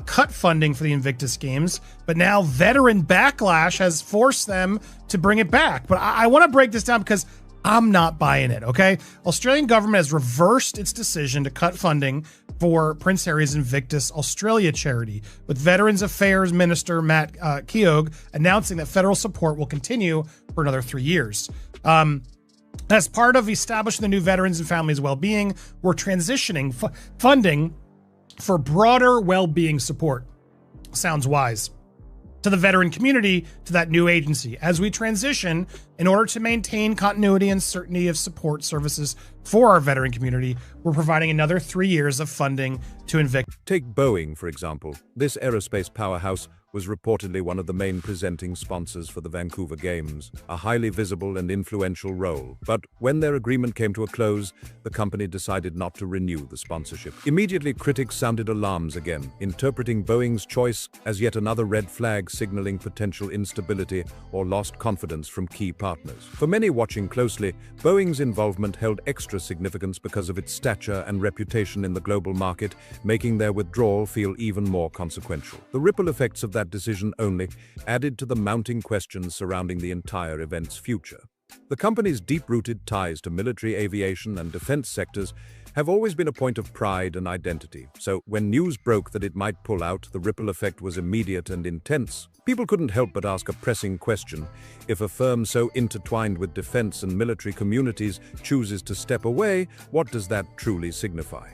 cut funding for the Invictus Games, but now veteran backlash has forced them to bring it back. But I want to break this down because I'm not buying it, okay? Australian government has reversed its decision to cut funding for Prince Harry's Invictus Australia charity, with Veterans Affairs Minister Matt Keogh announcing that federal support will continue for another 3 years. As part of establishing the new Veterans and Families Wellbeing, we're transitioning funding for broader well-being support. Sounds wise. To the veteran community, to that new agency. As we transition, in order to maintain continuity and certainty of support services for our veteran community, we're providing another 3 years of funding to Invictus. Take Boeing, for example. This aerospace powerhouse was reportedly one of the main presenting sponsors for the Vancouver Games, a highly visible and influential role. But when their agreement came to a close, the company decided not to renew the sponsorship. Immediately, critics sounded alarms again, interpreting Boeing's choice as yet another red flag signaling potential instability or lost confidence from key partners. For many watching closely, Boeing's involvement held extra significance because of its stature and reputation in the global market, making their withdrawal feel even more consequential. The ripple effects of that decision only added to the mounting questions surrounding the entire event's future. The company's deep-rooted ties to military aviation and defense sectors have always been a point of pride and identity. So when news broke that it might pull out, the ripple effect was immediate and intense. People couldn't help but ask a pressing question. If a firm so intertwined with defense and military communities chooses to step away, what does that truly signify?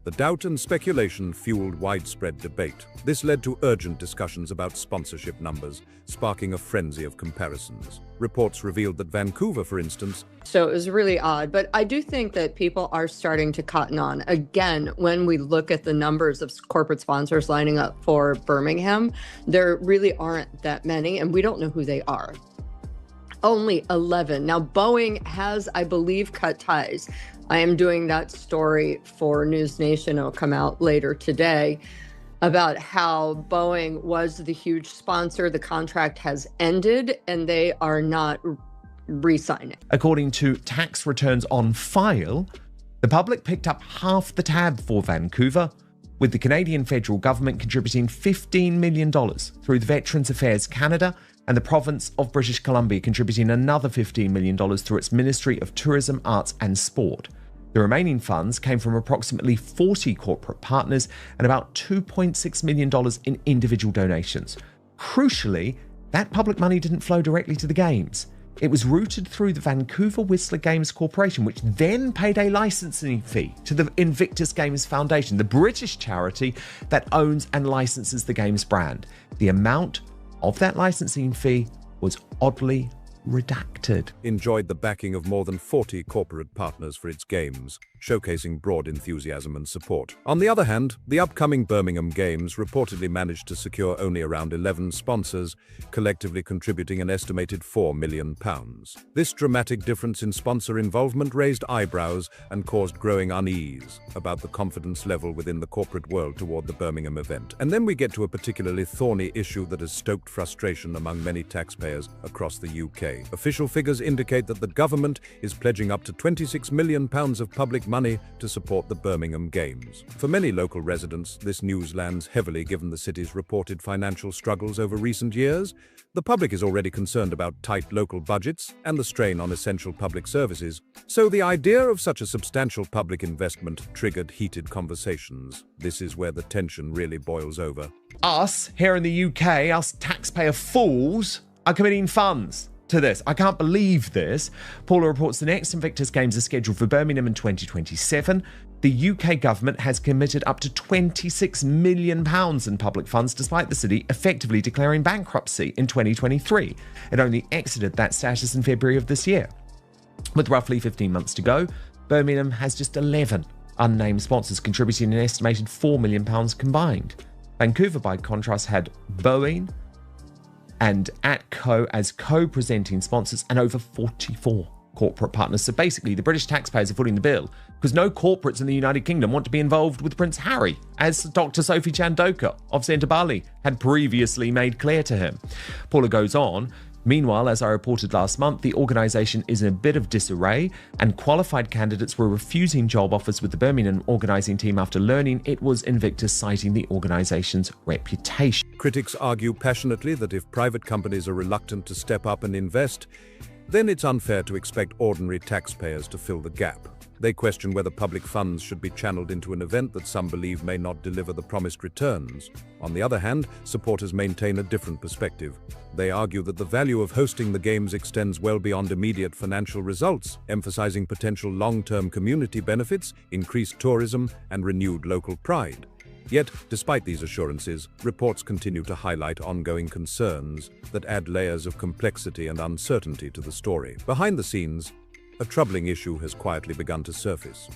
The doubt and speculation fueled widespread debate. This led to urgent discussions about sponsorship numbers, sparking a frenzy of comparisons. Reports revealed that Vancouver, for instance... So it was really odd, but I do think that people are starting to cotton on. Again, when we look at the numbers of corporate sponsors lining up for Birmingham, there really aren't that many, and we don't know who they are. Only 11. Now, Boeing has, I believe, cut ties. I am doing that story for News Nation. It'll come out later today about how Boeing was the huge sponsor. The contract has ended and they are not re-signing. According to tax returns on file, the public picked up half the tab for Vancouver, with the Canadian federal government contributing $15 million through the Veterans Affairs Canada and the province of British Columbia contributing another $15 million through its Ministry of Tourism, Arts and Sport. The remaining funds came from approximately 40 corporate partners and about $2.6 million in individual donations. Crucially, that public money didn't flow directly to the Games. It was routed through the Vancouver Whistler Games Corporation, which then paid a licensing fee to the Invictus Games Foundation, the British charity that owns and licenses the Games brand. The amount of that licensing fee was oddly redacted. Enjoyed the backing of more than 40 corporate partners for its games, showcasing broad enthusiasm and support. On the other hand, the upcoming Birmingham Games reportedly managed to secure only around 11 sponsors, collectively contributing an estimated £4 million. This dramatic difference in sponsor involvement raised eyebrows and caused growing unease about the confidence level within the corporate world toward the Birmingham event. And then we get to a particularly thorny issue that has stoked frustration among many taxpayers across the UK. Official figures indicate that the government is pledging up to £26 million of public money to support the Birmingham Games. For many local residents, this news lands heavily given the city's reported financial struggles over recent years. The public is already concerned about tight local budgets and the strain on essential public services, so the idea of such a substantial public investment triggered heated conversations. This is where the tension really boils over. Us, here in the UK, us taxpayer fools, are committing funds to this. I can't believe this. Paula reports the next Invictus Games are scheduled for Birmingham in 2027. The UK government has committed up to £26 million in public funds, despite the city effectively declaring bankruptcy in 2023. It only exited that status in February of this year. With roughly 15 months to go, Birmingham has just 11 unnamed sponsors contributing an estimated £4 million combined. Vancouver, by contrast, had Boeing and Atco as co-presenting sponsors and over £44 corporate partners. So basically, the British taxpayers are footing the bill because no corporates in the United Kingdom want to be involved with Prince Harry, as Dr. Sophie Chandoka of Centre Bali had previously made clear to him. Paula goes on. Meanwhile, as I reported last month, the organisation is in a bit of disarray, and qualified candidates were refusing job offers with the Birmingham organising team after learning it was Invictus, citing the organisation's reputation. Critics argue passionately that if private companies are reluctant to step up and invest, then it's unfair to expect ordinary taxpayers to fill the gap. They question whether public funds should be channeled into an event that some believe may not deliver the promised returns. On the other hand, supporters maintain a different perspective. They argue that the value of hosting the games extends well beyond immediate financial results, emphasizing potential long-term community benefits, increased tourism, and renewed local pride. Yet, despite these assurances, reports continue to highlight ongoing concerns that add layers of complexity and uncertainty to the story. Behind the scenes, a troubling issue has quietly begun to surface.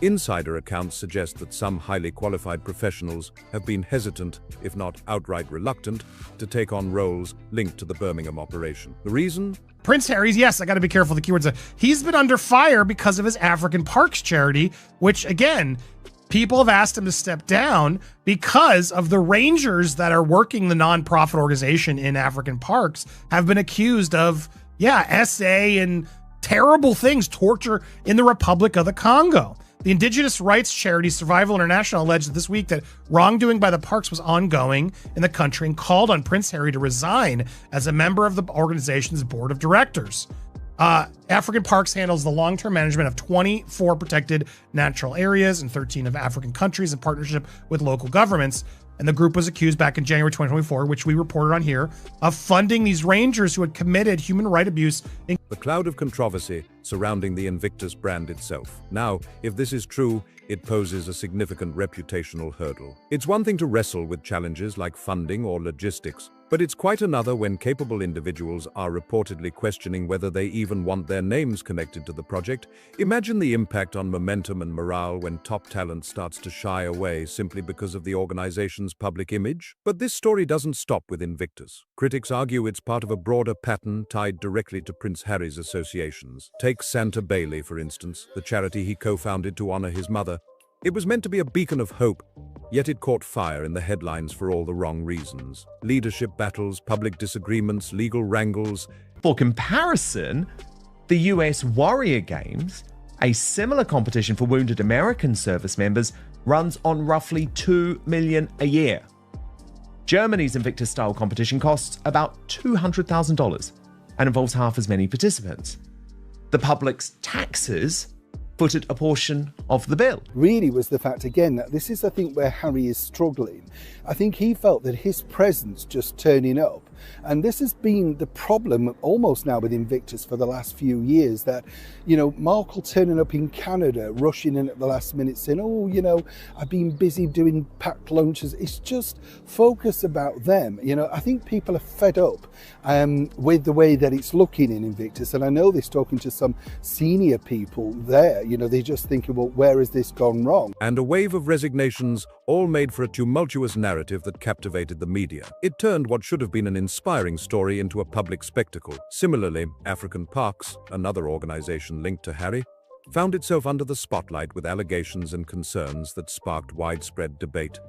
Insider accounts suggest that some highly qualified professionals have been hesitant, if not outright reluctant, to take on roles linked to the Birmingham operation. The reason? Prince Harry's, yes, I got to be careful with the keywords. He's been under fire because of his African Parks charity, which, again, people have asked him to step down because of the rangers that are working the nonprofit organization in African parks have been accused of, SA and terrible things, torture in the Republic of the Congo. The indigenous rights charity Survival International alleged this week that wrongdoing by the parks was ongoing in the country and called on Prince Harry to resign as a member of the organization's board of directors. African Parks handles the long-term management of 24 protected natural areas in 13 of African countries in partnership with local governments. And the group was accused back in January 2024, which we reported on here, of funding these rangers who had committed human rights abuse. The cloud of controversy surrounding the Invictus brand itself. Now, if this is true, it poses a significant reputational hurdle. It's one thing to wrestle with challenges like funding or logistics, but it's quite another when capable individuals are reportedly questioning whether they even want their names connected to the project. Imagine the impact on momentum and morale when top talent starts to shy away simply because of the organization's public image. But this story doesn't stop with Invictus. Critics argue it's part of a broader pattern tied directly to Prince Harry's associations. Take Santa Bailey, for instance, the charity he co-founded to honor his mother. It was meant to be a beacon of hope, yet it caught fire in the headlines for all the wrong reasons. Leadership battles, public disagreements, legal wrangles. For comparison, the US Warrior Games, a similar competition for wounded American service members, runs on roughly $2 million a year. Germany's Invictus-style competition costs about $200,000 and involves half as many participants. The public's taxes footed a portion of the bill. Really was the fact, again, that this is, I think, where Harry is struggling. I think he felt that his presence just turning up, and this has been the problem almost now with Invictus for the last few years, that, Markle turning up in Canada, rushing in at the last minute saying, I've been busy doing packed lunches. It's just focus about them. I think people are fed up with the way that it's looking in Invictus, and I know this talking to some senior people there, they're just thinking, well, where has this gone wrong? And a wave of resignations, all made for a tumultuous narrative that captivated the media. It turned what should have been an inspiring story into a public spectacle. Similarly, African Parks, another organization linked to Harry, found itself under the spotlight with allegations and concerns that sparked widespread debate.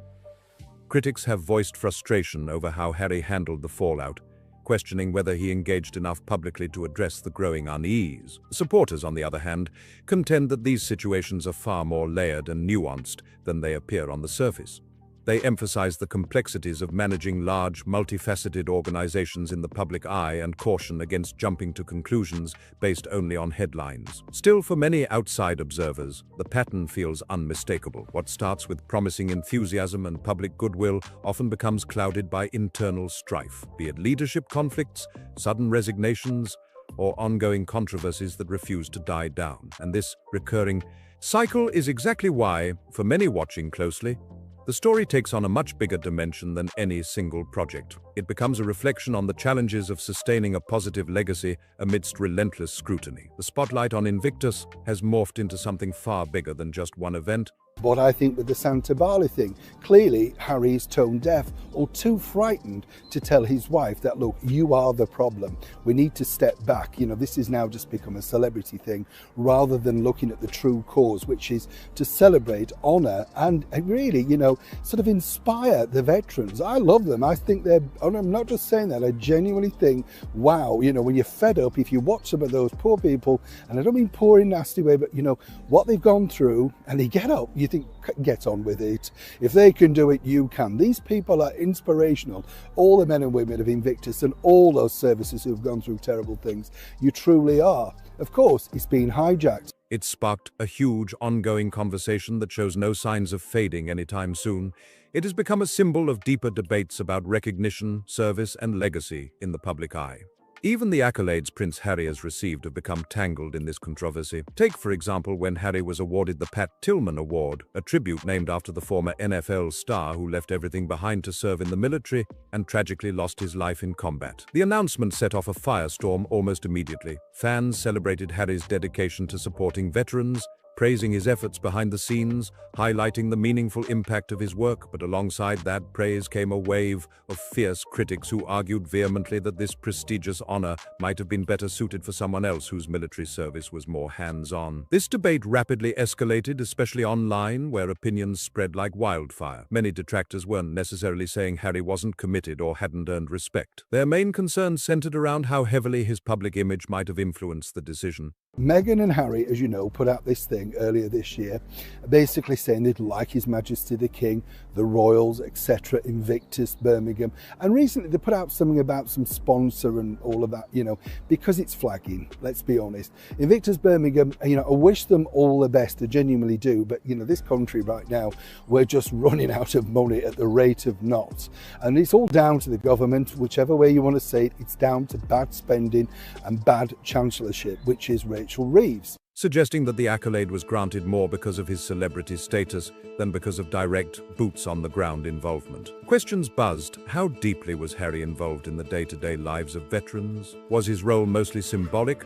Critics have voiced frustration over how Harry handled the fallout, questioning whether he engaged enough publicly to address the growing unease. Supporters, on the other hand, contend that these situations are far more layered and nuanced than they appear on the surface. They emphasize the complexities of managing large, multifaceted organizations in the public eye and caution against jumping to conclusions based only on headlines. Still, for many outside observers, the pattern feels unmistakable. What starts with promising enthusiasm and public goodwill often becomes clouded by internal strife, be it leadership conflicts, sudden resignations, or ongoing controversies that refuse to die down. And this recurring cycle is exactly why, for many watching closely, the story takes on a much bigger dimension than any single project. It becomes a reflection on the challenges of sustaining a positive legacy amidst relentless scrutiny. The spotlight on Invictus has morphed into something far bigger than just one event, But I think with the Santa Barley thing, clearly Harry is tone deaf or too frightened to tell his wife that, look, you are the problem. We need to step back. You know, this has now just become a celebrity thing rather than looking at the true cause, which is to celebrate, honour and really, you know, sort of inspire the veterans. I love them. I think they're, and I'm not just saying that, I genuinely think, wow, you know, when you're fed up, if you watch some of those poor people, and I don't mean poor in a nasty way, but you know, what they've gone through, and they get up, you think, get on with it. If they can do it, you can. These people are inspirational. All the men and women of Invictus and all those services who've gone through terrible things, you truly are. Of course, it's been hijacked. It sparked a huge ongoing conversation that shows no signs of fading anytime soon. It has become a symbol of deeper debates about recognition, service, and legacy in the public eye. Even the accolades Prince Harry has received have become tangled in this controversy. Take, for example, when Harry was awarded the Pat Tillman Award, a tribute named after the former NFL star who left everything behind to serve in the military and tragically lost his life in combat. The announcement set off a firestorm almost immediately. Fans celebrated Harry's dedication to supporting veterans, praising his efforts behind the scenes, highlighting the meaningful impact of his work, but alongside that praise came a wave of fierce critics who argued vehemently that this prestigious honor might have been better suited for someone else whose military service was more hands-on. This debate rapidly escalated, especially online, where opinions spread like wildfire. Many detractors weren't necessarily saying Harry wasn't committed or hadn't earned respect. Their main concerns centered around how heavily his public image might have influenced the decision. Meghan and Harry, as you know, put out this thing earlier this year, basically saying they'd like His Majesty the King, the Royals, etc., Invictus, Birmingham. And recently they put out something about some sponsor and all of that, you know, because it's flagging, let's be honest. Invictus, Birmingham, you know, I wish them all the best, I genuinely do, but, you know, this country right now, we're just running out of money at the rate of knots. And it's all down to the government, whichever way you want to say it, it's down to bad spending and bad chancellorship, which is Rachel Reeves. Suggesting that the accolade was granted more because of his celebrity status than because of direct, boots-on-the-ground involvement. Questions buzzed. How deeply was Harry involved in the day-to-day lives of veterans? Was his role mostly symbolic,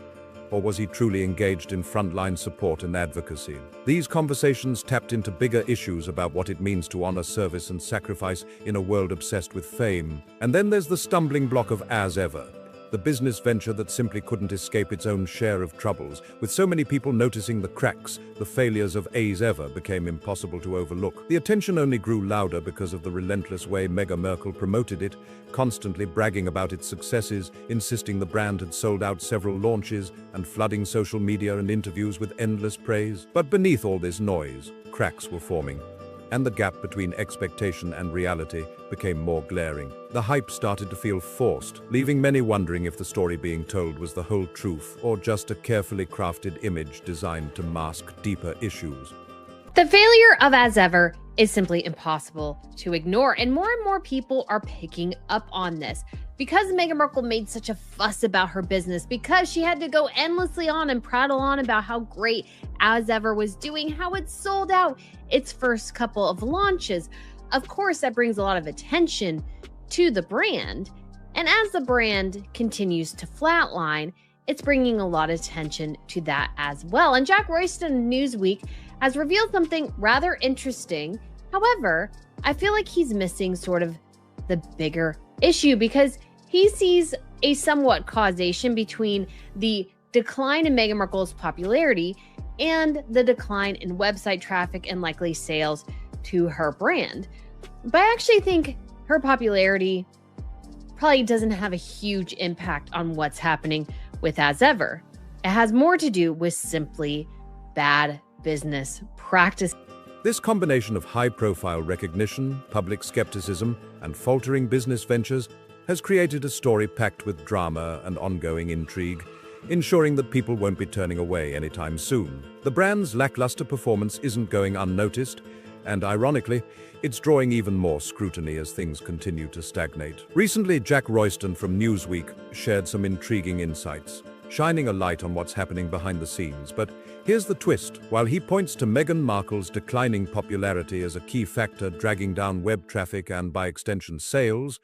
or was he truly engaged in frontline support and advocacy? These conversations tapped into bigger issues about what it means to honor service and sacrifice in a world obsessed with fame. And then there's the stumbling block of As Ever, the business venture that simply couldn't escape its own share of troubles. With so many people noticing the cracks, the failures of As Ever became impossible to overlook. The attention only grew louder because of the relentless way Meghan Markle promoted it, constantly bragging about its successes, insisting the brand had sold out several launches, and flooding social media and interviews with endless praise. But beneath all this noise, cracks were forming, and the gap between expectation and reality became more glaring. The hype started to feel forced, leaving many wondering if the story being told was the whole truth or just a carefully crafted image designed to mask deeper issues. The failure of As Ever is simply impossible to ignore, and more people are picking up on this. Because Meghan Markle made such a fuss about her business, because she had to go endlessly on and prattle on about how great As Ever was doing, how it sold out its first couple of launches, of course that brings a lot of attention to the brand. And as the brand continues to flatline, it's bringing a lot of attention to that as well. And Jack Royston of Newsweek has revealed something rather interesting. However, I feel like he's missing sort of the bigger issue, because he sees a somewhat causation between the decline in Meghan Markle's popularity and the decline in website traffic and likely sales to her brand. But I actually think her popularity probably doesn't have a huge impact on what's happening with As Ever. It has more to do with simply bad business practice. This combination of high-profile recognition, public skepticism, and faltering business ventures has created a story packed with drama and ongoing intrigue, ensuring that people won't be turning away anytime soon. The brand's lackluster performance isn't going unnoticed, and ironically, it's drawing even more scrutiny as things continue to stagnate. Recently, Jack Royston from Newsweek shared some intriguing insights, shining a light on what's happening behind the scenes. But here's the twist. While he points to Meghan Markle's declining popularity as a key factor dragging down web traffic and, by extension, sales,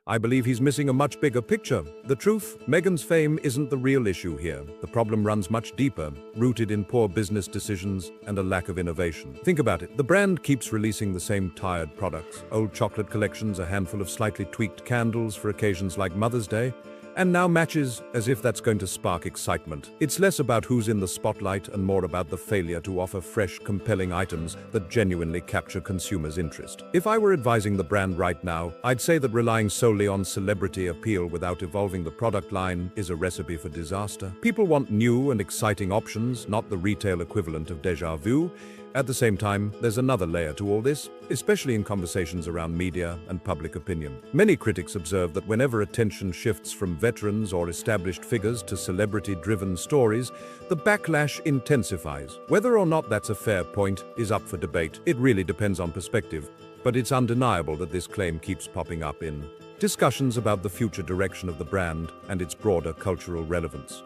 I believe he's missing a much bigger picture. The truth, Meghan's fame isn't the real issue here. The problem runs much deeper, rooted in poor business decisions and a lack of innovation. Think about it. The brand keeps releasing the same tired products. Old chocolate collections, a handful of slightly tweaked candles for occasions like Mother's Day, and now matches as if that's going to spark excitement. It's less about who's in the spotlight and more about the failure to offer fresh, compelling items that genuinely capture consumers' interest. If I were advising the brand right now, I'd say that relying solely on celebrity appeal without evolving the product line is a recipe for disaster. People want new and exciting options, not the retail equivalent of déjà vu. At the same time, there's another layer to all this, especially in conversations around media and public opinion. Many critics observe that whenever attention shifts from veterans or established figures to celebrity-driven stories, the backlash intensifies. Whether or not that's a fair point is up for debate. It really depends on perspective, but it's undeniable that this claim keeps popping up in discussions about the future direction of the brand and its broader cultural relevance.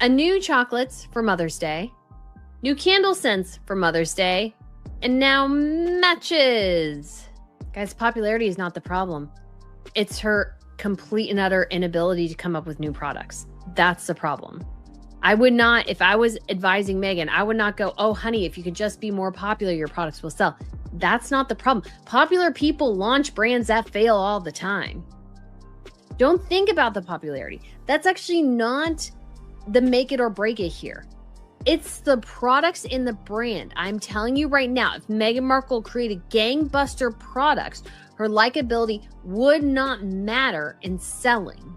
A new chocolates for Mother's Day, new candle scents for Mother's Day, and now matches. Guys, popularity is not the problem. It's her complete and utter inability to come up with new products. That's the problem. I would not, if I was advising Meghan, I would not go, oh, honey, if you could just be more popular, your products will sell. That's not the problem. Popular people launch brands that fail all the time. Don't think about the popularity. That's actually not the make it or break it here. It's the products in the brand. I'm telling you right now, if Meghan Markle created gangbuster products, her likability would not matter in selling.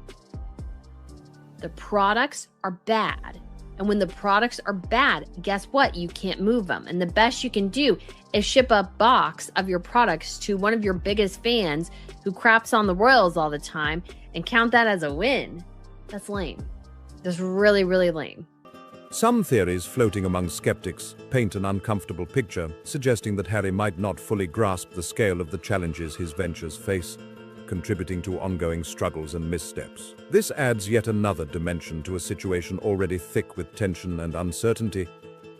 The products are bad. And when the products are bad, guess what? You can't move them. And the best you can do is ship a box of your products to one of your biggest fans who craps on the royals all the time and count that as a win. That's lame. That's really, really lame. Some theories floating among skeptics paint an uncomfortable picture, suggesting that Harry might not fully grasp the scale of the challenges his ventures face, contributing to ongoing struggles and missteps. This adds yet another dimension to a situation already thick with tension and uncertainty,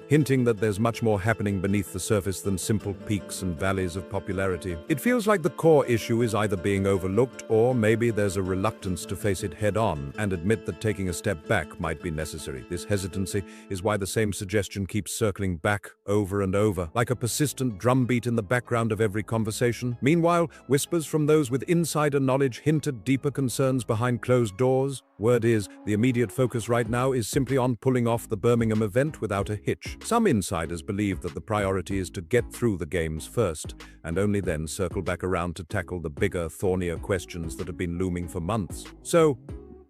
hinting that there's much more happening beneath the surface than simple peaks and valleys of popularity. It feels like the core issue is either being overlooked, or maybe there's a reluctance to face it head-on and admit that taking a step back might be necessary. This hesitancy is why the same suggestion keeps circling back over and over, like a persistent drumbeat in the background of every conversation. Meanwhile, whispers from those with insider knowledge hint at deeper concerns behind closed doors. Word is, the immediate focus right now is simply on pulling off the Birmingham event without a hitch. Some insiders believe that the priority is to get through the games first, and only then circle back around to tackle the bigger, thornier questions that have been looming for months. So,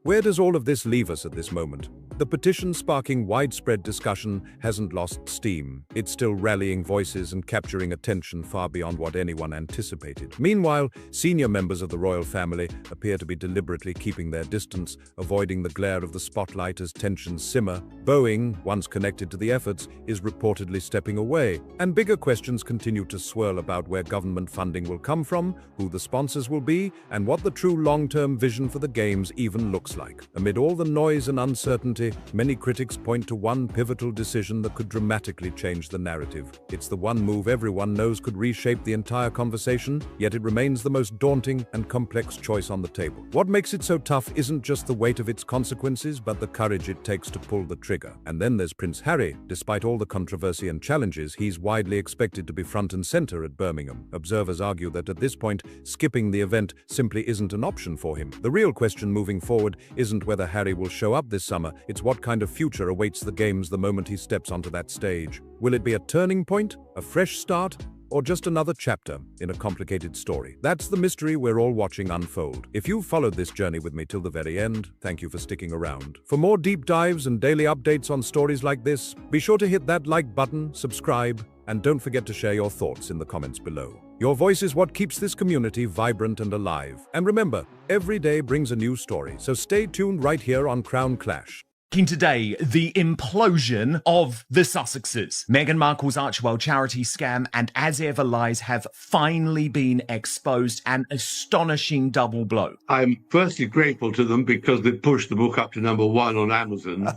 where does all of this leave us at this moment? The petition sparking widespread discussion hasn't lost steam. It's still rallying voices and capturing attention far beyond what anyone anticipated. Meanwhile, senior members of the royal family appear to be deliberately keeping their distance, avoiding the glare of the spotlight as tensions simmer. Boeing, once connected to the efforts, is reportedly stepping away, and bigger questions continue to swirl about where government funding will come from, who the sponsors will be, and what the true long-term vision for the games even looks like. Amid all the noise and uncertainty, many critics point to one pivotal decision that could dramatically change the narrative. It's the one move everyone knows could reshape the entire conversation, yet it remains the most daunting and complex choice on the table. What makes it so tough isn't just the weight of its consequences, but the courage it takes to pull the trigger. And then there's Prince Harry. Despite all the controversy and challenges, he's widely expected to be front and center at Birmingham. Observers argue that at this point, skipping the event simply isn't an option for him. The real question moving forward isn't whether Harry will show up this summer, it's what kind of future awaits the games the moment he steps onto that stage. Will it be a turning point, a fresh start, or just another chapter in a complicated story? That's the mystery we're all watching unfold. If you've followed this journey with me till the very end, thank you for sticking around. For more deep dives and daily updates on stories like this, be sure to hit that like button, subscribe, and don't forget to share your thoughts in the comments below. Your voice is what keeps this community vibrant and alive. And remember, every day brings a new story, so stay tuned right here on Crown Clash. Today, the implosion of the Sussexes. Meghan Markle's Archewell charity scam and As Ever lies have finally been exposed, an astonishing double blow. I'm firstly grateful to them because they pushed the book up to #1 on Amazon.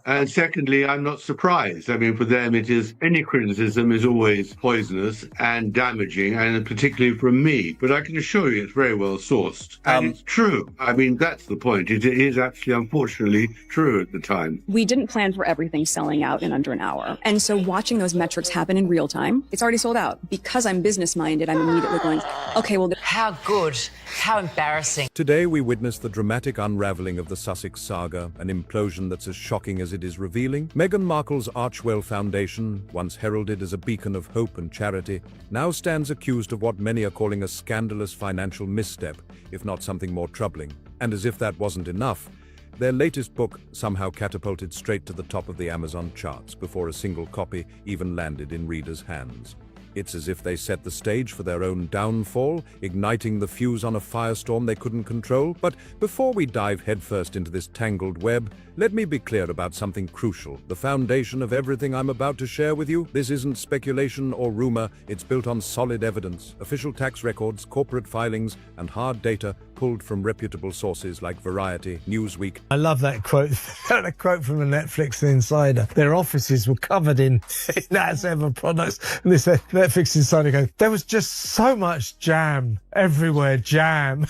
And secondly, I'm not surprised. I mean, for them, any criticism is always poisonous and damaging, and particularly from me. But I can assure you it's very well sourced. And it's true. I mean, that's the point. It is actually, unfortunately, true at the time. We didn't plan for everything selling out in under an hour. And so watching those metrics happen in real time, it's already sold out. Because I'm business-minded, I'm immediately going, okay, well... How good, how embarrassing. Today we witness the dramatic unraveling of the Sussex saga, an implosion that's as shocking as it is revealing. Meghan Markle's Archewell Foundation, once heralded as a beacon of hope and charity, now stands accused of what many are calling a scandalous financial misstep, if not something more troubling. And as if that wasn't enough, their latest book somehow catapulted straight to the top of the Amazon charts before a single copy even landed in readers' hands. It's as if they set the stage for their own downfall, igniting the fuse on a firestorm they couldn't control. But before we dive headfirst into this tangled web, let me be clear about something crucial. The foundation of everything I'm about to share with you, this isn't speculation or rumor. It's built on solid evidence, official tax records, corporate filings, and hard data pulled from reputable sources like Variety, Newsweek. I love that quote. That quote from the Netflix Insider. Their offices were covered in As Ever products. And this Netflix Insider goes, there was just so much jam everywhere, jam,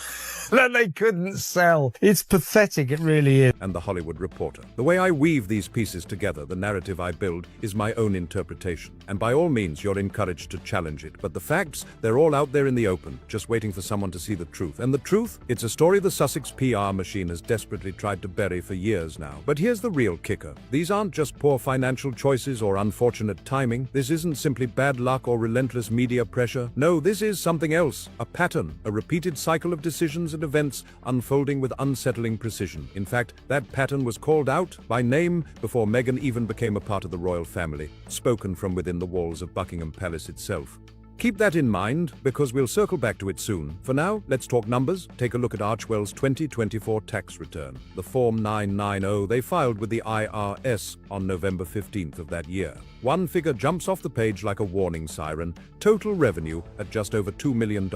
that they couldn't sell. It's pathetic, it really is. And The Hollywood Reporter. The way I weave these pieces together, the narrative I build, is my own interpretation. And by all means, you're encouraged to challenge it. But the facts, they're all out there in the open, just waiting for someone to see the truth. And the truth? It's a story the Sussex PR machine has desperately tried to bury for years now. But here's the real kicker. These aren't just poor financial choices or unfortunate timing. This isn't simply bad luck or relentless media pressure. No, this is something else. A pattern, a repeated cycle of decisions and events unfolding with unsettling precision. In fact, that pattern was called out by name before Meghan even became a part of the royal family, spoken from within the walls of Buckingham Palace itself. Keep that in mind, because we'll circle back to it soon. For now, let's talk numbers. Take a look at Archewell's 2024 tax return, the Form 990 they filed with the IRS on November 15th of that year. One figure jumps off the page like a warning siren: total revenue at just over $2 million.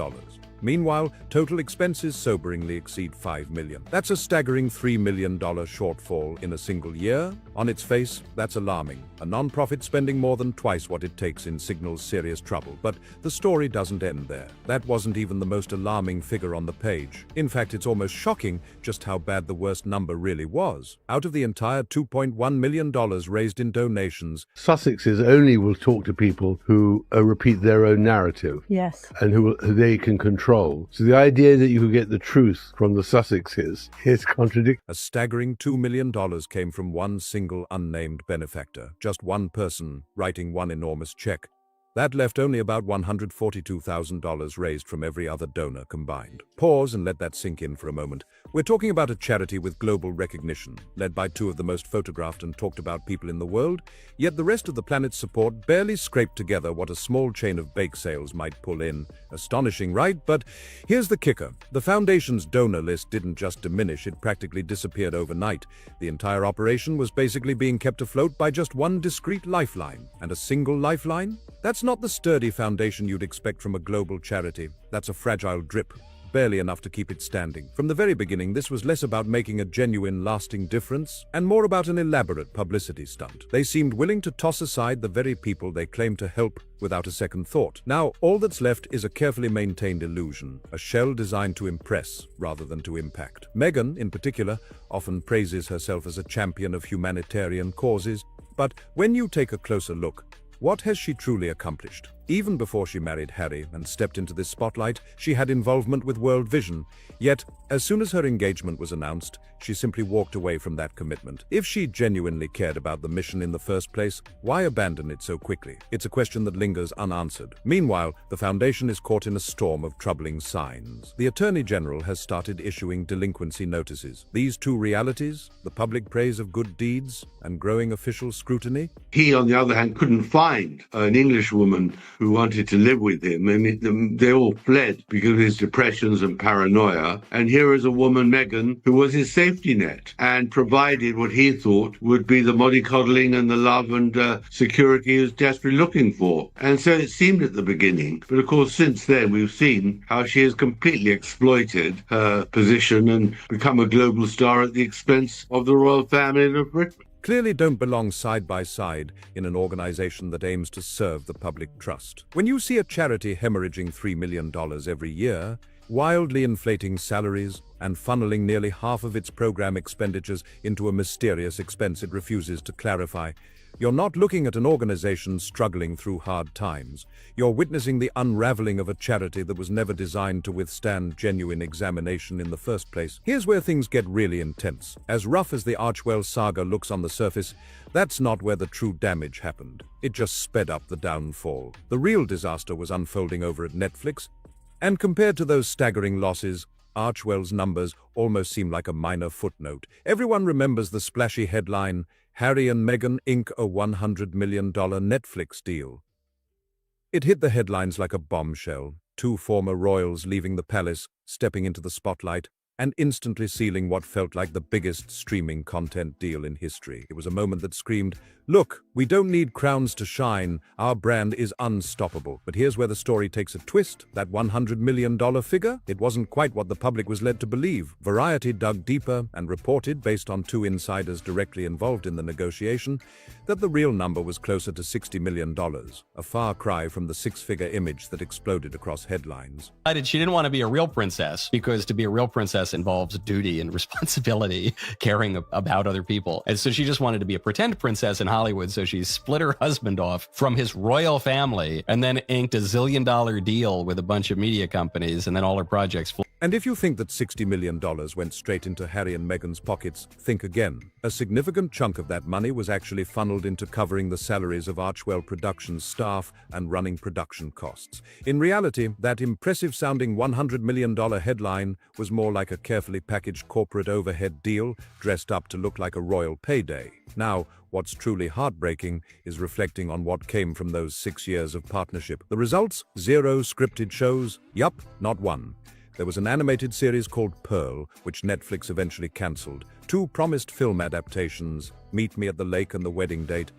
Meanwhile, total expenses soberingly exceed $5 million. That's a staggering $3 million shortfall in a single year. On its face, that's alarming. A non-profit spending more than twice what it takes in signals serious trouble. But the story doesn't end there. That wasn't even the most alarming figure on the page. In fact, it's almost shocking just how bad the worst number really was. Out of the entire $2.1 million raised in donations, Sussexes only will talk to people who repeat their own narrative. Yes. And who they can control. So the idea that you could get the truth from the Sussexes is contradictory. A staggering $2 million came from one single unnamed benefactor, just one person writing one enormous check. That left only about $142,000 raised from every other donor combined. Pause and let that sink in for a moment. We're talking about a charity with global recognition, led by two of the most photographed and talked about people in the world, yet the rest of the planet's support barely scraped together what a small chain of bake sales might pull in. Astonishing, right? But here's the kicker. The foundation's donor list didn't just diminish, it practically disappeared overnight. The entire operation was basically being kept afloat by just one discrete lifeline. And a single lifeline? That's not the sturdy foundation you'd expect from a global charity. That's a fragile drip, barely enough to keep it standing. From the very beginning, this was less about making a genuine, lasting difference, and more about an elaborate publicity stunt. They seemed willing to toss aside the very people they claimed to help without a second thought. Now, all that's left is a carefully maintained illusion, a shell designed to impress rather than to impact. Meghan, in particular, often praises herself as a champion of humanitarian causes, but when you take a closer look, what has she truly accomplished? Even before she married Harry and stepped into this spotlight, she had involvement with World Vision. Yet, as soon as her engagement was announced, she simply walked away from that commitment. If she genuinely cared about the mission in the first place, why abandon it so quickly? It's a question that lingers unanswered. Meanwhile, the foundation is caught in a storm of troubling signs. The Attorney General has started issuing delinquency notices. These two realities, the public praise of good deeds and growing official scrutiny. He, on the other hand, couldn't find an English woman who wanted to live with him, and they all fled because of his depressions and paranoia. And here is a woman, Meghan, who was his safety net and provided what he thought would be the mollycoddling and the love and security he was desperately looking for. And so it seemed at the beginning. But of course, since then, we've seen how she has completely exploited her position and become a global star at the expense of the royal family of Britain. Clearly don't belong side by side in an organization that aims to serve the public trust. When you see a charity hemorrhaging $3 million every year, wildly inflating salaries, and funneling nearly half of its program expenditures into a mysterious expense it refuses to clarify, you're not looking at an organization struggling through hard times. You're witnessing the unraveling of a charity that was never designed to withstand genuine examination in the first place. Here's where things get really intense. As rough as the Archewell saga looks on the surface, that's not where the true damage happened. It just sped up the downfall. The real disaster was unfolding over at Netflix, and compared to those staggering losses, Archewell's numbers almost seem like a minor footnote. Everyone remembers the splashy headline, "Harry and Meghan ink a $100 million Netflix deal." It hit the headlines like a bombshell, two former royals leaving the palace, stepping into the spotlight, and instantly sealing what felt like the biggest streaming content deal in history. It was a moment that screamed, "Look, we don't need crowns to shine, our brand is unstoppable." But here's where the story takes a twist. That $100 million figure? It wasn't quite what the public was led to believe. Variety dug deeper and reported, based on two insiders directly involved in the negotiation, that the real number was closer to $60 million, a far cry from the six-figure image that exploded across headlines. She didn't want to be a real princess, because to be a real princess involves duty and responsibility, caring about other people. And so she just wanted to be a pretend princess in Hollywood, so she split her husband off from his royal family and then inked a $1 zillion deal with a bunch of media companies, and then all her projects flew. And if you think that $60 million went straight into Harry and Meghan's pockets, think again. A significant chunk of that money was actually funneled into covering the salaries of Archewell Productions staff and running production costs. In reality, that impressive-sounding $100 million headline was more like a carefully packaged corporate overhead deal dressed up to look like a royal payday. Now, what's truly heartbreaking is reflecting on what came from those 6 years of partnership. The results? 0 scripted shows? Yup, not one. There was an animated series called Pearl, which Netflix eventually cancelled. 2 promised film adaptations, Meet Me at the Lake and The Wedding Date,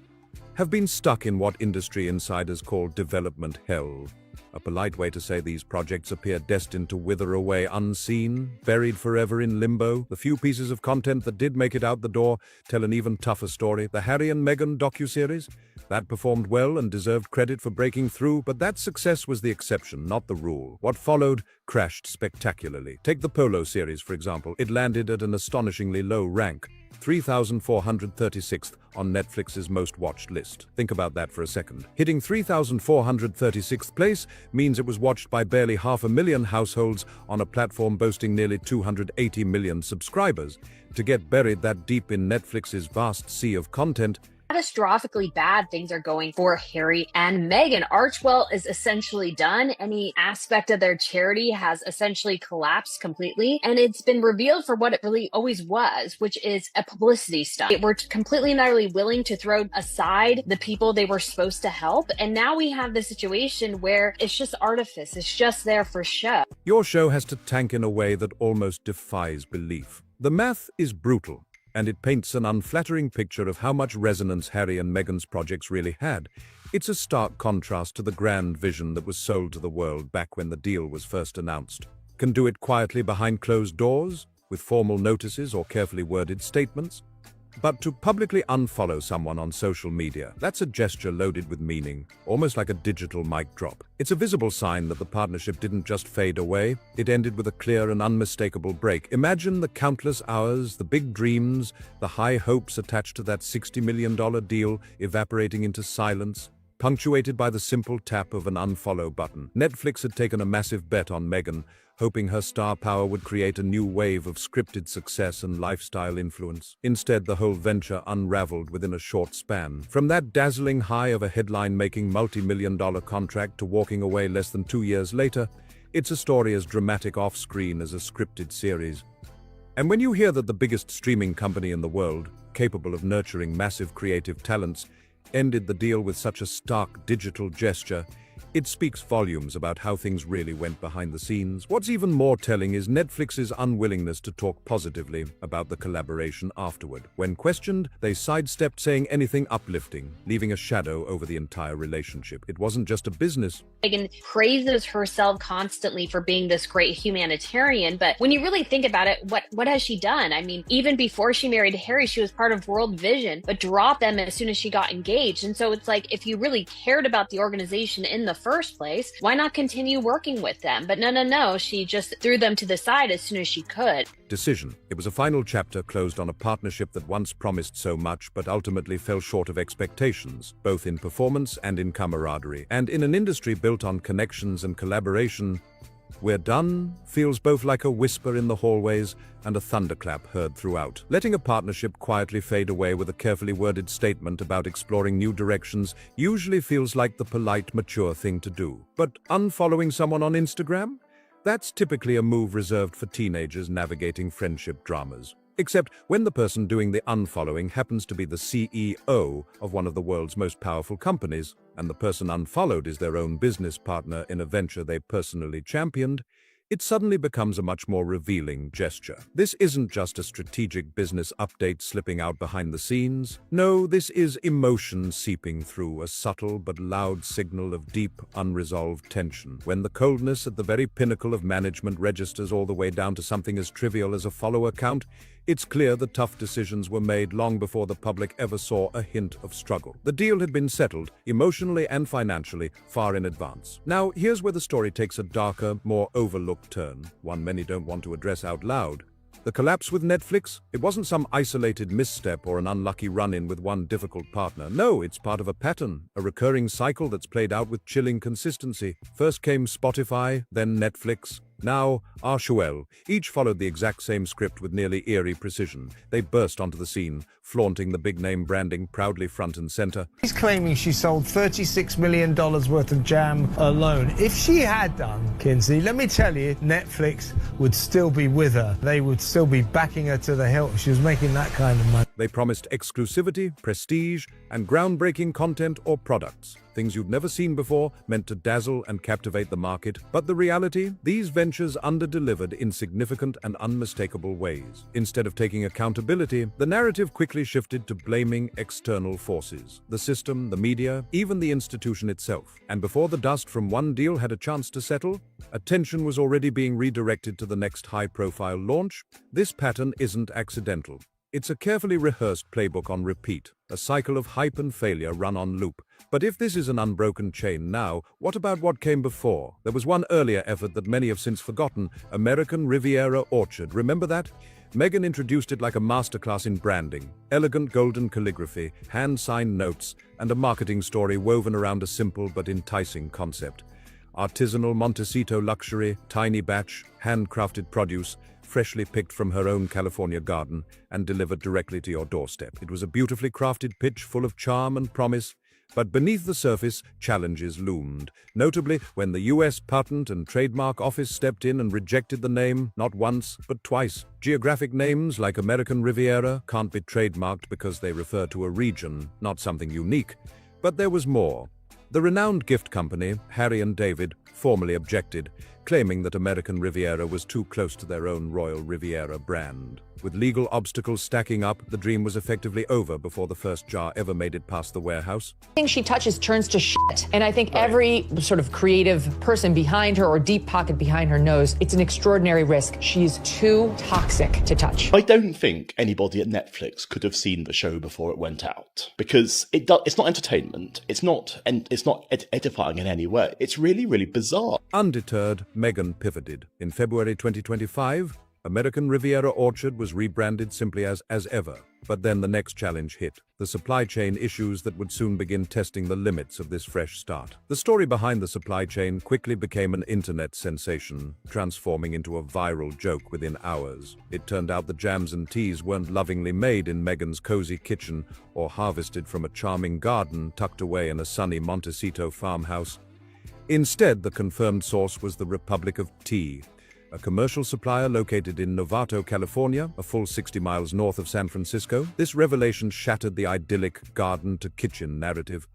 have been stuck in what industry insiders call development hell. A polite way to say these projects appear destined to wither away unseen, buried forever in limbo. The few pieces of content that did make it out the door tell an even tougher story. The Harry and Meghan docuseries? That performed well and deserved credit for breaking through, but that success was the exception, not the rule. What followed crashed spectacularly. Take the Polo series, for example. It landed at an astonishingly low rank, 3,436th on Netflix's most watched list. Think about that for a second. Hitting 3,436th place means it was watched by barely 500,000 households on a platform boasting nearly 280 million subscribers. To get buried that deep in Netflix's vast sea of content, catastrophically bad things are going for Harry and Meghan. Archewell is essentially done. Any aspect of their charity has essentially collapsed completely. And it's been revealed for what it really always was, which is a publicity stunt. They were completely and utterly willing to throw aside the people they were supposed to help. And now we have the situation where it's just artifice. It's just there for show. Your show has to tank in a way that almost defies belief. The math is brutal, and it paints an unflattering picture of how much resonance Harry and Meghan's projects really had. It's a stark contrast to the grand vision that was sold to the world back when the deal was first announced. Can do it quietly behind closed doors, with formal notices or carefully worded statements. But to publicly unfollow someone on social media, that's a gesture loaded with meaning, almost like a digital mic drop. It's a visible sign that the partnership didn't just fade away, it ended with a clear and unmistakable break. Imagine the countless hours, the big dreams, the high hopes attached to that $60 million deal evaporating into silence, punctuated by the simple tap of an unfollow button. Netflix had taken a massive bet on Meghan, hoping her star power would create a new wave of scripted success and lifestyle influence. Instead, the whole venture unraveled within a short span. From that dazzling high of a headline-making multi-million-dollar contract to walking away less than 2 years later, it's a story as dramatic off-screen as a scripted series. And when you hear that the biggest streaming company in the world, capable of nurturing massive creative talents, ended the deal with such a stark digital gesture, It speaks volumes about how things really went behind the scenes. What's even more telling is Netflix's unwillingness to talk positively about the collaboration afterward. When questioned, they sidestepped saying anything uplifting, leaving a shadow over the entire relationship. It wasn't just a business. Meghan praises herself constantly for being this great humanitarian, but when you really think about it, what has she done? I mean, even before she married Harry, she was part of World Vision, but dropped them as soon as she got engaged. And so it's like, if you really cared about the organization in the first place, why not continue working with them? But no, she just threw them to the side as soon as she could. Decision. It was a final chapter closed on a partnership that once promised so much but ultimately fell short of expectations, both in performance and in camaraderie. And in an industry built on connections and collaboration, "We're done" feels both like a whisper in the hallways and a thunderclap heard throughout. Letting a partnership quietly fade away with a carefully worded statement about exploring new directions usually feels like the polite, mature thing to do. But unfollowing someone on Instagram? That's typically a move reserved for teenagers navigating friendship dramas. Except when the person doing the unfollowing happens to be the CEO of one of the world's most powerful companies, and the person unfollowed is their own business partner in a venture they personally championed, it suddenly becomes a much more revealing gesture. This isn't just a strategic business update slipping out behind the scenes. No, this is emotion seeping through, a subtle but loud signal of deep, unresolved tension. When the coldness at the very pinnacle of management registers all the way down to something as trivial as a follower count, it's clear the tough decisions were made long before the public ever saw a hint of struggle. The deal had been settled, emotionally and financially, far in advance. Now, here's where the story takes a darker, more overlooked turn, one many don't want to address out loud. The collapse with Netflix? It wasn't some isolated misstep or an unlucky run-in with one difficult partner. No, it's part of a pattern, a recurring cycle that's played out with chilling consistency. First came Spotify, then Netflix. Now, Archuel. Each followed the exact same script with nearly eerie precision. They burst onto the scene, flaunting the big-name branding proudly front and center. He's claiming she sold $36 million worth of jam alone. If she had done, Kinsey, let me tell you, Netflix would still be with her. They would still be backing her to the hilt. She was making that kind of money. They promised exclusivity, prestige, and groundbreaking content or products. Things you'd never seen before, meant to dazzle and captivate the market. But the reality? These ventures under-delivered in significant and unmistakable ways. Instead of taking accountability, the narrative quickly shifted to blaming external forces. The system, the media, even the institution itself. And before the dust from one deal had a chance to settle, attention was already being redirected to the next high-profile launch. This pattern isn't accidental. It's a carefully rehearsed playbook on repeat, a cycle of hype and failure run on loop. But if this is an unbroken chain now, what about what came before? There was one earlier effort that many have since forgotten, American Riviera Orchard. Remember that? Meghan introduced it like a masterclass in branding, elegant golden calligraphy, hand-signed notes, and a marketing story woven around a simple but enticing concept. Artisanal Montecito luxury, tiny batch, handcrafted produce, freshly picked from her own California garden and delivered directly to your doorstep. It was a beautifully crafted pitch full of charm and promise, but beneath the surface, challenges loomed. Notably, when the US Patent and Trademark Office stepped in and rejected the name, not once, but twice. Geographic names like American Riviera can't be trademarked because they refer to a region, not something unique. But there was more. The renowned gift company, Harry and David, formally objected, claiming that American Riviera was too close to their own Royal Riviera brand. With legal obstacles stacking up, the dream was effectively over before the first jar ever made it past the warehouse. Everything she touches turns to shit. And I think every sort of creative person behind her or deep pocket behind her knows it's an extraordinary risk. She's too toxic to touch. I don't think anybody at Netflix could have seen the show before it went out, because it's not entertainment. It's not edifying in any way. It's really, really bizarre. Undeterred, Meghan pivoted. In February 2025, American Riviera Orchard was rebranded simply as ever. But then the next challenge hit, the supply chain issues that would soon begin testing the limits of this fresh start. The story behind the supply chain quickly became an internet sensation, transforming into a viral joke within hours. It turned out the jams and teas weren't lovingly made in Meghan's cozy kitchen or harvested from a charming garden tucked away in a sunny Montecito farmhouse. Instead, the confirmed source was the Republic of Tea, a commercial supplier located in Novato, California, a full 60 miles north of San Francisco. This revelation shattered the idyllic garden-to-kitchen narrative.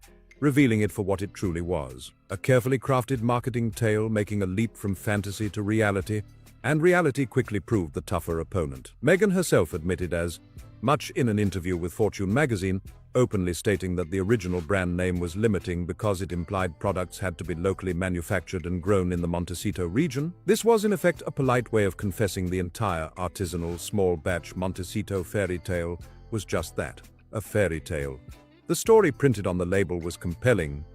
revealing it for what it truly was. A carefully crafted marketing tale making a leap from fantasy to reality, and reality quickly proved the tougher opponent. Meghan herself admitted as much in an interview with Fortune magazine, openly stating that the original brand name was limiting because it implied products had to be locally manufactured and grown in the Montecito region. This was in effect a polite way of confessing the entire artisanal small batch Montecito fairy tale was just that, a fairy tale. The story printed on the label was compelling,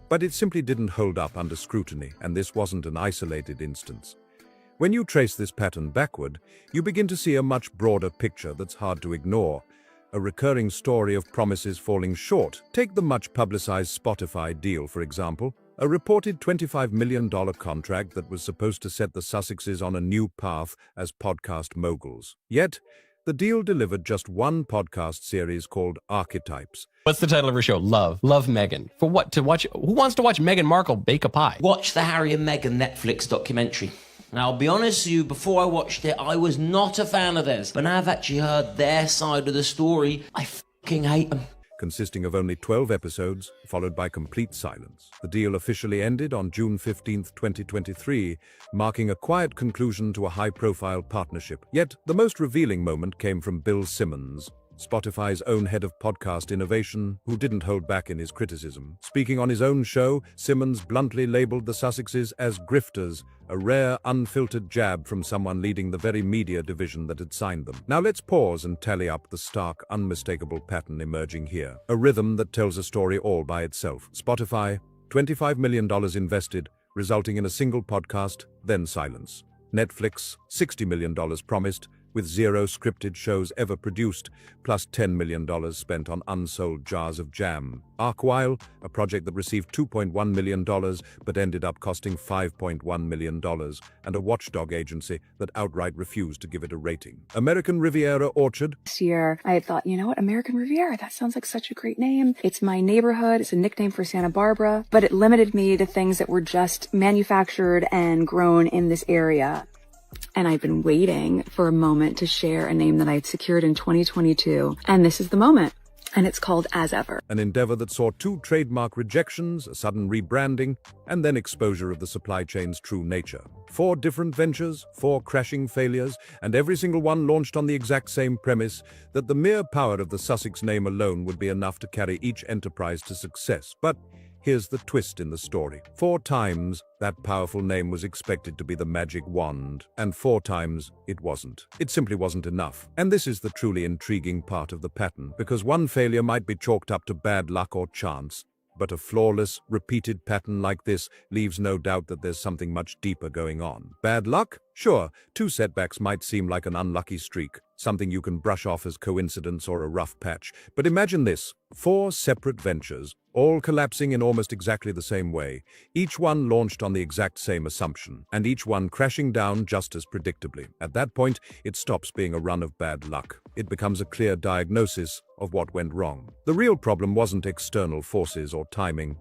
but it simply didn't hold up under scrutiny, and this wasn't an isolated instance. When you trace this pattern backward, you begin to see a much broader picture that's hard to ignore. A recurring story of promises falling short. Take the much-publicized Spotify deal, for example, a reported $25 million contract that was supposed to set the Sussexes on a new path as podcast moguls. Yet, the deal delivered just one podcast series called Archetypes. What's the title of her show? Love Meghan. For what? To watch? Who wants to watch Meghan Markle bake a pie? Watch the Harry and Meghan Netflix documentary. Now, I'll be honest with you, before I watched it, I was not a fan of theirs. But now I've actually heard their side of the story, I fucking hate them. Consisting of only 12 episodes, followed by complete silence. The deal officially ended on June 15, 2023, marking a quiet conclusion to a high-profile partnership. Yet, the most revealing moment came from Bill Simmons, Spotify's own head of podcast innovation, who didn't hold back in his criticism. Speaking on his own show, Simmons bluntly labeled the Sussexes as grifters, a rare, unfiltered jab from someone leading the very media division that had signed them. Now let's pause and tally up the stark, unmistakable pattern emerging here. A rhythm that tells a story all by itself. Spotify, $25 million invested, resulting in a single podcast, then silence. Netflix, $60 million promised, with 0 scripted shows ever produced, plus $10 million spent on unsold jars of jam. Arkwhile, a project that received $2.1 million but ended up costing $5.1 million, and a watchdog agency that outright refused to give it a rating. American Riviera Orchard. This year, I had thought, you know what, American Riviera, that sounds like such a great name. It's my neighborhood, it's a nickname for Santa Barbara, but it limited me to things that were just manufactured and grown in this area. And I've been waiting for a moment to share a name that I had secured in 2022. And this is the moment. And it's called As Ever. An endeavor that saw 2 trademark rejections, a sudden rebranding, and then exposure of the supply chain's true nature. 4 different ventures, 4 crashing failures, and every single one launched on the exact same premise that the mere power of the Sussex name alone would be enough to carry each enterprise to success. But here's the twist in the story. 4 times, that powerful name was expected to be the magic wand, and 4 times, it wasn't. It simply wasn't enough. And this is the truly intriguing part of the pattern, because one failure might be chalked up to bad luck or chance, but a flawless, repeated pattern like this leaves no doubt that there's something much deeper going on. Bad luck? Sure, 2 setbacks might seem like an unlucky streak, something you can brush off as coincidence or a rough patch. But imagine this, 4 separate ventures, all collapsing in almost exactly the same way, each one launched on the exact same assumption, and each one crashing down just as predictably. At that point, it stops being a run of bad luck. It becomes a clear diagnosis of what went wrong. The real problem wasn't external forces or timing.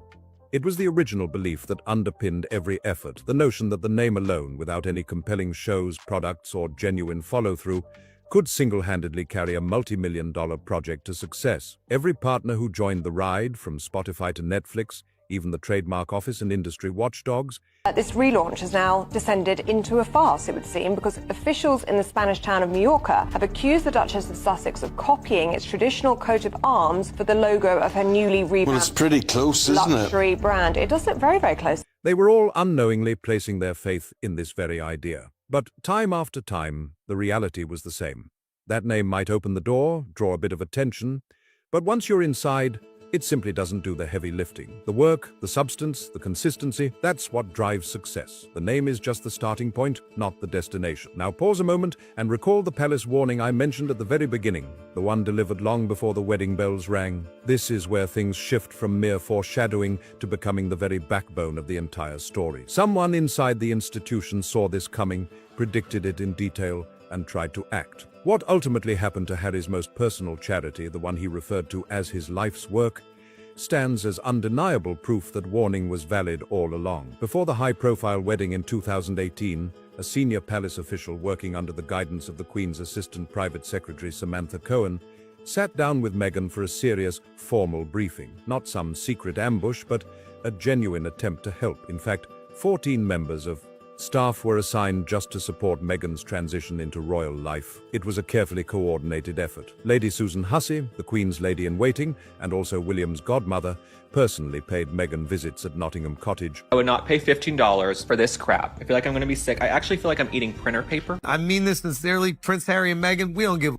It was the original belief that underpinned every effort, the notion that the name alone, without any compelling shows, products, or genuine follow-through, could single-handedly carry a multi-million-dollar project to success. Every partner who joined the ride, from Spotify to Netflix, even the trademark office and industry watchdogs. This relaunch has now descended into a farce, it would seem, because officials in the Spanish town of Mallorca have accused the Duchess of Sussex of copying its traditional coat of arms for the logo of her newly revamped Well, it's pretty close, isn't it? luxury brand. It does look very, very close. They were all unknowingly placing their faith in this very idea. But time after time, the reality was the same. That name might open the door, draw a bit of attention, but once you're inside, it simply doesn't do the heavy lifting. The work, the substance, the consistency, that's what drives success. The name is just the starting point, not the destination. Now pause a moment and recall the palace warning I mentioned at the very beginning, the one delivered long before the wedding bells rang. This is where things shift from mere foreshadowing to becoming the very backbone of the entire story. Someone inside the institution saw this coming, predicted it in detail, and tried to act. What ultimately happened to Harry's most personal charity, the one he referred to as his life's work, stands as undeniable proof that warning was valid all along. Before the high-profile wedding in 2018, a senior palace official working under the guidance of the Queen's assistant private secretary Samantha Cohen sat down with Meghan for a serious, formal briefing. Not some secret ambush, but a genuine attempt to help. In fact, 14 members of staff were assigned just to support Meghan's transition into royal life. It was a carefully coordinated effort. Lady Susan Hussey, the Queen's lady-in-waiting, and also William's godmother, personally paid Meghan visits at Nottingham Cottage. I would not pay $15 for this crap. I feel like I'm going to be sick. I actually feel like I'm eating printer paper. I mean this sincerely, Prince Harry and Meghan, we don't give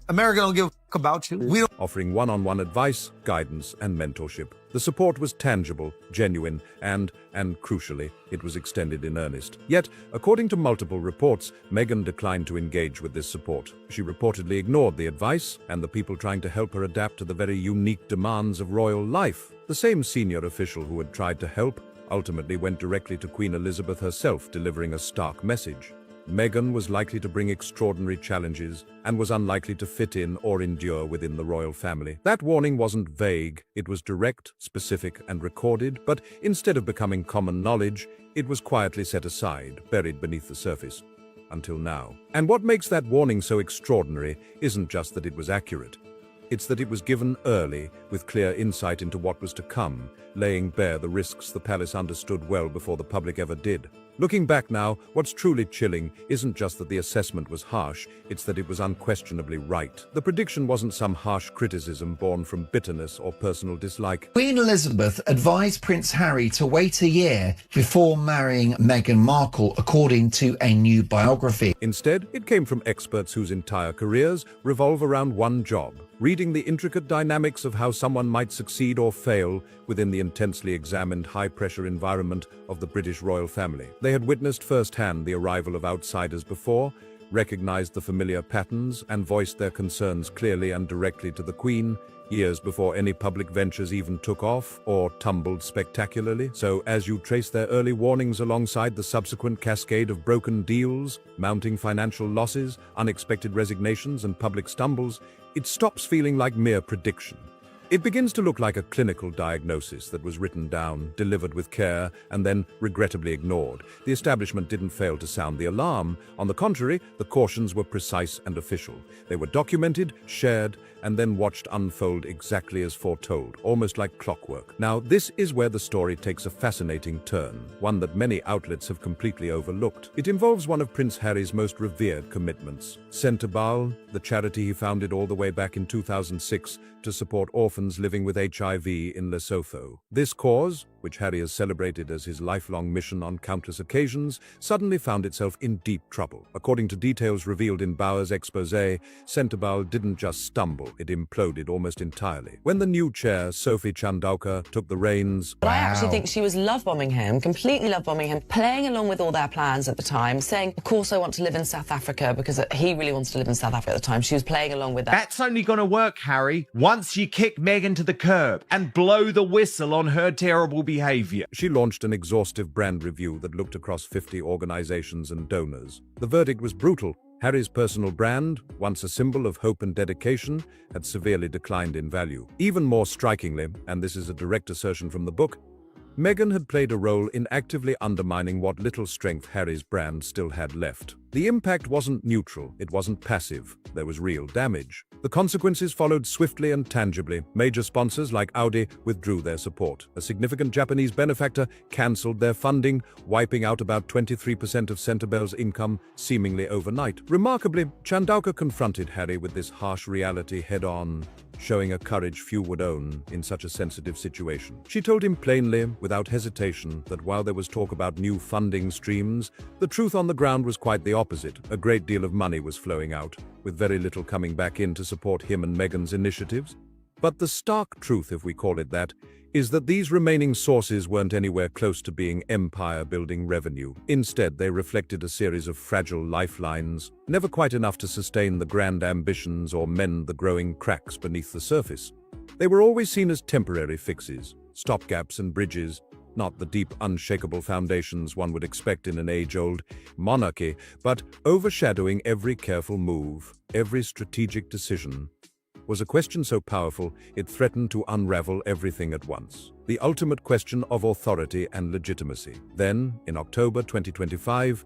America don't give a about you. We don't. Offering one-on-one advice, guidance, and mentorship. The support was tangible, genuine, and crucially, it was extended in earnest. Yet, according to multiple reports, Meghan declined to engage with this support. She reportedly ignored the advice and the people trying to help her adapt to the very unique demands of royal life. The same senior official who had tried to help ultimately went directly to Queen Elizabeth herself, delivering a stark message. Meghan was likely to bring extraordinary challenges and was unlikely to fit in or endure within the royal family. That warning wasn't vague, it was direct, specific, and recorded, but instead of becoming common knowledge, it was quietly set aside, buried beneath the surface. Until now. And what makes that warning so extraordinary isn't just that it was accurate. It's that it was given early, with clear insight into what was to come, laying bare the risks the palace understood well before the public ever did. Looking back now, what's truly chilling isn't just that the assessment was harsh, it's that it was unquestionably right. The prediction wasn't some harsh criticism born from bitterness or personal dislike. Queen Elizabeth advised Prince Harry to wait a year before marrying Meghan Markle, according to a new biography. Instead, it came from experts whose entire careers revolve around one job: reading the intricate dynamics of how someone might succeed or fail within the intensely examined high-pressure environment of the British royal family. They had witnessed firsthand the arrival of outsiders before, recognized the familiar patterns, and voiced their concerns clearly and directly to the Queen, years before any public ventures even took off or tumbled spectacularly. So as you trace their early warnings alongside the subsequent cascade of broken deals, mounting financial losses, unexpected resignations, and public stumbles, it stops feeling like mere prediction. It begins to look like a clinical diagnosis that was written down, delivered with care, and then regrettably ignored. The establishment didn't fail to sound the alarm. On the contrary, the cautions were precise and official. They were documented, shared, and then watched unfold exactly as foretold, almost like clockwork. Now, this is where the story takes a fascinating turn, one that many outlets have completely overlooked. It involves one of Prince Harry's most revered commitments, Centrebal, the charity he founded all the way back in 2006 to support orphans living with HIV in Lesotho. This cause, which Harry has celebrated as his lifelong mission on countless occasions, suddenly found itself in deep trouble. According to details revealed in Bauer's exposé, Centrebal didn't just stumble, it imploded almost entirely. When the new chair, Sophie Chandauka, took the reins... But I actually think she was love-bombing him, completely love-bombing him, playing along with all their plans at the time, saying, of course I want to live in South Africa, because he really wants to live in South Africa at the time. She was playing along with that. That's only going to work, Harry, once you kick Meghan to the curb and blow the whistle on her terrible behaviour. She launched an exhaustive brand review that looked across 50 organizations and donors. The verdict was brutal. Harry's personal brand, once a symbol of hope and dedication, had severely declined in value. Even more strikingly, and this is a direct assertion from the book, Meghan had played a role in actively undermining what little strength Harry's brand still had left. The impact wasn't neutral, it wasn't passive, there was real damage. The consequences followed swiftly and tangibly. Major sponsors like Audit withdrew their support. A significant Japanese benefactor cancelled their funding, wiping out about 23% of Centrebel's income seemingly overnight. Remarkably, Chandauka confronted Harry with this harsh reality head-on, showing a courage few would own in such a sensitive situation. She told him plainly, without hesitation, that while there was talk about new funding streams, the truth on the ground was quite the opposite. A great deal of money was flowing out, with very little coming back in to support him and Meghan's initiatives. But the stark truth, if we call it that, is that these remaining sources weren't anywhere close to being empire-building revenue. Instead, they reflected a series of fragile lifelines, never quite enough to sustain the grand ambitions or mend the growing cracks beneath the surface. They were always seen as temporary fixes, stopgaps and bridges, not the deep, unshakable foundations one would expect in an age-old monarchy, but overshadowing every careful move, every strategic decision, was a question so powerful it threatened to unravel everything at once. The ultimate question of authority and legitimacy. Then, in October 2025,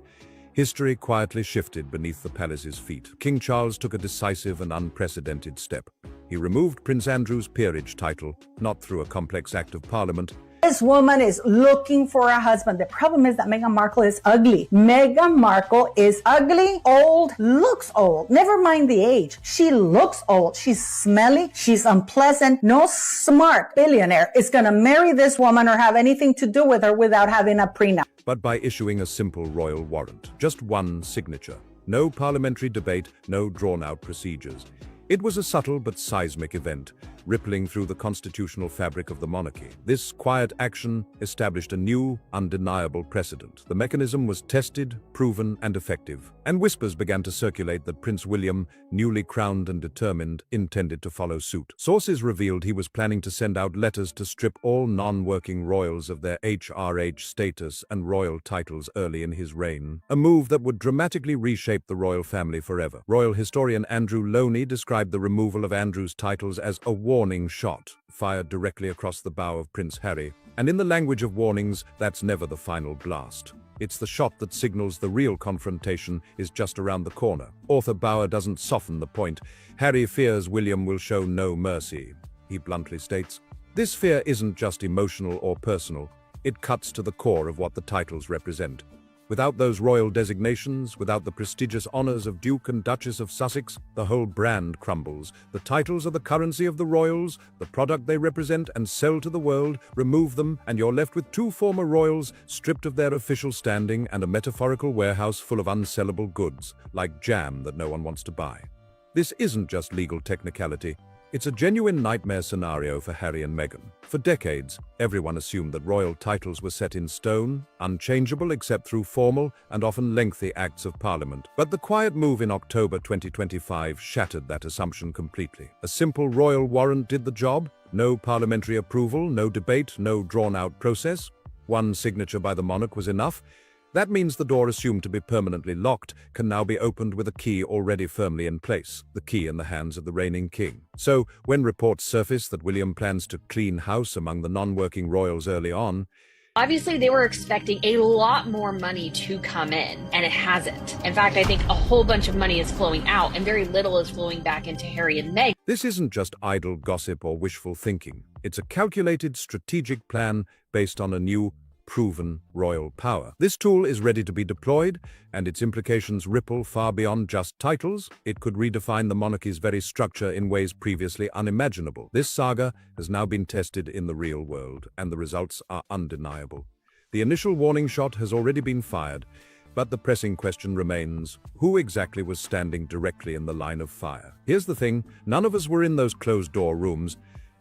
history quietly shifted beneath the palace's feet. King Charles took a decisive and unprecedented step. He removed Prince Andrew's peerage title, not through a complex act of parliament. This woman is looking for a husband. The problem is that Meghan Markle is ugly. Meghan Markle is ugly, old, looks old. Never mind the age. She looks old. She's smelly. She's unpleasant. No smart billionaire is going to marry this woman or have anything to do with her without having a prenup. But by issuing a simple royal warrant, just one signature. No parliamentary debate, no drawn-out procedures. It was a subtle but seismic event, rippling through the constitutional fabric of the monarchy. This quiet action established a new, undeniable precedent. The mechanism was tested, proven, and effective. And whispers began to circulate that Prince William, newly crowned and determined, intended to follow suit. Sources revealed he was planning to send out letters to strip all non-working royals of their HRH status and royal titles early in his reign, a move that would dramatically reshape the royal family forever. Royal historian Andrew Loney described the removal of Andrew's titles as a warning shot, fired directly across the bow of Prince Harry. And in the language of warnings, that's never the final blast. It's the shot that signals the real confrontation is just around the corner. Author Bauer doesn't soften the point. Harry fears William will show no mercy, he bluntly states. This fear isn't just emotional or personal. It cuts to the core of what the titles represent. Without those royal designations, without the prestigious honors of Duke and Duchess of Sussex, the whole brand crumbles. The titles are the currency of the royals, the product they represent and sell to the world. Remove them, and you're left with two former royals, stripped of their official standing and a metaphorical warehouse full of unsellable goods, like jam that no one wants to buy. This isn't just legal technicality. It's a genuine nightmare scenario for Harry and Meghan. For decades, everyone assumed that royal titles were set in stone, unchangeable except through formal and often lengthy acts of parliament. But the quiet move in October 2025 shattered that assumption completely. A simple royal warrant did the job. No parliamentary approval, no debate, no drawn-out process. One signature by the monarch was enough. That means the door assumed to be permanently locked can now be opened with a key already firmly in place, the key in the hands of the reigning king. So, when reports surface that William plans to clean house among the non-working royals early on, obviously, they were expecting a lot more money to come in, and it hasn't. In fact, I think a whole bunch of money is flowing out, and very little is flowing back into Harry and Meghan. This isn't just idle gossip or wishful thinking. It's a calculated, strategic plan based on a new, proven royal power. This tool is ready to be deployed, and its implications ripple far beyond just titles. It could redefine the monarchy's very structure in ways previously unimaginable. This saga has now been tested in the real world, and the results are undeniable. The initial warning shot has already been fired, but the pressing question remains, who exactly was standing directly in the line of fire? Here's the thing, none of us were in those closed-door rooms,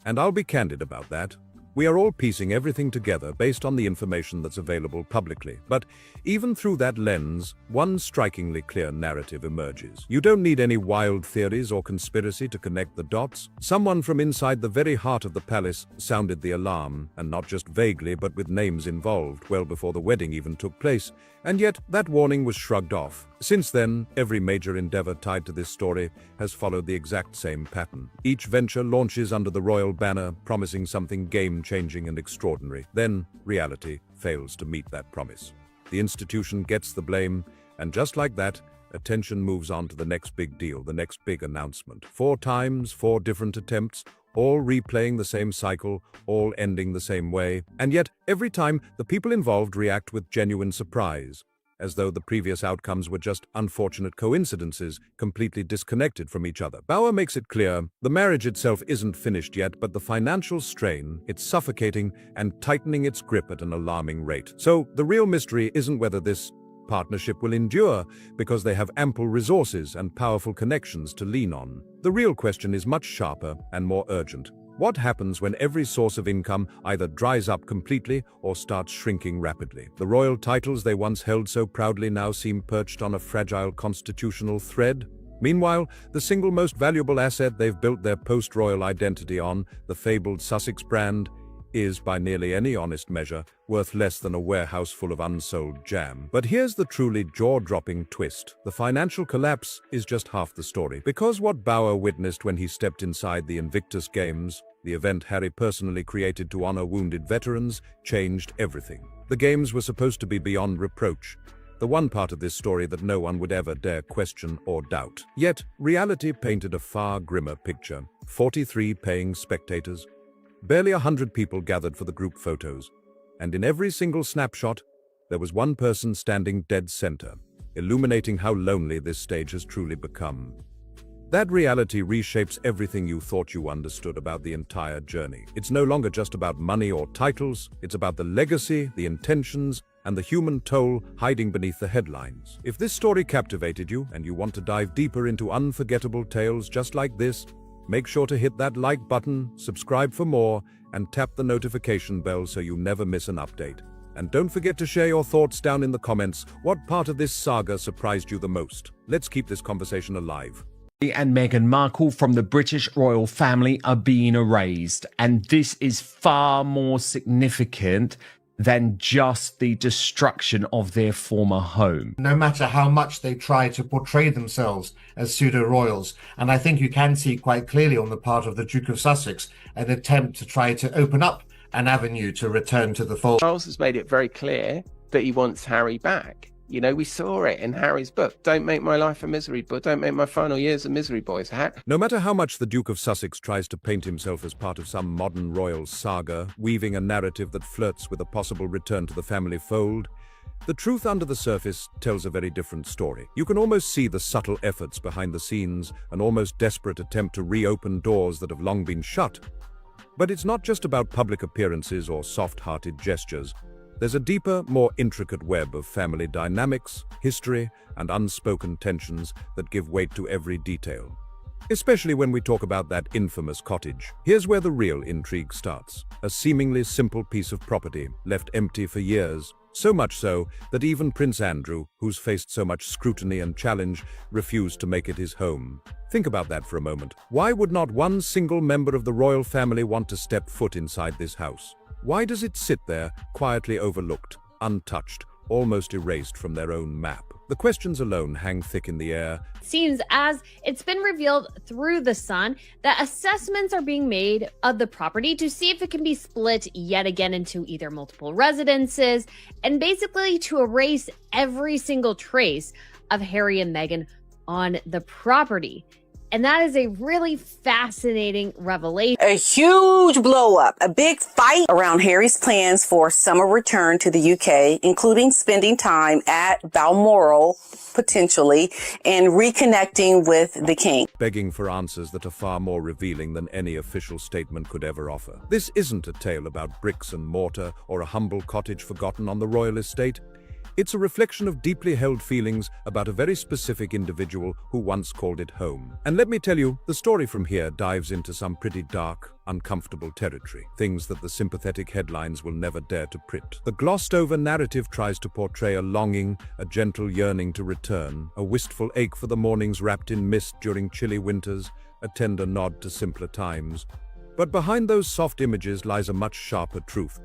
and I'll be candid about that. We are all piecing everything together based on the information that's available publicly. But even through that lens, one strikingly clear narrative emerges. You don't need any wild theories or conspiracy to connect the dots. Someone from inside the very heart of the palace sounded the alarm, and not just vaguely, but with names involved, well before the wedding even took place. And yet, that warning was shrugged off. Since then, every major endeavor tied to this story has followed the exact same pattern. Each venture launches under the royal banner, promising something game-changing and extraordinary. Then, reality fails to meet that promise. The institution gets the blame, and just like that, attention moves on to the next big deal, the next big announcement. 4 times, 4 different attempts, all replaying the same cycle, all ending the same way. And yet, every time, the people involved react with genuine surprise, as though the previous outcomes were just unfortunate coincidences, completely disconnected from each other. Bauer makes it clear, the marriage itself isn't finished yet, but the financial strain, it's suffocating and tightening its grip at an alarming rate. So, the real mystery isn't whether this partnership will endure, because they have ample resources and powerful connections to lean on. The real question is much sharper and more urgent. What happens when every source of income either dries up completely or starts shrinking rapidly? The royal titles they once held so proudly now seem perched on a fragile constitutional thread. Meanwhile, the single most valuable asset they've built their post-royal identity on, the fabled Sussex brand, is, by nearly any honest measure, worth less than a warehouse full of unsold jam. But here's the truly jaw-dropping twist. The financial collapse is just half the story. Because what Bauer witnessed when he stepped inside the Invictus Games, the event Harry personally created to honor wounded veterans, changed everything. The games were supposed to be beyond reproach. the one part of this story that no one would ever dare question or doubt. Yet, reality painted a far grimmer picture. 43 paying spectators, barely 100 people gathered for the group photos, and in every single snapshot, there was one person standing dead center, illuminating how lonely this stage has truly become. That reality reshapes everything you thought you understood about the entire journey. It's no longer just about money or titles, it's about the legacy, the intentions, and the human toll hiding beneath the headlines. If this story captivated you and you want to dive deeper into unforgettable tales just like this, make sure to hit that like button, subscribe for more, and tap the notification bell so you never miss an update. And don't forget to share your thoughts down in the comments. What part of this saga surprised you the most? Let's keep this conversation alive. And Meghan Markle from the British royal family are being erased, and this is far more significant than just the destruction of their former home. No matter how much they try to portray themselves as pseudo-royals, and I think you can see quite clearly on the part of the Duke of Sussex an attempt to try to open up an avenue to return to the fold. Charles has made it very clear that he wants Harry back. You know, we saw it in Harry's book. Don't make my life a misery, but don't make my final years a misery, boys. No matter how much the Duke of Sussex tries to paint himself as part of some modern royal saga, weaving a narrative that flirts with a possible return to the family fold, the truth under the surface tells a very different story. You can almost see the subtle efforts behind the scenes, an almost desperate attempt to reopen doors that have long been shut. But it's not just about public appearances or soft-hearted gestures. There's a deeper, more intricate web of family dynamics, history, and unspoken tensions that give weight to every detail. Especially when we talk about that infamous cottage. Here's where the real intrigue starts. A seemingly simple piece of property, left empty for years. So much so that even Prince Andrew, who's faced so much scrutiny and challenge, refused to make it his home. Think about that for a moment. Why would not one single member of the royal family want to step foot inside this house? Why does it sit there, quietly overlooked, untouched, almost erased from their own map? The questions alone hang thick in the air. Seems as it's been revealed through The Sun that assessments are being made of the property to see if it can be split yet again into either multiple residences, and basically to erase every single trace of Harry and Meghan on the property. And that is a really fascinating revelation. A huge blow up, a big fight around Harry's plans for summer return to the UK, including spending time at Balmoral, potentially, and reconnecting with the king. Begging for answers that are far more revealing than any official statement could ever offer. This isn't a tale about bricks and mortar or a humble cottage forgotten on the royal estate. It's a reflection of deeply held feelings about a very specific individual who once called it home. And let me tell you, the story from here dives into some pretty dark, uncomfortable territory. Things that the sympathetic headlines will never dare to print. The glossed-over narrative tries to portray a longing, a gentle yearning to return, a wistful ache for the mornings wrapped in mist during chilly winters, a tender nod to simpler times. But behind those soft images lies a much sharper truth.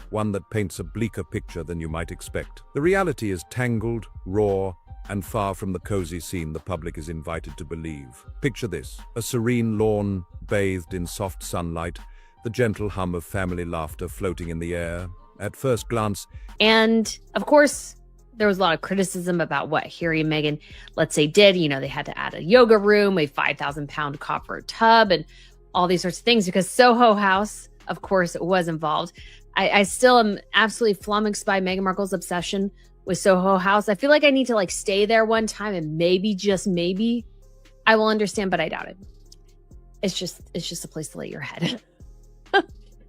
One that paints a bleaker picture than you might expect. The reality is tangled, raw, and far from the cozy scene the public is invited to believe. Picture this: a serene lawn, bathed in soft sunlight, the gentle hum of family laughter floating in the air. At first glance, and of course, there was a lot of criticism about what Harry and Meghan, let's say, did. You know, they had to add a yoga room, a 5,000-pound copper tub, and all these sorts of things because Soho House, of course, was involved. I still am absolutely flummoxed by Meghan Markle's obsession with Soho House. I feel like I need to stay there one time and maybe, just maybe, I will understand, but I doubt it. It's just a place to lay your head,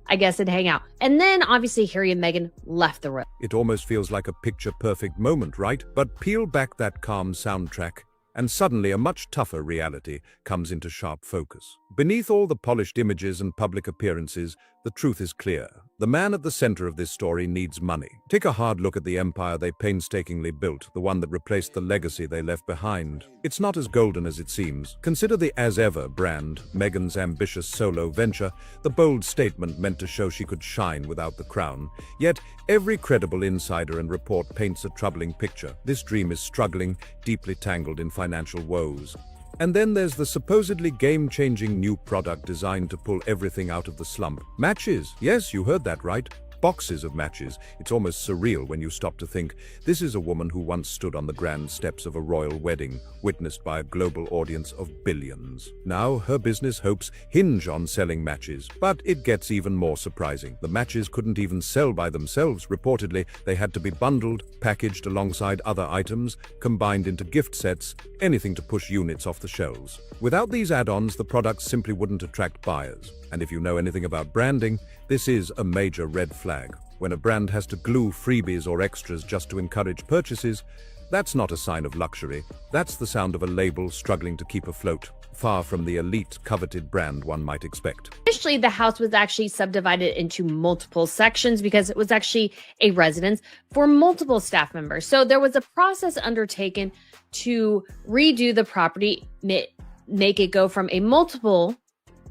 I guess, and hang out. And then obviously Harry and Meghan left the room. it almost feels like a picture-perfect moment, right? But peel back that calm soundtrack, and suddenly a much tougher reality comes into sharp focus. Beneath all the polished images and public appearances, the truth is clear. The man at the center of this story needs money. Take a hard look at the empire they painstakingly built, the one that replaced the legacy they left behind. It's not as golden as it seems. Consider the As Ever brand, Meghan's ambitious solo venture, the bold statement meant to show she could shine without the crown. Yet, every credible insider and report paints a troubling picture. This dream is struggling, deeply tangled in financial woes. And then there's the supposedly game-changing new product designed to pull everything out of the slump. Matches. Yes, you heard that right. boxes of matches. It's almost surreal when you stop to think, this is a woman who once stood on the grand steps of a royal wedding, witnessed by a global audience of billions. Now, her business hopes hinge on selling matches, but it gets even more surprising. The matches couldn't even sell by themselves. Reportedly, they had to be bundled, packaged alongside other items, combined into gift sets, anything to push units off the shelves. Without these add-ons, the products simply wouldn't attract buyers. And if you know anything about branding, this is a major red flag. When a brand has to glue freebies or extras just to encourage purchases, that's not a sign of luxury. That's the sound of a label struggling to keep afloat, far from the elite, coveted brand one might expect. Initially, the house was actually subdivided into multiple sections because it was actually a residence for multiple staff members. So there was a process undertaken to redo the property, make it go from a multiple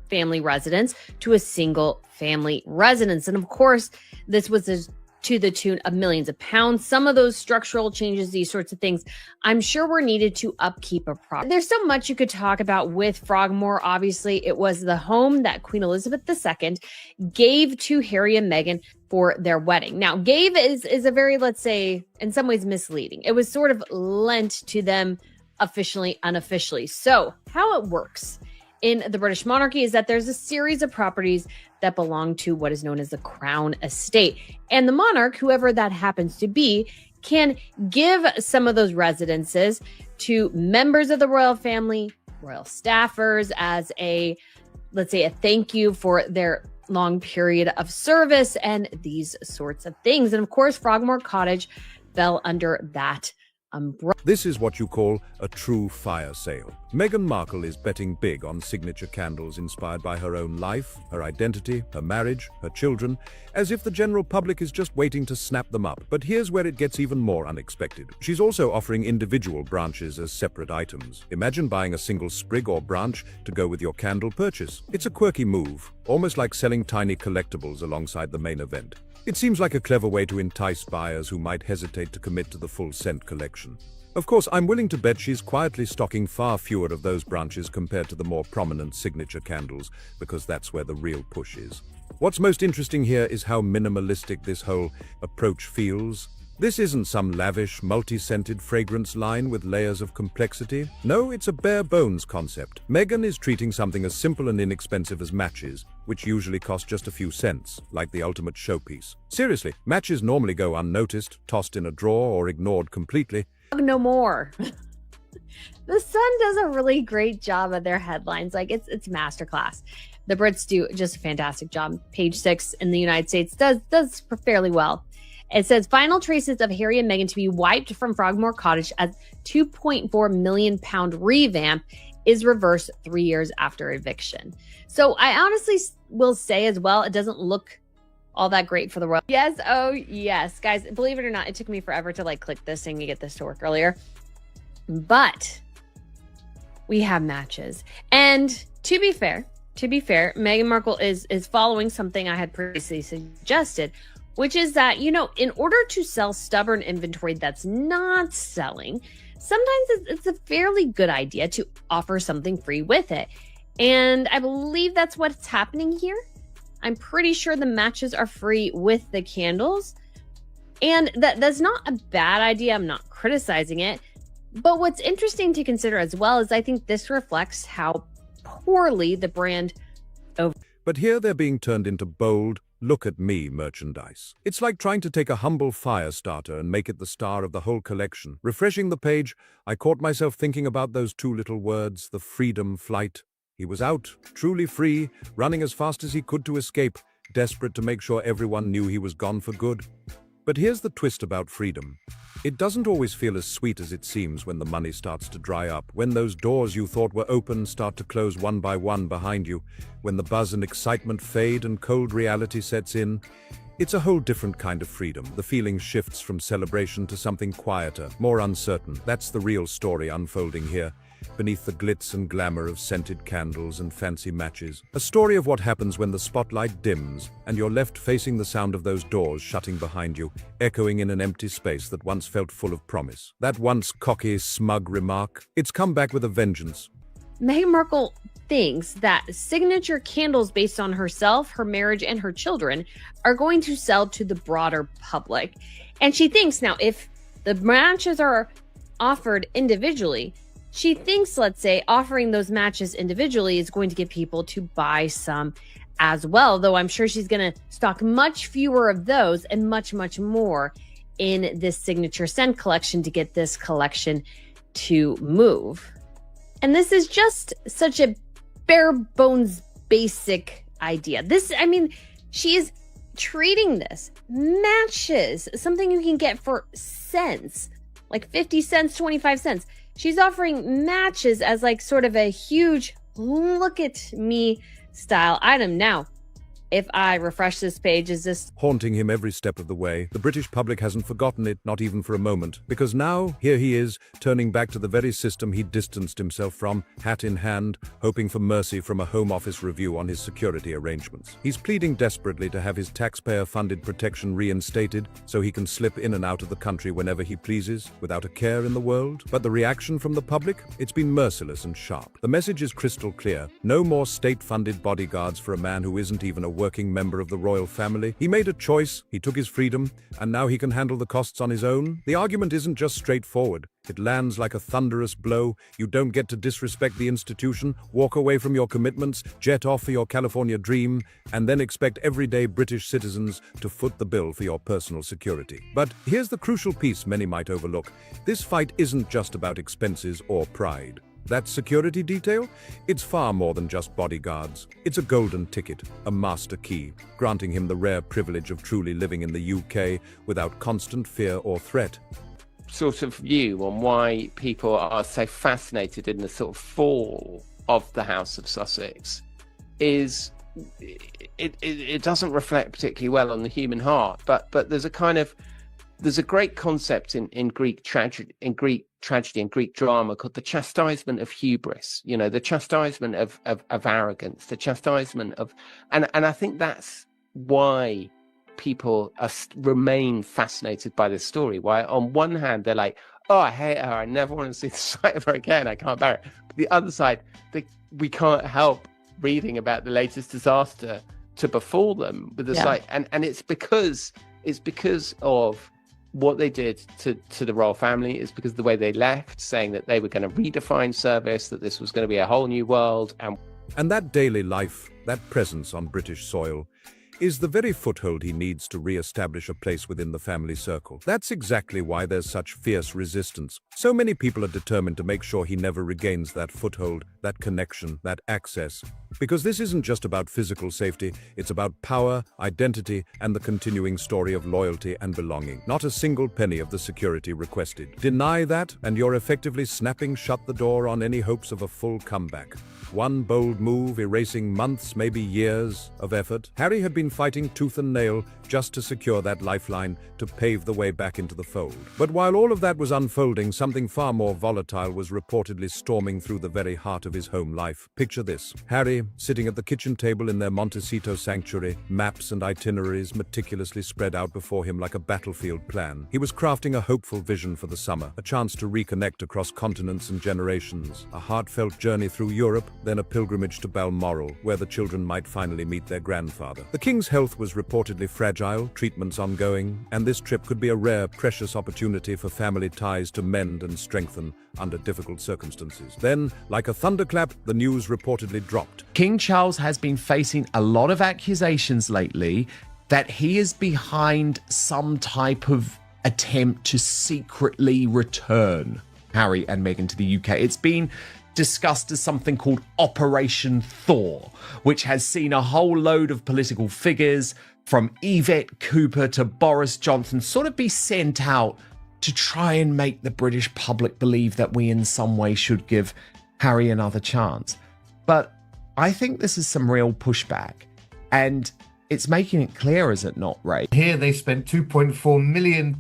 family residence to a single family residence. And of course, this was to the tune of millions of pounds. Some of those structural changes, these sorts of things, I'm sure were needed to upkeep a property. There's so much you could talk about with Frogmore. Obviously, it was the home that Queen Elizabeth II gave to Harry and Meghan for their wedding. Now, gave is a very, let's say, in some ways misleading. It was sort of lent to them officially, unofficially. So how it works in the British monarchy is that there's a series of properties that belong to what is known as the Crown Estate. And the monarch, whoever that happens to be, can give some of those residences to members of the royal family, royal staffers, as a, let's say, a thank you for their long period of service and these sorts of things. And of course, Frogmore Cottage fell under that umbrella. This is what you call a true fire sale. Meghan Markle is betting big on signature candles inspired by her own life, her identity, her marriage, her children, as if the general public is just waiting to snap them up. But here's where it gets even more unexpected. She's also offering individual branches as separate items. Imagine buying a single sprig or branch to go with your candle purchase. It's a quirky move, almost like selling tiny collectibles alongside the main event. It seems like a clever way to entice buyers who might hesitate to commit to the full scent collection. Of course, I'm willing to bet she's quietly stocking far fewer of those branches compared to the more prominent signature candles, because that's where the real push is. What's most interesting here is how minimalistic this whole approach feels. This isn't some lavish, multi-scented fragrance line with layers of complexity. No, it's a bare-bones concept. Meghan is treating something as simple and inexpensive as matches, which usually cost just a few cents, like the ultimate showpiece. Seriously, matches normally go unnoticed, tossed in a drawer, or ignored completely. No more. The Sun does a really great job of their headlines. Like, it's masterclass. The Brits do just a fantastic job. Page 6 in the United States does fairly well. It says, final traces of Harry and Meghan to be wiped from Frogmore Cottage as £2.4 million revamp is reversed 3 years after eviction. So I honestly will say as well, it doesn't look all that great for the royal. Yes, oh yes. Guys, believe it or not, it took me forever to click this thing to get this to work earlier. But we have matches. And to be fair, Meghan Markle is following something I had previously suggested, which is that, in order to sell stubborn inventory that's not selling, sometimes it's a fairly good idea to offer something free with it. And I believe that's what's happening here. I'm pretty sure the matches are free with the candles. And that's not a bad idea. I'm not criticizing it. But what's interesting to consider as well is I think this reflects how poorly the brand But here they're being turned into bold, look-at-me merchandise. It's like trying to take a humble fire starter and make it the star of the whole collection. Refreshing the page, I caught myself thinking about those two little words, the freedom flight. He was out, truly free, running as fast as he could to escape, desperate to make sure everyone knew he was gone for good. But here's the twist about freedom. It doesn't always feel as sweet as it seems when the money starts to dry up, when those doors you thought were open start to close one by one behind you, when the buzz and excitement fade and cold reality sets in. It's a whole different kind of freedom. The feeling shifts from celebration to something quieter, more uncertain. That's the real story unfolding here, beneath the glitz and glamour of scented candles and fancy matches. A story of what happens when the spotlight dims and you're left facing the sound of those doors shutting behind you, echoing in an empty space that once felt full of promise. That once cocky, smug remark, it's come back with a vengeance. Meghan Markle thinks that signature candles based on herself, her marriage, and her children are going to sell to the broader public. And she thinks now, if the matches are offered individually, she thinks, let's say, offering those matches individually is going to get people to buy some as well, though I'm sure she's going to stock much fewer of those and much, much more in this signature scent collection to get this collection to move. And this is just such a bare bones basic idea. She is treating this matches, something you can get for cents, like 50 cents, 25 cents. She's offering matches as like sort of a huge look at me style item. Now, if I refresh this page, is this haunting him every step of the way? The British public hasn't forgotten it, not even for a moment, because now here he is, turning back to the very system he distanced himself from, hat in hand, hoping for mercy from a Home Office review on his security arrangements. He's pleading desperately to have his taxpayer-funded protection reinstated so he can slip in and out of the country whenever he pleases, without a care in the world. But the reaction from the public? It's been merciless and sharp. The message is crystal clear. No more state-funded bodyguards for a man who isn't even a working member of the royal family. He made a choice, he took his freedom, and now he can handle the costs on his own. The argument isn't just straightforward. It lands like a thunderous blow. You don't get to disrespect the institution, walk away from your commitments, jet off for your California dream, and then expect everyday British citizens to foot the bill for your personal security. But here's the crucial piece many might overlook. This fight isn't just about expenses or pride. That security detail? It's far more than just bodyguards. It's a golden ticket, a master key, granting him the rare privilege of truly living in the UK without constant fear or threat. Sort of view on why people are so fascinated in the sort of fall of the House of Sussex is it doesn't reflect particularly well on the human heart, but there's a great concept in Greek tragedy and Greek drama called the chastisement of hubris, the chastisement of arrogance, the chastisement of, and I think that's why people remain fascinated by this story. Why on one hand they're like, oh, I hate her, I never want to see the sight of her again, I can't bear it. But the other side, we can't help reading about the latest disaster to befall them with the sight, and it's because of what they did to the royal family. Is because of the way they left, saying that they were going to redefine service, that this was going to be a whole new world. And that daily life, that presence on British soil, is the very foothold he needs to re-establish a place within the family circle. That's exactly why there's such fierce resistance. So many people are determined to make sure he never regains that foothold, that connection, that access. Because this isn't just about physical safety, it's about power, identity, and the continuing story of loyalty and belonging. Not a single penny of the security requested. Deny that, and you're effectively snapping shut the door on any hopes of a full comeback. One bold move erasing months, maybe years of effort. Harry had been fighting tooth and nail just to secure that lifeline to pave the way back into the fold. But while all of that was unfolding, something far more volatile was reportedly storming through the very heart of his home life. Picture this. Harry, sitting at the kitchen table in their Montecito sanctuary, maps and itineraries meticulously spread out before him like a battlefield plan. He was crafting a hopeful vision for the summer, a chance to reconnect across continents and generations, a heartfelt journey through Europe, then a pilgrimage to Balmoral, where the children might finally meet their grandfather. The king's health was reportedly fragile, treatments ongoing, and this trip could be a rare, precious opportunity for family ties to mend and strengthen under difficult circumstances. Then, like a thunderclap, the news reportedly dropped. King Charles has been facing a lot of accusations lately that he is behind some type of attempt to secretly return Harry and Meghan to the UK. It's been discussed as something called Operation Thaw, which has seen a whole load of political figures from Yvette Cooper to Boris Johnson sort of be sent out to try and make the British public believe that we in some way should give Harry another chance. But I think this is some real pushback, and it's making it clear, is it not, Ray? Here they spent £2.4 million,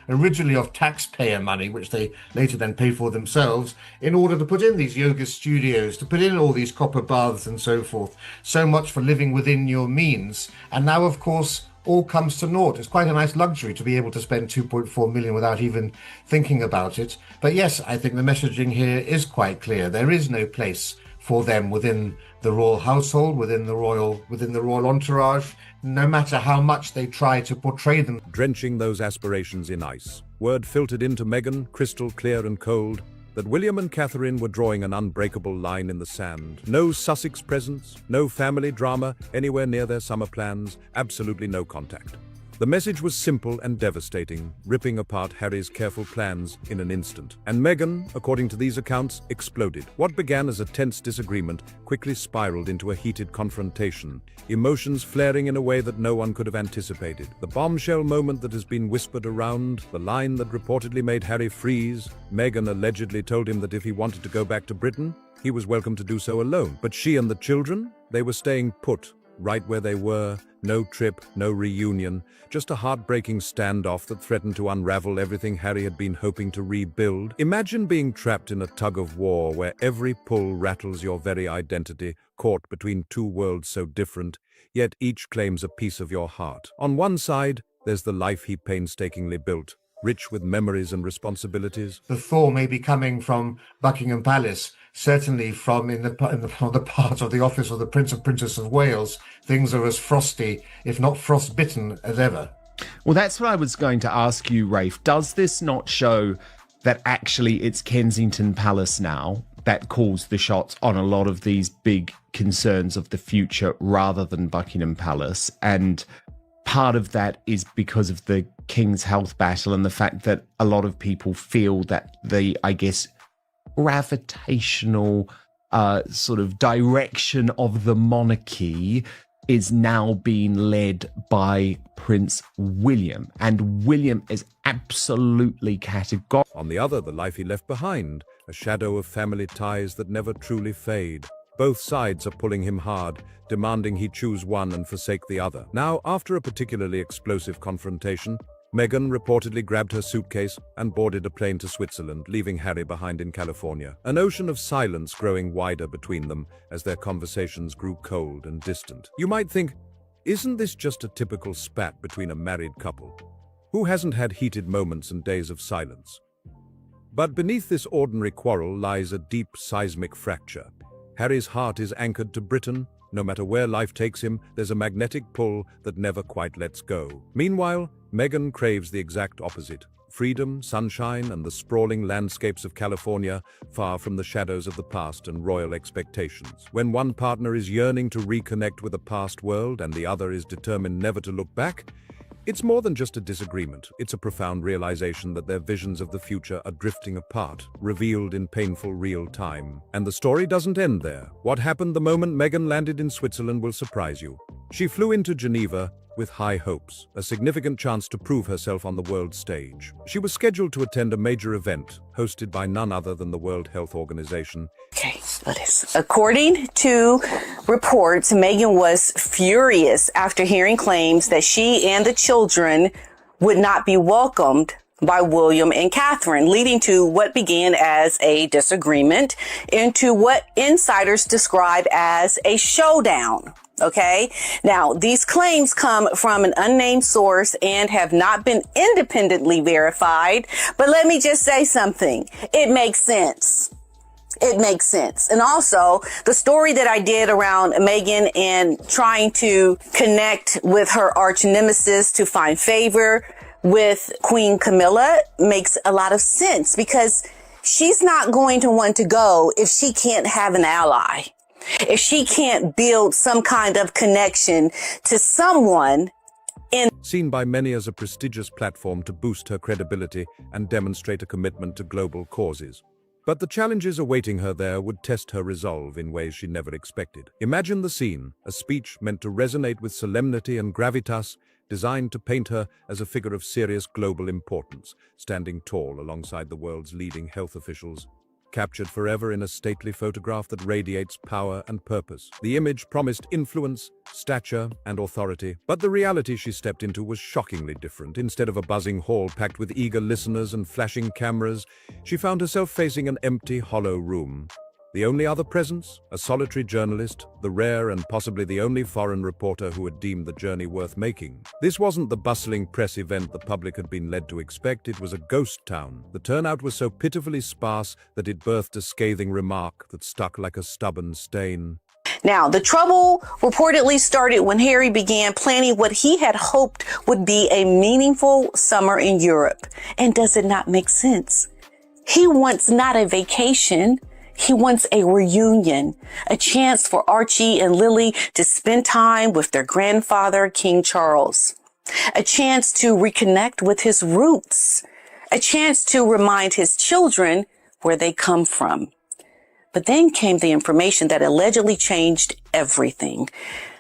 originally of taxpayer money, which they later then paid for themselves, in order to put in these yoga studios, to put in all these copper baths and so forth. So much for living within your means. And now, of course, all comes to naught. It's quite a nice luxury to be able to spend 2.4 million without even thinking about it. But yes, I think the messaging here is quite clear. There is no place for them within the royal household, within the royal entourage, no matter how much they try to portray them. Drenching those aspirations in ice. Word filtered into Meghan, crystal clear and cold, that William and Catherine were drawing an unbreakable line in the sand. No Sussex presence, no family drama anywhere near their summer plans, absolutely no contact. The message was simple and devastating, ripping apart Harry's careful plans in an instant. And Meghan, according to these accounts, exploded. What began as a tense disagreement quickly spiraled into a heated confrontation, emotions flaring in a way that no one could have anticipated. The bombshell moment that has been whispered around, the line that reportedly made Harry freeze. Meghan allegedly told him that if he wanted to go back to Britain, he was welcome to do so alone. But she and the children, they were staying put, right where they were. No trip, no reunion, just a heartbreaking standoff that threatened to unravel everything Harry had been hoping to rebuild. Imagine being trapped in a tug of war where every pull rattles your very identity, caught between two worlds so different, yet each claims a piece of your heart. On one side, there's the life he painstakingly built, rich with memories and responsibilities. The thaw may be coming from Buckingham Palace, certainly from the part of the office of the Prince and Princess of Wales. Things are as frosty, if not frostbitten, as ever. Well, that's what I was going to ask you, Rafe. Does this not show that actually it's Kensington Palace now that calls the shots on a lot of these big concerns of the future rather than Buckingham Palace? And part of that is because of the King's health battle and the fact that a lot of people feel that the, I guess, gravitational sort of direction of the monarchy is now being led by Prince William. And William is absolutely categorical. On the other, the life he left behind, a shadow of family ties that never truly fade. Both sides are pulling him hard, demanding he choose one and forsake the other. Now, after a particularly explosive confrontation, Meghan reportedly grabbed her suitcase and boarded a plane to Switzerland, leaving Harry behind in California. An ocean of silence growing wider between them as their conversations grew cold and distant. You might think, isn't this just a typical spat between a married couple? Who hasn't had heated moments and days of silence? But beneath this ordinary quarrel lies a deep seismic fracture. Harry's heart is anchored to Britain. No matter where life takes him, there's a magnetic pull that never quite lets go. Meanwhile, Meghan craves the exact opposite. Freedom, sunshine, and the sprawling landscapes of California, far from the shadows of the past and royal expectations. When one partner is yearning to reconnect with a past world and the other is determined never to look back, it's more than just a disagreement. It's a profound realization that their visions of the future are drifting apart, revealed in painful real time. And the story doesn't end there. What happened the moment Meghan landed in Switzerland will surprise you. She flew into Geneva with high hopes, a significant chance to prove herself on the world stage. She was scheduled to attend a major event hosted by none other than the World Health Organization. Okay, what is? According to reports, Meghan was furious after hearing claims that she and the children would not be welcomed by William and Catherine, leading to what began as a disagreement into what insiders describe as a showdown. Okay. Now, these claims come from an unnamed source and have not been independently verified. But let me just say something. It makes sense. It makes sense. And also, the story that I did around Meghan and trying to connect with her arch nemesis to find favor with Queen Camilla makes a lot of sense, because she's not going to want to go if she can't have an ally. If she can't build some kind of connection to someone in... Seen by many as a prestigious platform to boost her credibility and demonstrate a commitment to global causes. But the challenges awaiting her there would test her resolve in ways she never expected. Imagine the scene, a speech meant to resonate with solemnity and gravitas, designed to paint her as a figure of serious global importance, standing tall alongside the world's leading health officials. Captured forever in a stately photograph that radiates power and purpose. The image promised influence, stature, and authority, but the reality she stepped into was shockingly different. Instead of a buzzing hall packed with eager listeners and flashing cameras, she found herself facing an empty, hollow room. The only other presence, a solitary journalist, the rare and possibly the only foreign reporter who had deemed the journey worth making. This wasn't the bustling press event the public had been led to expect, it was a ghost town. The turnout was so pitifully sparse that it birthed a scathing remark that stuck like a stubborn stain. Now, the trouble reportedly started when Harry began planning what he had hoped would be a meaningful summer in Europe. And does it not make sense? He wants not a vacation. He wants a reunion, a chance for Archie and Lily to spend time with their grandfather, King Charles, a chance to reconnect with his roots, a chance to remind his children where they come from. But then came the information that allegedly changed everything.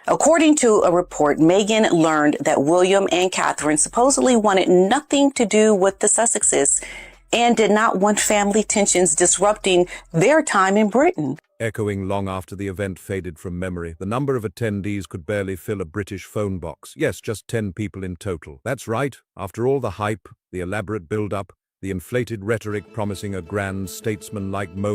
According to a report, Meghan learned that William and Catherine supposedly wanted nothing to do with the Sussexes and did not want family tensions disrupting their time in Britain. Echoing long after the event faded from memory, the number of attendees could barely fill a British phone box. Yes, just 10 people in total. That's right. After all the hype, the elaborate build-up, the inflated rhetoric promising a grand statesman-like moment,